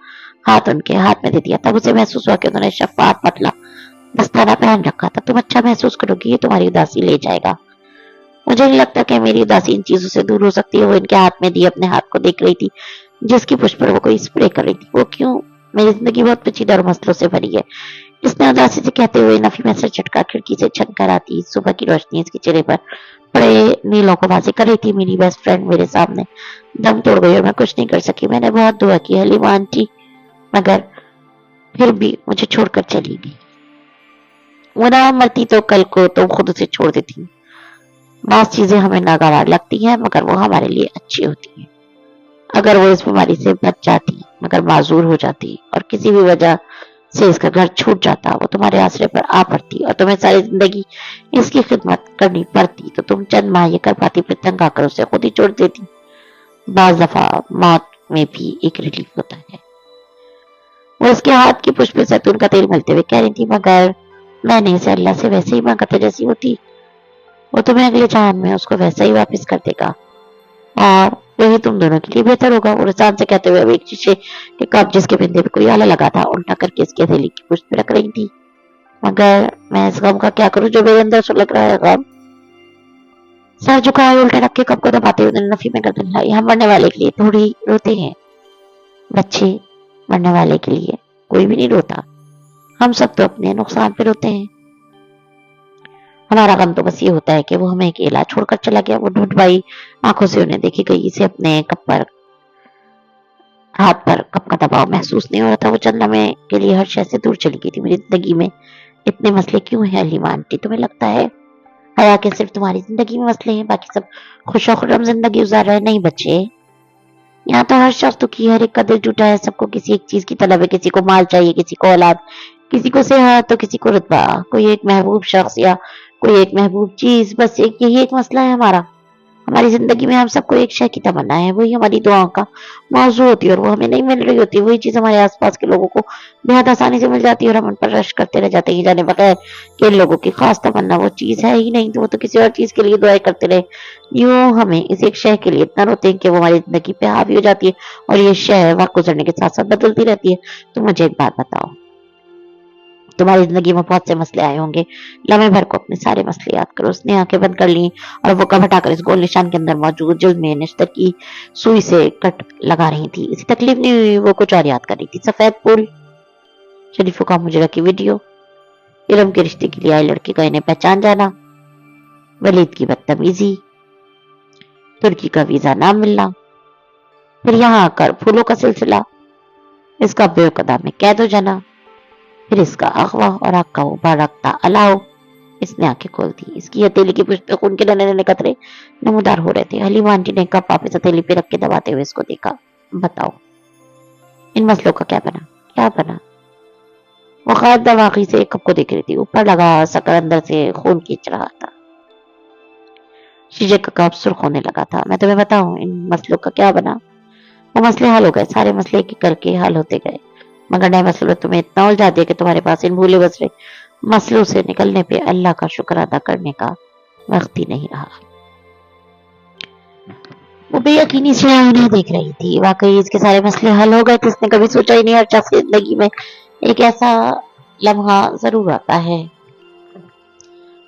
हाथ उनके हाथ में दे दिया। तब उसे महसूस हुआ कि उन्होंने शफाफ पतला दस्ताना पहन रखा था। तुम अच्छा महसूस करोगी, ये तुम्हारी उदासी ले जाएगा। मुझे नहीं लगता कि मेरी उदासी इन चीजों से दूर हो सकती है। वो इनके हाथ में दिए अपने हाथ को देख रही थी, जिसकी पुष्प पर वो कोई स्प्रे कर रही थी। वो क्यों, मेरी जिंदगी बहुत पेचीदा और मसलों से भरी है, इसने उदासी से कहते हुए नफी में से झटका खिड़की से छन कर आती सुबह की रोशनी इसके चेहरे पर पड़े नीलों को बाजी कर रही थी। मेरी बेस्ट फ्रेंड मेरे सामने दम तोड़ गई और मैं कुछ नहीं कर सकी। मैंने बहुत दुआ की हलीमा आंटी, मगर फिर भी मुझे छोड़कर चली गई। वो ना मरती तो कल को तो खुद उसे छोड़ देती। बहुत चीजें हमें नागवार लगती हैं, मगर वो हमारे लिए अच्छी होती हैं। अगर वो इस बीमारी से बच जाती, मगर माजूर हो जाती और किसी भी वजह से इसका घर छूट जाता, वो तुम्हारे आसरे पर आ पड़ती और तुम्हें सारी जिंदगी इसकी खिदमत करनी पड़ती, तो तुम चंद माह ये कर पाती, फिर तंग आकर उसे खुद ही छोड़ देती। बाज दफा मौत में भी एक रिलीफ होता है। वो इसके हाथ की पुष्प जैतून का तेल मलते हुए कह रही थी, मगर मैंने इसे अल्लाह से वैसे ही मांगा था जैसी होती। वो तुम्हें अगले चांद में उसको वैसा ही वापस कर देगा और वही तुम दोनों के लिए बेहतर होगा। वो रुसान से कहते हुए अब एक शीशे के कप जिसके बिंदे पे कोई आला लगा था उल्टा करके इसकी हथेली की पुष्प रख रही थी। मगर मैं इस गम का क्या करूं जो मेरे अंदर सुलग रहा है। गम सर झुकाए उल्टा रख के कप को दबाते हुए नफी में गर्दन हिलाई। हम मरने वाले के लिए थोड़ी रोते हैं बच्चे, मरने वाले के लिए कोई भी नहीं रोता। हम सब तो अपने नुकसान पे रोते हैं। हमारा गम तो बस ये होता है कि वो हमें अकेला छोड़कर चला गया। वो ढूंढवाई आंखों से उन्हें देखी गई। इसे अपने कप पर हाथ पर कप का दबाव महसूस नहीं हो रहा था। वो चंद लम्हे के लिए हर शय से दूर चली गई थी। मेरी जिंदगी में इतने मसले क्यों हैं हलीमा आंटी? तुम्हें लगता है हया के सिर्फ तुम्हारी जिंदगी में मसले हैं, बाकी सब खुशो खुर्रम जिंदगी गुजार रहे? नहीं बच्चे, यहाँ तो हर शख्स दुखी है, हर एक का दिल टूटा है। सबको किसी एक चीज की तलब है, किसी को माल चाहिए, किसी को औलाद, किसी को सेहत तो किसी को रुतबा, कोई एक महबूब शख्स या कोई एक महबूब चीज। बस एक यही एक मसला है हमारा। हमारी जिंदगी में हम सबको एक शय की तमन्ना है, वही हमारी दुआओं का मौजू होती है और वो हमें नहीं मिल रही होती। वही चीज हमारे आसपास के लोगों को बेहद आसानी से मिल जाती है और हम उन पर रश करते रह जाते हैं, जाने बगैर कि इन लोगों की खास तमन्ना वो चीज है ही नहीं, तो वो तो किसी और चीज के लिए दुआएं करते रहे। यूं हमें इस एक शय के लिए इतना रोते हैं कि वो हमारी जिंदगी पे हावी हो जाती है और ये शय वक्त गुजरने के साथ साथ बदलती रहती है। तो मुझे एक बात बताओ, तुम्हारी जिंदगी में बहुत से मसले आए होंगे, लम्हे भर को अपने सारे मसले याद करो। उसने आंखें बंद कर ली और वो कब हटाकर इस गोल निशान के अंदर मौजूद जल्द में निश्तर की सुई से कट लगा रही थी। इसी तकलीफ नहीं हुई, वो कुछ और याद कर रही थी। सफेद पुल, शरीफों का मुजरा की वीडियो, इलम के रिश्ते के लिए आए लड़के का इन्हें पहचान जाना, वलीद की बदतमीजी, तुर्की का वीजा ना मिलना, फिर यहाँ आकर फूलों का सिलसिला, इसका बेवकदा में कैद हो जाना, फिर इसका अगवा और आग का उबाल रखता अलाव। इसने आंखें खोल दी। इसकी हथेली की पुष्प पे खून के नन्हे नन्हे कतरे नमूदार हो रहे थे। हलीमा आंटी ने कप वापस हथेली पे रख के दबाते हुए इसको देखा। बताओ इन मसलों का क्या बना? क्या बना? वो खाद दवाखी से कप को देख रही थी। ऊपर लगा शक्कर अंदर से खून खींच रहा था। शीशे का कप सुर्ख होने लगा था। मैं तुम्हें बताऊं इन मसलों का क्या बना? वो मसले हल हो गए, सारे मसले एक करके हल होते गए, मगर नए मसलों में तुम्हें इतना उलझा दिया कि तुम्हारे पास इन भूले बसरे मसलों से निकलने पे अल्लाह का शुक्र अदा करने का वक्त ही नहीं रहा। वो बेयकीनी से उन्हें देख रही थी। वाकई इसके सारे मसले हल हो गए थे। इसने कभी सोचा ही नहीं। हर शख्स की जिंदगी में एक ऐसा लम्हा जरूर आता है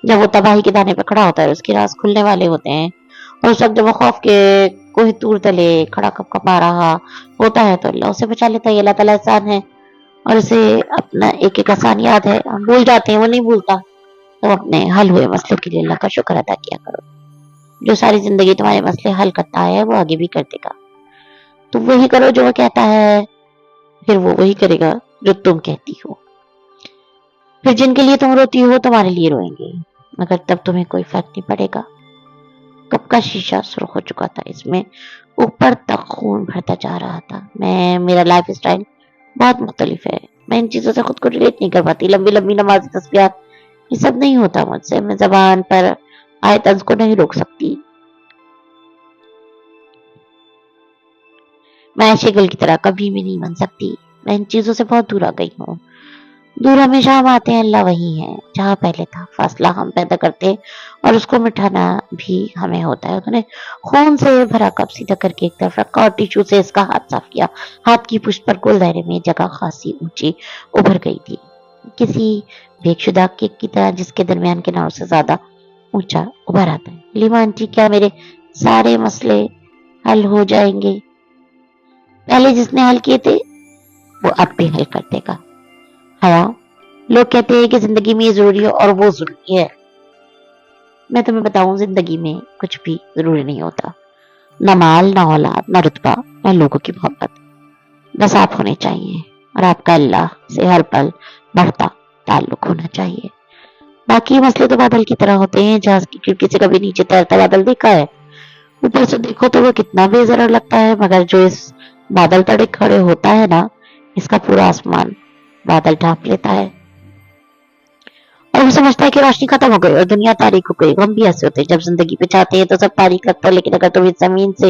जब वो तबाही के दाने पे खड़ा होता है, उसके राज खुलने वाले होते हैं। और उस वक्त जब वो खौफ के कोई तूर तले खड़ा कपकपा रहा होता है तो अल्लाह उसे बचा लेता है। अल्लाह ताला एहसान है और उसे अपना एक एक आसान याद है। हम भूल जाते हैं, वो नहीं भूलता। तो अपने हल हुए मसलों के लिए अल्लाह का शुक्र अदा किया करो। जो सारी जिंदगी तुम्हारे मसले हल करता है वो आगे भी कर देगा। तो वही करो जो वो कहता है, फिर वो वही करेगा जो तुम कहती हो। फिर जिनके लिए तुम रोती हो तुम्हारे लिए रोएंगे, मगर तब तुम्हें कोई फर्क नहीं पड़ेगा। कप का शीशा सुर्ख हो चुका था। इसमें ऊपर तक खून भरता जा रहा था। मेरा लाइफ स्टाइल बहुत मुख्तलिफ है। मैं इन चीजों से खुद को रिलेट नहीं कर पाती। लंबी लंबी नमाज तस्बीहात ये सब नहीं होता मुझसे। मैं जबान पर आए तंज को नहीं रोक सकती। मैं ऐशे गुल की तरह कभी भी नहीं बन सकती। मैं इन चीजों से बहुत दूर आ गई हूँ। दूर हमेशा हम आते हैं, अल्लाह वही है जहाँ पहले था। फासला हम पैदा करते हैं और उसको मिटाना भी हमें होता है। उन्होंने खून से भरा कप सीधा करके एक तरफ रखा और टिश्यू से इसका हाथ साफ किया। हाथ की पुष्ट पर गोल दायरे में जगह खासी ऊंची उभर गई थी, किसी बेशुदा केक की तरह जिसके दरमियान किनारों से ज्यादा ऊंचा उभर आता है। लीमा आंटी, क्या मेरे सारे मसले हल हो जाएंगे? पहले जिसने हल किए थे वो अब भी हल कर देगा। हया, लोग कहते हैं कि जिंदगी में ये जरूरी है और वो जरूरी है। मैं तुम्हें बताऊं, जिंदगी में कुछ भी जरूरी नहीं होता। न माल, न औलाद, न रुतबा, न लोगों की मोहब्बत। बस आप होने चाहिए और आपका अल्लाह से हर पल बढ़ता ताल्लुक होना चाहिए। बाकी मसले तो बादल की तरह होते हैं। जहाज की खिड़की से कभी नीचे तैरता बादल देखा है? ऊपर से देखो तो वो कितना बेजरा लगता है, मगर जो इस बादल तले खड़े होता है ना, इसका पूरा आसमान बादल ढांप लेता है और वो समझता है कि रोशनी खत्म हो गई और दुनिया तारीख हो गई। हम भी ऐसे होते हैं, जब जिंदगी पे चाहते हैं तो सब तारीख लगता है, लेकिन अगर तुम इस जमीन से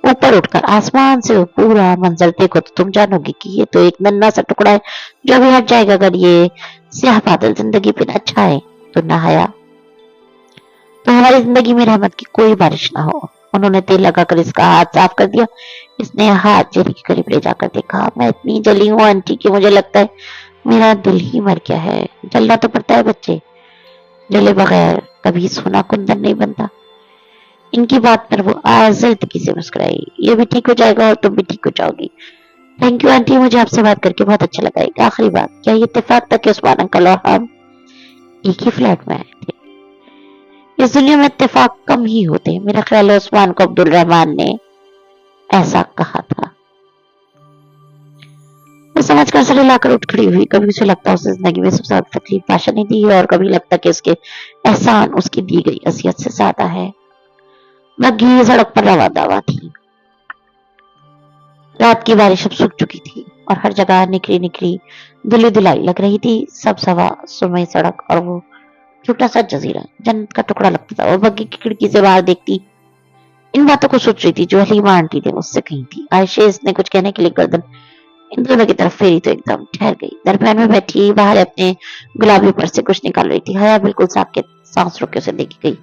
ऊपर उठकर आसमान से पूरा मंजर देखो तो तुम जानोगे कि ये तो एक नन्हा सा टुकड़ा है जो भी हट जाएगा। अगर ये स्याह बादल जिंदगी पे न छाए तो न हया, तो हमारी जिंदगी में रहमत की कोई बारिश ना हो। उन्होंने तेल लगाकर इसका हाथ साफ कर दिया। इसने हाथ चेहरे के करीब ले जाकर देखा। मैं इतनी जली हूँ आंटी कि मुझे लगता है मेरा दिल ही मर गया है। जलना तो पड़ता है बच्चे, जले बगैर कभी सोना कुंदन नहीं बनता। इनकी बात पर वो आज़िदगी से मुस्कुराई। ये भी ठीक हो जाएगा और तुम भी ठीक हो जाओगी। थैंक यू आंटी, मुझे आपसे बात करके बहुत अच्छा लगा। एक आखिरी बात, क्या ये इत्तेफाक था कि उस्मान अंकल और हम एक ही फ्लैट में आए थे? इस दुनिया में इत्तेफाक कम ही होते हैं। मेरा ख्याल है उस्मान को अब्दुल रहमान ने ऐसा कहा था। वो समझकर सर हिलाकर उठ खड़ी हुई। कभी उसे लगता उसे जिंदगी में सबसे ज्यादा तकलीफ पाशा ने दी है और कभी लगता कि उसके एहसान उसकी दी गई असियत से ज्यादा है। बग्घी सड़क पर रवा दावा थी। रात की बारिश अब सूख चुकी थी और हर जगह निकली निकली धुली धुलाई लग रही थी। सब सवा सुरमई सड़क और वो छोटा सा जजीरा जन्नत का टुकड़ा लगता था। और बग्घी की खिड़की से बाहर देखती इन बातों को सोच रही थी जो हलीमा आंटी ने उससे कही थी। आयशे ने कुछ कहने के लिए गर्दन इन दोनों की तरफ फेरी तो एकदम ठहर गई। दरम्यान में बैठी बाहर अपने गुलाबी पर्स से कुछ निकाल रही थी। हया बिल्कुल साफ के सांस रोक के उसे देखी गई।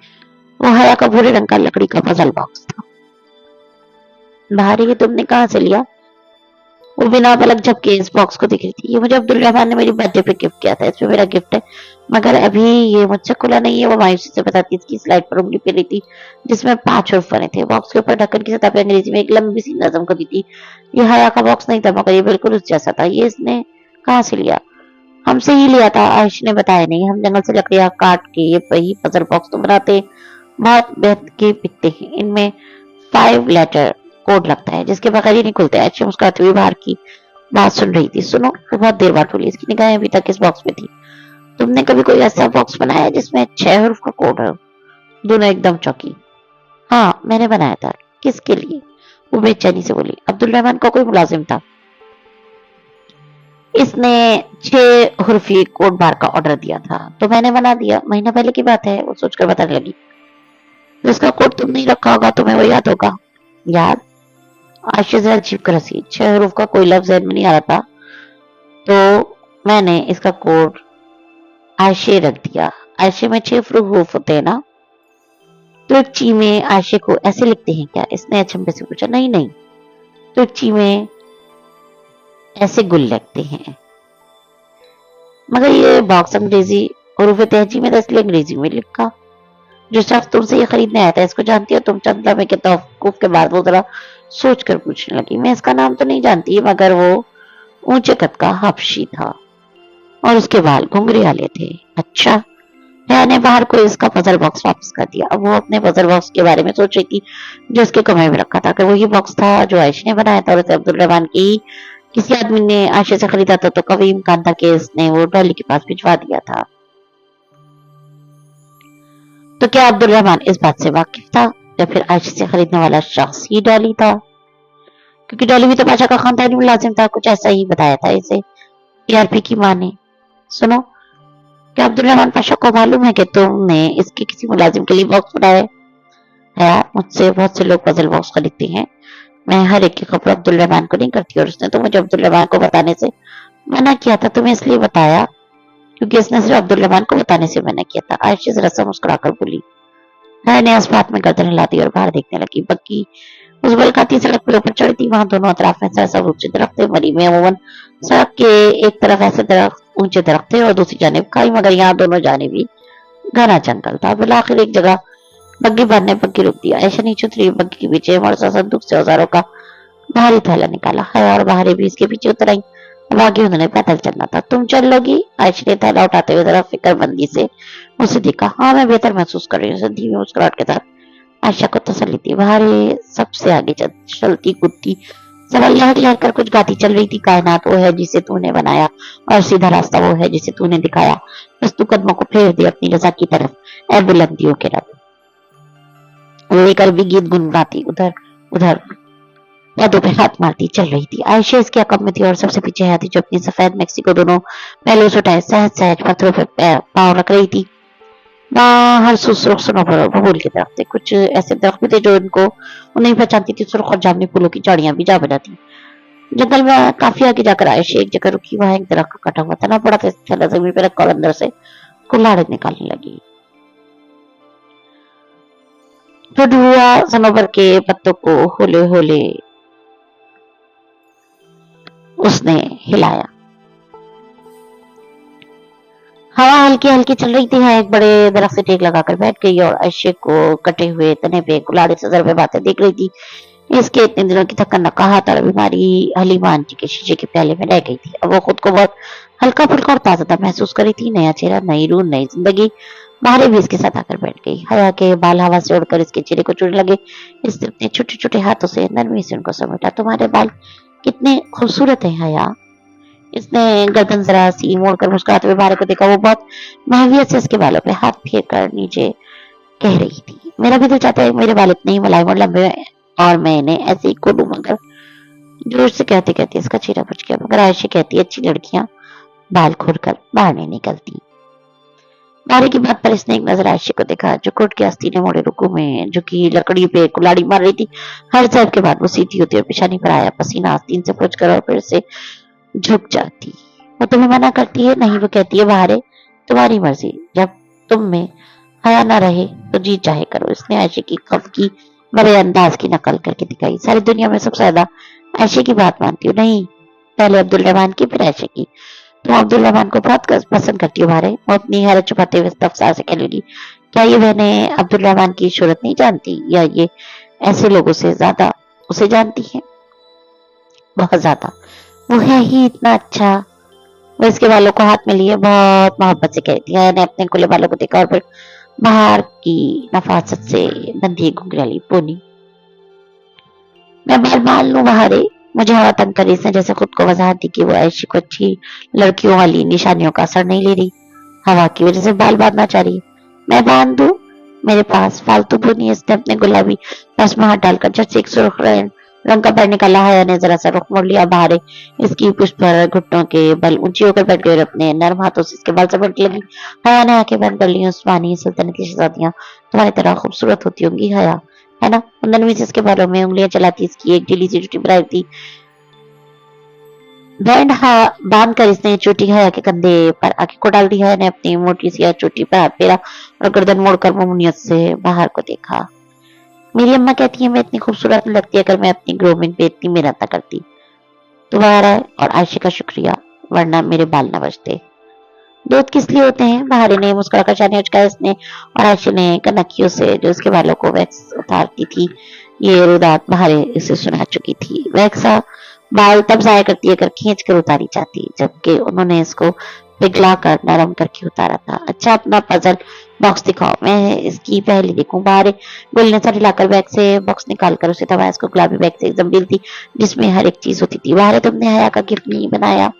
वो हया का भूरे रंग का लकड़ी का पजल बॉक्स था। भारी ये तुमने कहाँ से लिया? वो बिना पलक झपके इस बॉक्स को देख रही थी। ये मुझे अब्दुल रहमान ने मेरी बर्थडे पे गिफ्ट किया था। इसमें मेरा गिफ्ट है, मगर अभी ये मुझसे खुला नहीं है। वो मायूसी से बताती इसकी स्लाइड पर उंगली फेर रही थी जिसमें 5 हर्फ बने थे। बॉक्स के ऊपर ढक्कन की सतह पर अंग्रेजी में एक लंबी सी नज़म करी थी। ये हया का बॉक्स नहीं था, मगर ये बिल्कुल उस जैसा था। ये इसने कहाँ से लिया? हमसे ही लिया था, आयुष ने बताया नहीं। हम जंगल से लकड़ियां काट के ये वही पजल बॉक्स तो बनाते हैं। बहुत बेहद के बिकते हैं। इनमें 5 लेटर कोड लगता है जिसके बगैर ही नहीं खुलते। आयुष मुस्कुराते हुए बाहर की बात सुन रही थी। सुनो, वो बहुत देर बाद बोली। इसकी निगाहें अभी तक इस बॉक्स में थी। तुमने कभी कोई ऐसा बॉक्स बनाया जिसमें 6 हर्फ का कोड हो? दोनों एकदम चौंकी। हाँ, मैंने बनाया था। किसके लिए? वो बेचैनी से बोली। अब्दुल रहमान का कोई मुलाजिम था, इसने 6 हर्फी कोड बार का ऑर्डर दिया था तो मैंने बना दिया। महीना पहले की बात है, वो सोचकर बताने लगी। जिसका कोड तुम नहीं रखा होगा तुम्हें वो याद होगा। याद? आयशा जरा अजीब कर हंसी। 6 हरूफ का कोई लफ्ज में नहीं आ रहा था तो मैंने इसका कोड आयशे रख दिया। आयशे में 6 हरूफ होते हैं ना, तुर्ची में आयशे को ऐसे लिखते हैं क्या? इसने अचंभे से पूछा। नहीं नहीं, तुर्ची में ऐसे गुल लिखते हैं, मगर ये बॉक्स अंग्रेजी हरूफ तहजी में था इसलिए अंग्रेजी में लिखा। जो शख्स तुमसे ये खरीदने आया था इसको जानती हो तुम? चंद लम्हे के तवक्कुफ के बाद वो जरा सोच कर पूछने लगी। मैं इसका नाम तो नहीं जानती, मगर वो ऊंचे कद का हबशी था और उसके बाल घुंघरे वाले थे। अच्छा। रया ने बाहर को इसका पजल बॉक्स वापस कर दिया। अब वो अपने पजल बॉक्स के बारे में सोच रही थी जो उसके कमरे में रखा था। कि वो ये बॉक्स था जो आयशा ने बनाया था और उसे अब्दुल रहमान की किसी आदमी ने आयशा से खरीदा था तो कभी इम्कान था कि इसने वो डॉली के पास भिजवा दिया था। तो क्या अब्दुल रहमान इस बात से वाकिफ था या फिर आयशा से खरीदने वाला शख्स ही डॉली था? क्योंकि डॉली भी तो बादशाह का खानदानी मुलाजिम था। कुछ ऐसा ही बताया था इसे ईआरपी की माँ ने। सुनो, क्या अब्दुल रहमान पाशा को मालूम है कि तुमने इसके किसी मुलाजिम के लिए बॉक्स बनाया है? मुझसे बहुत से लोग पजल बॉक्स खरीदते हैं मैं हर एक की खबर अब्दुल रहमान को नहीं करती, और उसने तो मुझे अब्दुल रहमान को बताने से मना किया था। तुम्हें इसलिए बताया क्योंकि उसने सिर्फ अब्दुल रहमान को बताने से मना किया था। आयशा जरा सा मुस्कुराकर बोली। मैंने उस बात में गर्दन हिला दी और बाहर देखने लगी। बग्गी उस बलखाती सड़क पर ऊपर चढ़ी थी। वहां दोनों अतराफ में सरसा ऊंचे दरख्त थे। मरी में अमूमन सड़क के एक तरफ ऐसे दरख्त ऊंचे दरख्त थे और दूसरी जानिब खाई, मगर यहाँ दोनों जानिब भी घना जंगल था। फिर आखिर एक जगह बग्गी भर ने बग्गी रोक दिया। ऐसा नीचे उतरी। बग्गी के पीछे मरसा संदूक से औजारों का भारी थैला निकाला है और बाहरी भी इसके पीछे उतर आई। अब आगे उन्होंने पैदल चलना था। तुम चल लोगी? आयशा ने थैला उठाते हुए जरा फिक्रमंदी से उसे देखा। हाँ, मैं बेहतर महसूस कर रही हूँ, धीमी मुस्कुराहट के साथ आयशा को तसल्ली थी। बाहर सबसे आगे चलती कूदती सवाल लहर लहर कर कुछ गाती चल रही थी। कायनात वो है जिसे तूने बनाया और सीधा रास्ता वो है जिसे तूने दिखाया। बस तू कदमों को फेर दे अपनी रजा की तरफ, ऐ बुलंदियों के रब। लेकर भी गीत गुनगुनाती उधर उधर पौधों पे हाथ मारती चल रही थी। आयशा इसके अकब में थी और सबसे पीछे है थी, जो अपनी सफेद मैक्सिको दोनों पहलुओं से उठाए सहज सहज पत्थरों पे पाँव रख रही थी। वहां हर सुनो पर बबूल के दरख्त थे। कुछ ऐसे दरख्त भी थे जो इनको नहीं पहचानती थी। सुर्ख और जामुनी फूलों की झाड़ियां भी जा बना थी। जंगल में काफी आगे जाकर आयशा एक जगह रुकी। वहां एक दरख्त कटा हुआ था ना पड़ा था। थैला जमीन पे रखा और अंदर से कुल्हाड़ी निकालने लगी। फिर हुआ सनोबर के पत्तों को होले होले उसने हिलाया। हवा हल्की हल्की चल रही थी। हाँ, एक बड़े दरख्त से टेक लगाकर बैठ गई और आयशा को कटे हुए तने पे कुल्हाड़ी से जर पे बातें देख रही थी। इसके इतने दिनों की थकन नकाहत और बीमारी हलीमा आंटी के शीशे के प्याले में रह गई थी। अब वो खुद को बहुत हल्का फुल्का और ताजा महसूस करी थी। नया चेहरा, नई रूह, नई जिंदगी। बाहर भी इसके साथ आकर बैठ गई। हया के बाल हवा से उड़कर इसके चेहरे को छूने लगे। इसने अपने छोटे छोटे हाथों से नरमी से उनको समेटा। तुम्हारे बाल कितने खूबसूरत है हया। इसने गर्दन जरा सी मोड़कर मुस्कुराते हुए बाहर को देखा। वो बहुत महवियत से इसके बालों पे हाथ फेर कर नीचे कह रही थी, मेरा भी दिल चाहता है मेरे बाल इतने ही मुलायम और लंबे और मैं इन्हें ऐसे ही खोलूं। मगर जोर से कहते कहते इसका चेहरा बच गया। मगर आयशा कहती है अच्छी लड़कियां बाल खोलकर बाहर नहीं निकलती। बारी की बात पर इसने एक नजर आयशा को देखा जो कोट के आस्तीने मोड़े रुकू में जो कि लकड़ी पे कुल्हाड़ी मार रही थी। हर साहब के बाद वो सीधी होती और पिछानी पर आया पसीना आस्तीन से पोंछ कर और फिर से झुक जाती। वो तुम्हें मना करती है? नहीं, वो कहती है बाहर है, तुम्हारी मर्जी। जब तुम में हया ना रहे तो जी चाहे करो। इसने आयशा की खफ की बड़े अंदाज की नकल करके दिखाई। सारी दुनिया में सबसे ज्यादा आयशा की बात मानती हूँ। नहीं, पहले अब्दुल रहमान की फिर आयशा की। तुम अब्दुल रहमान को बहुत पसंद करती हो बारे। वो अपनी हैरत छुपाते हुए तफसार से कहने लगी, क्या ये बहनें अब्दुल रहमान की शोहरत नहीं जानती या ये ऐसे लोगों से ज्यादा उसे जानती है? बहुत ज्यादा। वो है ही इतना अच्छा। वो इसके बालों को हाथ में लिए बहुत मोहब्बत से कहती है। ने अपने खुले बालों को देखा और फिर बाहर की नफासत से बंधी घुंघराली पोनी। मैं बाल मान लूं बाहर है, मुझे हवा तंग करी। इसने जैसे खुद को वजाहत दी कि वो ऐशी को अच्छी लड़कियों वाली निशानियों का असर नहीं ले रही। हवा की वजह से बाल बांधना चाह रही है। मैं बांध दूं? मेरे पास फालतू पोनी। इसने अपने गुलाबी बस में हाथ डालकर झट से एक सुर्ख रंग का पैर निकाला। हया ने जरा सा रुख मोड़ लिया। बाहर इसकी पुष्प पर घुटनों के बल ऊंची होकर बैठ गई और अपने नर्म हाथों से इसके बाल समेटने लगी। हया ने आंखें बंद कर ली। उस्मानी सल्तनत की शहजादियां तुम्हारी तरह खूबसूरत होती होंगी हया, है ना? नरमी से इसके बालों में उंगलियां चलाती इसकी एक ढीली सी चुटी बनाई थी। बैंड बांध कर इसने चोटी हया के कंधे पर आंखें को डाल दी। हया ने अपनी मोटी सी चोटी पर हाथ फेरा और गर्दन मोड़कर ममूनियत से बाहर को देखा। मेरी अम्मा कहती है मैं इतनी खूबसूरत नहीं लगती अगर मैं अपनी ग्रूमिंग पे इतनी मेहनत न करती। तुम्हारा और आयशा का शुक्रिया, वरना मेरे बाल न बचते। दूध किस लिए होते हैं? बाहर ने मुस्कुराकर शाने उचकाया इसने और आयशा ने कनखियों से जो उसके बालों को वैक्स उतारती थी ये रुदात बाहर इसे सुना चुकी थी। वैक्सा बाल तब जाया करती है अगर खींच कर उतारी जाती, जबकि उन्होंने इसको पिघला कर नरम करके उतारा था। अच्छा, अपना पजल बॉक्स दिखाओ, मैं इसकी पहले देखूं। बाहर गुल ने सर हिलाकर बैग से बॉक्स निकाल कर उसे थमाया। इसको गुलाबी बैग से एक जंबील थी जिसमें हर एक चीज होती थी। बाहर तुमने हया का गिफ्ट नहीं बनाया?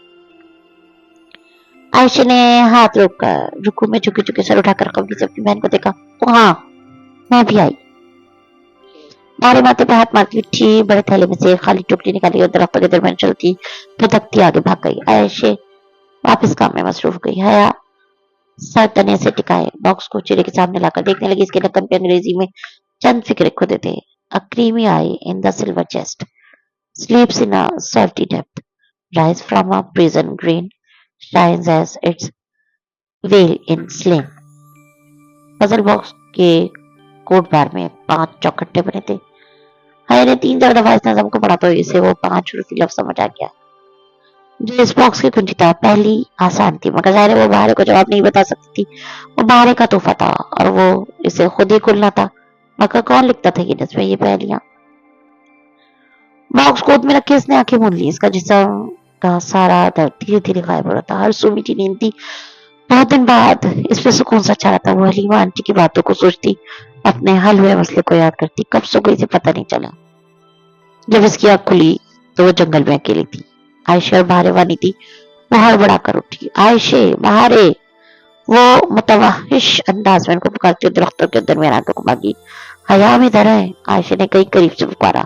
आयशा ने हाथ रोककर रुकू में झुके झुके सर उठाकर कभी से अपनी बहन को देखा। हाँ, मैं भी आई। मारे माथे पे हाथ मारती उठी, बड़े थैले में से खाली टुकड़ी निकाली और दरख्त के दरमियान चलती भटकती आगे भाग गई। आयशा वापस काम में मसरूफ गई। हया सर तने से टिकाए बॉक्स को चेहरे के सामने लाकर देखने लगी। इसके ढक्कन पे अंग्रेजी में चंद फिक्रे खुदे थे। A creamy I in the silver chest. sleeps in a salty depth, rise from a prison green, shines as its veil in slim. Puzzle box के कोड बार में 5 चौखट्टे बने थे। हाय ने 3-4 दफा इस नज़म को पढ़ा तो इसे वो 5 हर्फी लफ्ज समझ आ गया। जो इस बॉक्स की कुंजी था पहली आसान थी, मगर ज़ाहिर है वो बाहर को जवाब नहीं बता सकती थी। वो बाहर का तोहफा था और वो इसे खुद ही खोलना था, मगर कौन लिखता था ये नज़में, ये पहेलियां। बॉक्स गोद में रखे इसने आंखें मूंद ली। इसका जिस्म का सारा दर्द धीरे धीरे गायब हो रहा था। हर सू मीठी नींद थी। बहुत दिन बाद इस पे सुकून सा छा रहा था। वो हलीमा आंटी की बातों को सोचती, अपने हल हुए मसले को याद करती। कब सो गई थी पता नहीं चला। जब इसकी आंख खुली तो वो जंगल में अकेली थी। आयशा और बहारेवानी थी। वो हड़बड़ा कर उठी, आयशे बहारे। वो मुतवहिश अंदाज में उनको पुकारती हुई दरख्तों के दरमियान आंखों को भागी। हयाम इधर है, आयशा ने कई करीब से पुकारा।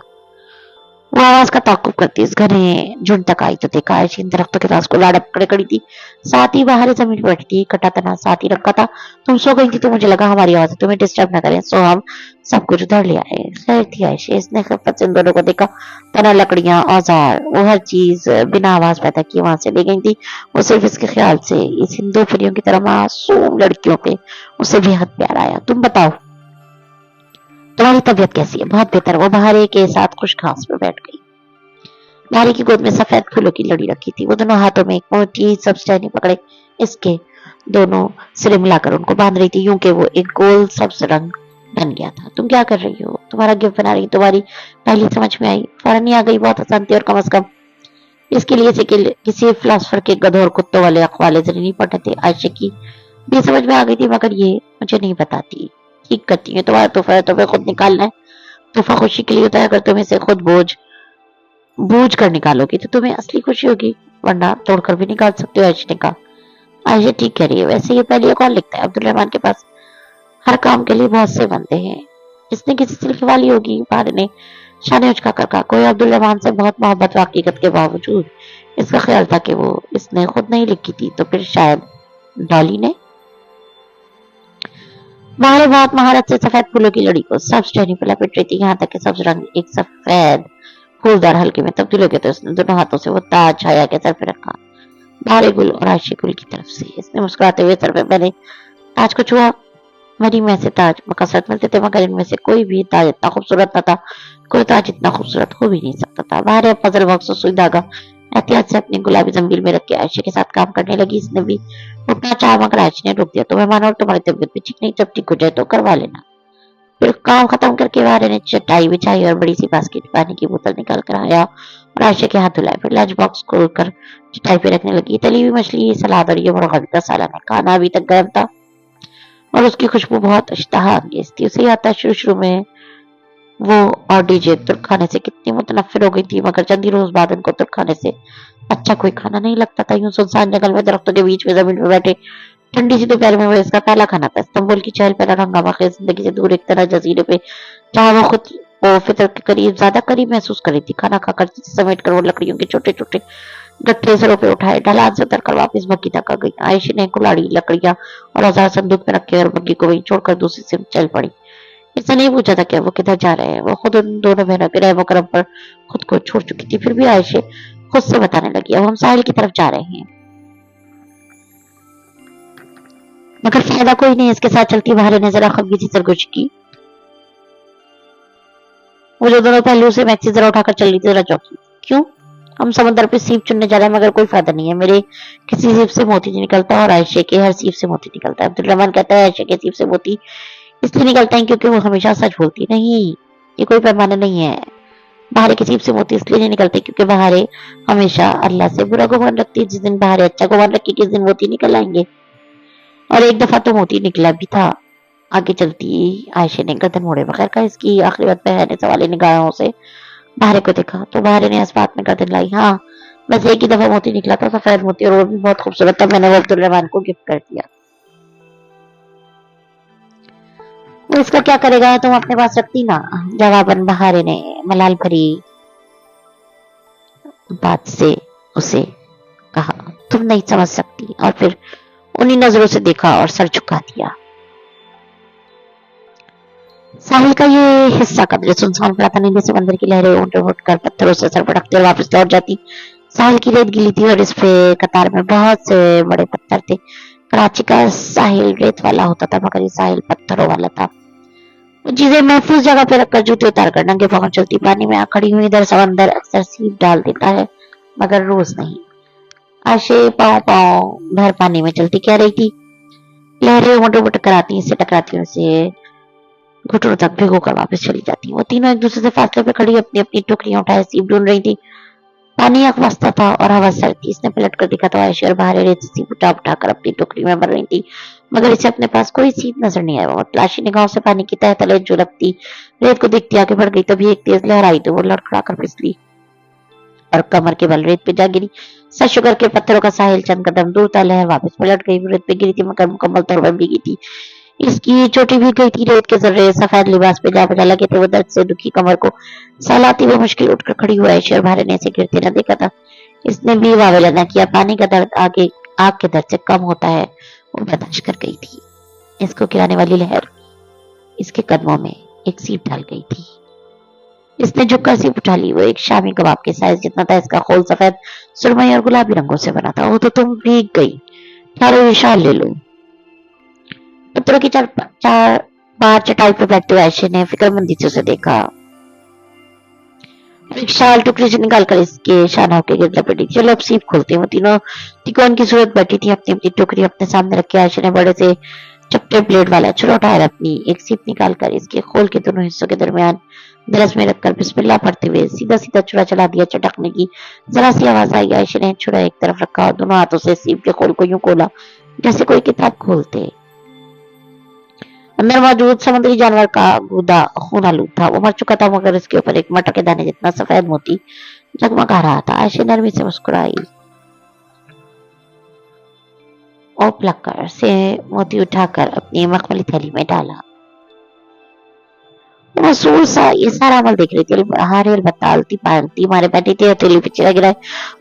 वो आवाज का ताकुब करती इस घने झुंड तक आई तो देखा आयशा इन दरख्तों के पास को लाड़ पकड़े खड़ी थी। साथ ही बाहर जमीन पर बैठी थी, कटा तना साथ ही रखा था। तुम सो गई थी तो मुझे लगा हमारी आवाज तुम्हें डिस्टर्ब न करें, सो हम सब कुछ उधर ले आए। खैर थी आयशा। इसने खिफत से इन दोनों को देखा। तना, लकड़ियां, औजार, वो हर चीज बिना आवाज पैदा किए वहां से ले गई थी। वो सिर्फ इसके ख्याल से इस इन 2 परियों की तरह मासूम लड़कियों पे उसे बेहद प्यार आया। तुम बताओ तुम्हारी तबीयत कैसी है? बहुत बेहतर। वो बहारे के साथ खुश घास पर बैठ गई। नारी की गोद में सफेद फूलों की लड़ी रखी थी। वो दोनों हाथों में एक मोटी सब्ज पकड़े इसके दोनों सिरे मिलाकर उनको बांध रही थी, यूं कि वो एक गोल सब्ज रंग बन गया था। तुम क्या कर रही हो? तुम्हारा गिफ्ट बना रही। तुम्हारी पहली समझ में आई, फौरन ही आ गई। बहुत आसान थी और कम अज कम इसके लिए से किसी फिलोसफर के गधों और कुत्तों वाले अखवाले से नहीं पढ़े थे। आयशा की भी समझ में आ गई थी, मगर ये मुझे नहीं बताती। ठीक करती है, तुम्हारा तोहफा है, तुम्हें खुद निकालना है। तोहफा खुशी के लिए होता है, अगर तुम इसे खुद बोझ बूझ कर निकालोगी तो तुम्हें असली खुशी होगी, वरना तोड़कर भी निकाल सकते हो। आयशा ने कहा। आयशा ठीक कह रही है। वैसे ये पहले कौन लिखता है? अब्दुल रहमान के पास हर काम के लिए बहुत से बंदे हैं। इसने किसी से लिखवाली होगी। बाहर ने शाने उचका कर कहा। कोई अब्दुल रहमान से बहुत मोहब्बत व हकीकत के बावजूद इसका ख्याल था कि वो इसने खुद नहीं लिखी थी, तो फिर शायद डॉली ने। बाहर बहुत महारत से सफेद फूलों की लड़ी को सब्ज टहनी पर लपेट रही थी, यहाँ तक कि सब्ज रंग एक सफेद फूलदार हल्के में तब्दील हो गया। तो उसने दोनों हाथों से वो ताज छाया के सर पे रखा, भारे गुल और आयशा गुल की तरफ से। इसने मुस्कुराते हुए सर पे मैंने ताज को छुआ। मेरी में से ताज कसरत मिलते थे, मगर इनमें से कोई भी ताज इतना खूबसूरत न था। कोई ताज इतना खूबसूरत हो भी नहीं सकता था। बाहर पजल बॉक्स और सुई धागा एहतियात से अपनी गुलाबी जंबील में रख के आयशा के साथ काम करने लगी। इसने भी उठना चाहा, मगर आयशा ने रोक दिया। तुम्हें मानो और तुम्हारी तबीयत भी ठीक नहीं, जब ठीक हो जाए तो करवा लेना। फिर काम खत्म करके वारे ने चटाई बिछाई और बड़ी सी बास्केट पानी की बोतल निकाल कर आया और आयशा के हाथ धुलाए। फिर लंच बॉक्स खोलकर चटाई पे रखने लगी। तली हुई मछली, सलाद और ये मुर्गा का सालन है। खाना अभी तक गर्म था और उसकी खुशबू बहुत इश्तहा अंगेज थी। उसे याद था शुरू शुरू में वो और डीजे तुर्क खाने से कितनी मुतनफिर हो गई थी, मगर चंद ही रोज बाद उनको तुर्क खाने से अच्छा कोई खाना नहीं लगता था। यूं सुनसान जंगल में दरख्तों के बीच में जमीन पर बैठे ठंडी सी दोपहर में वो इसका पहला खाना था। इस्तांबुल की चहल पहल हंगामा खेज जिंदगी से दूर एक तरह जजीरे पे, जहाँ वो खुद को फितर के करीब ज्यादा करीब महसूस कर रही थी। खाना खाकर समेट कर वो लकड़ियों के छोटे छोटे गट्ठे सरों पे उठाए, ढलान से उतर कर वापस बग्गी तक आ गई। आयशा ने कुल्हाड़ी, लकड़ियां और औजार संदूक में रखे और बग्गी को वहीं छोड़कर दूसरी से चल पड़ी। इसने नहीं पूछा था कि वो किधर जा रहे हैं। वो खुद उन दोनों बहनों के रहमो करम पर खुद को छोड़ चुकी थी। फिर भी आयशा खुद से बताने लगी, अब हम साहिल की तरफ जा रहे हैं, मगर फायदा कोई नहीं। इसके साथ चलती बाहर ने जरा खफगी सी सरगोशी की। वो जो दोनों पहलू से मैक्सी जरा उठाकर चल रही थी, जरा चौकी। क्यों? हम समुद्र पे सीप चुनने जा रहे हैं, मगर कोई फायदा नहीं है। मेरे किसी सीप से मोती नहीं निकलता और आयशा के हर सीप से मोती निकलता है। अब्दुल रहमान कहता है आयशा के सीप से मोती इसलिए निकलता है क्योंकि वो हमेशा सच बोलती नहीं। ये कोई पैमाना नहीं है। बहारे की सीप से मोती इसलिए नहीं निकलते क्योंकि बहारे हमेशा अल्लाह से बुरा गुमान रखती है। जिस दिन बहारे अच्छा गुमान रखी, किस दिन मोती निकल आएंगे। और एक दफा तो मोती निकला भी था। आगे चलती आयशा ने गर्दन मोड़े बगैर कहा। इसकी आखिरी बात बहन ने सवाली निगाहों से बहारे को देखा तो बहारे ने इस बात में गर्दन लाई। हाँ, बस एक ही दफा मोती निकला था, सफेद मोती, और वो भी बहुत खूबसूरत था। मैंने वो अब्दुल रहमान को गिफ्ट कर दिया। वो इसका क्या करेगा? तुम अपने पास रखती ना। जवाबन बहारे ने मलाल भरी बात से उसे कहा। तुम नहीं समझ सकती। और फिर उन्हीं नजरों से देखा और सर झुका दिया। साहिल का ये हिस्सा कब्र सुनसान पड़ा था। नीले समंदर की लहरें उठ कर पत्थरों से सर पटकती और वापस लौट जाती। साहिल की रेत गीली थी और इस पे कतार में बहुत से बड़े पत्थर थे। कराची का साहिल रेत वाला होता था, मगर ये साहिल पत्थरों वाला था। वो चीजें महफूज जगह पे रखकर जूते उतार कर नंगे पांव चलती। पानी में आ खड़ी हुई इधर समंदर अक्सर सीप डाल देता है, मगर रोज नहीं। आशे पाँव पाँव भर पानी में चलती क्या रही थी। लहरें मोटर मोटर कराती, इससे टकराती, उनसे घुटनों तक भिगो कर वापस चली जाती। वो तीनों एक दूसरे से फासले पे खड़ी अपनी अपनी टोकरियां उठाए सीप ढूंढ रही थी। पानी अकवस्ता था और हवा सर्द थी। इसने पलट कर देखा तो आयशा और बाहर रेत से सीप उठा उठाकर अपनी टोकरी में भर रही थी, मगर इसे अपने पास कोई सीप नजर नहीं आया। वो तलाशी निगाहों से पानी की तह तले जो लगती रेत को देखती आगे बढ़ गई। तभी एक तेज लहर आई तो वो लड़खड़ाकर फिसली और कमर के बल रेत पे जा गिरी। सच शुगर के पत्थरों का साहिल चंद कदम दूर था। लहर वापस पलट गई, रेत पे गिरी थी, मगर मुकम्मल तौर पर भीगी थी। इसकी चोटी भी गई थी। रेत के जर्रे सफेद लिबास पे जा बजा लगे थे। वो दर्द से दुखी कमर को सहलाती हुई मुश्किल उठकर खड़ी हुआ है। शेर भारे ने इसे गिरते न देखा था। इसने भी वावेला न किया। पानी का दर्द आगे आग के दर्द से कम होता है। वो बर्दाश्त कर गई थी। इसको गिराने वाली लहर इसके कदमों में एक सीप डाल गई थी। इसने झुककर सीप उठा ली। वो एक शामी कबाब के साइज जितना था। इसका खोल सफेद, सुरमई और गुलाबी रंगों से बना था। वो तो तुम भीग गई। ठहरो, ये शाल ले लो। पत्थरों की चार बार चटाई पर बैठते हुए आयशा ने फिक्रमंदी से उसे देखा। एक शाल टुकड़ी से निकालकर इसके शानों के गिर लपेटी। चलो अब सीप खोलते हैं। वो तीनों तिकोन की सूरत बैठी थी, अपनी अपनी टोकरी अपने सामने रखी। आयशा ने बड़े से चपटे ब्लेड वाला छुरा उठाया, अपनी एक सीप निकालकर इसके खोल के दोनों हिस्सों के दरमियान दरस में रखकर बिस्मिल्लाह पढ़ते हुए सीधा सीधा छुरा चला दिया। चटकने की जरा सी आवाज आई। आयशा ने छुरा एक तरफ रखा और दोनों हाथों से सीप के खोल को यूं खोला जैसे कोई किताब खोलते। अंदर मौजूद समुद्री जानवर का गूदा खून आलूद था। वो मर चुका था, मगर इसके ऊपर एक मटर के दाने जितना सफेद मोती जगमगा रहा था। आयशा नरमी से मुस्कुराई और प्लक्कर से मोती उठाकर अपनी मखमली थैली में डाला। मसूर सा ये सारा अमल देख रही थी। हारेल बतालती पालती मारे बैठी थी, हथेली पीछे लग रहा है।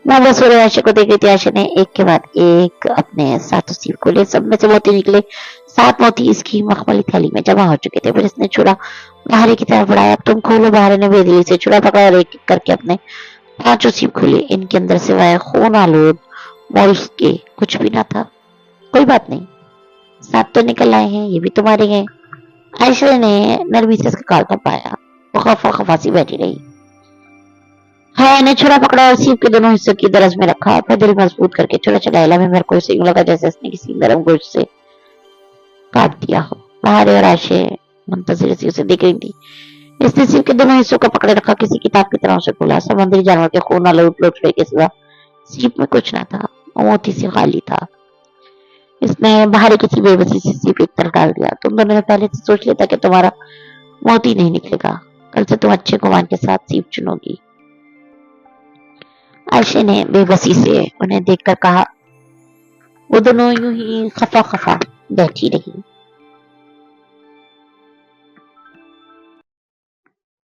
मैं बस आयशा को देख रही थी। आयशा ने एक के बाद एक अपने सातों सीप खोले। सब में से मोती निकले। 7 मोती इसकी मखमली थैली में जमा हो चुके थे। फिर इसने छुरा बहारे की तरफ बढ़ाया। अब तुम खोलो। बहारे ने बेदली से छुरा पकड़ा और एक एक करके अपने 5 सीप खोले। इनके अंदर सिवाय खून आलूद मोल्स के कुछ भी ना था। कोई बात नहीं, 7 तो निकल आए हैं, ये भी तुम्हारे हैं। आयशा ने नरमी से इसका काल थपाया। वो खफा खफासी बैठी रही। हाँ ने छुरा पकड़ा और सीप के दोनों हिस्सों की दरज में रखा। फिर दिल मजबूत करके छुरा चलाया। मेरे को इसे यूं लगा जैसे इसने किसी नरम गोश्त से काट दिया हो। बाहर और आयशा मुंतजिर सी उसे देख रही थी। इसने सीप के दोनों हिस्सों को पकड़े रखा, किसी किताब की तरह उसे खोला। समुद्री जानवर के खून वाले लुटफे के सिवा सीप में कुछ ना था। मोती से खाली था। इसने बाहर किसी बेबसी से सीप एक तरफ डाल दिया। तुम दोनों ने पहले से सोच लिया था कि तुम्हारा मोती नहीं निकलेगा। कल से तुम अच्छे गुमान के साथ सीप चुनोगी। आयशा ने बेबसी से उन्हें देखकर कहा। वो दोनों यूं ही खफा खफा बैठी रही।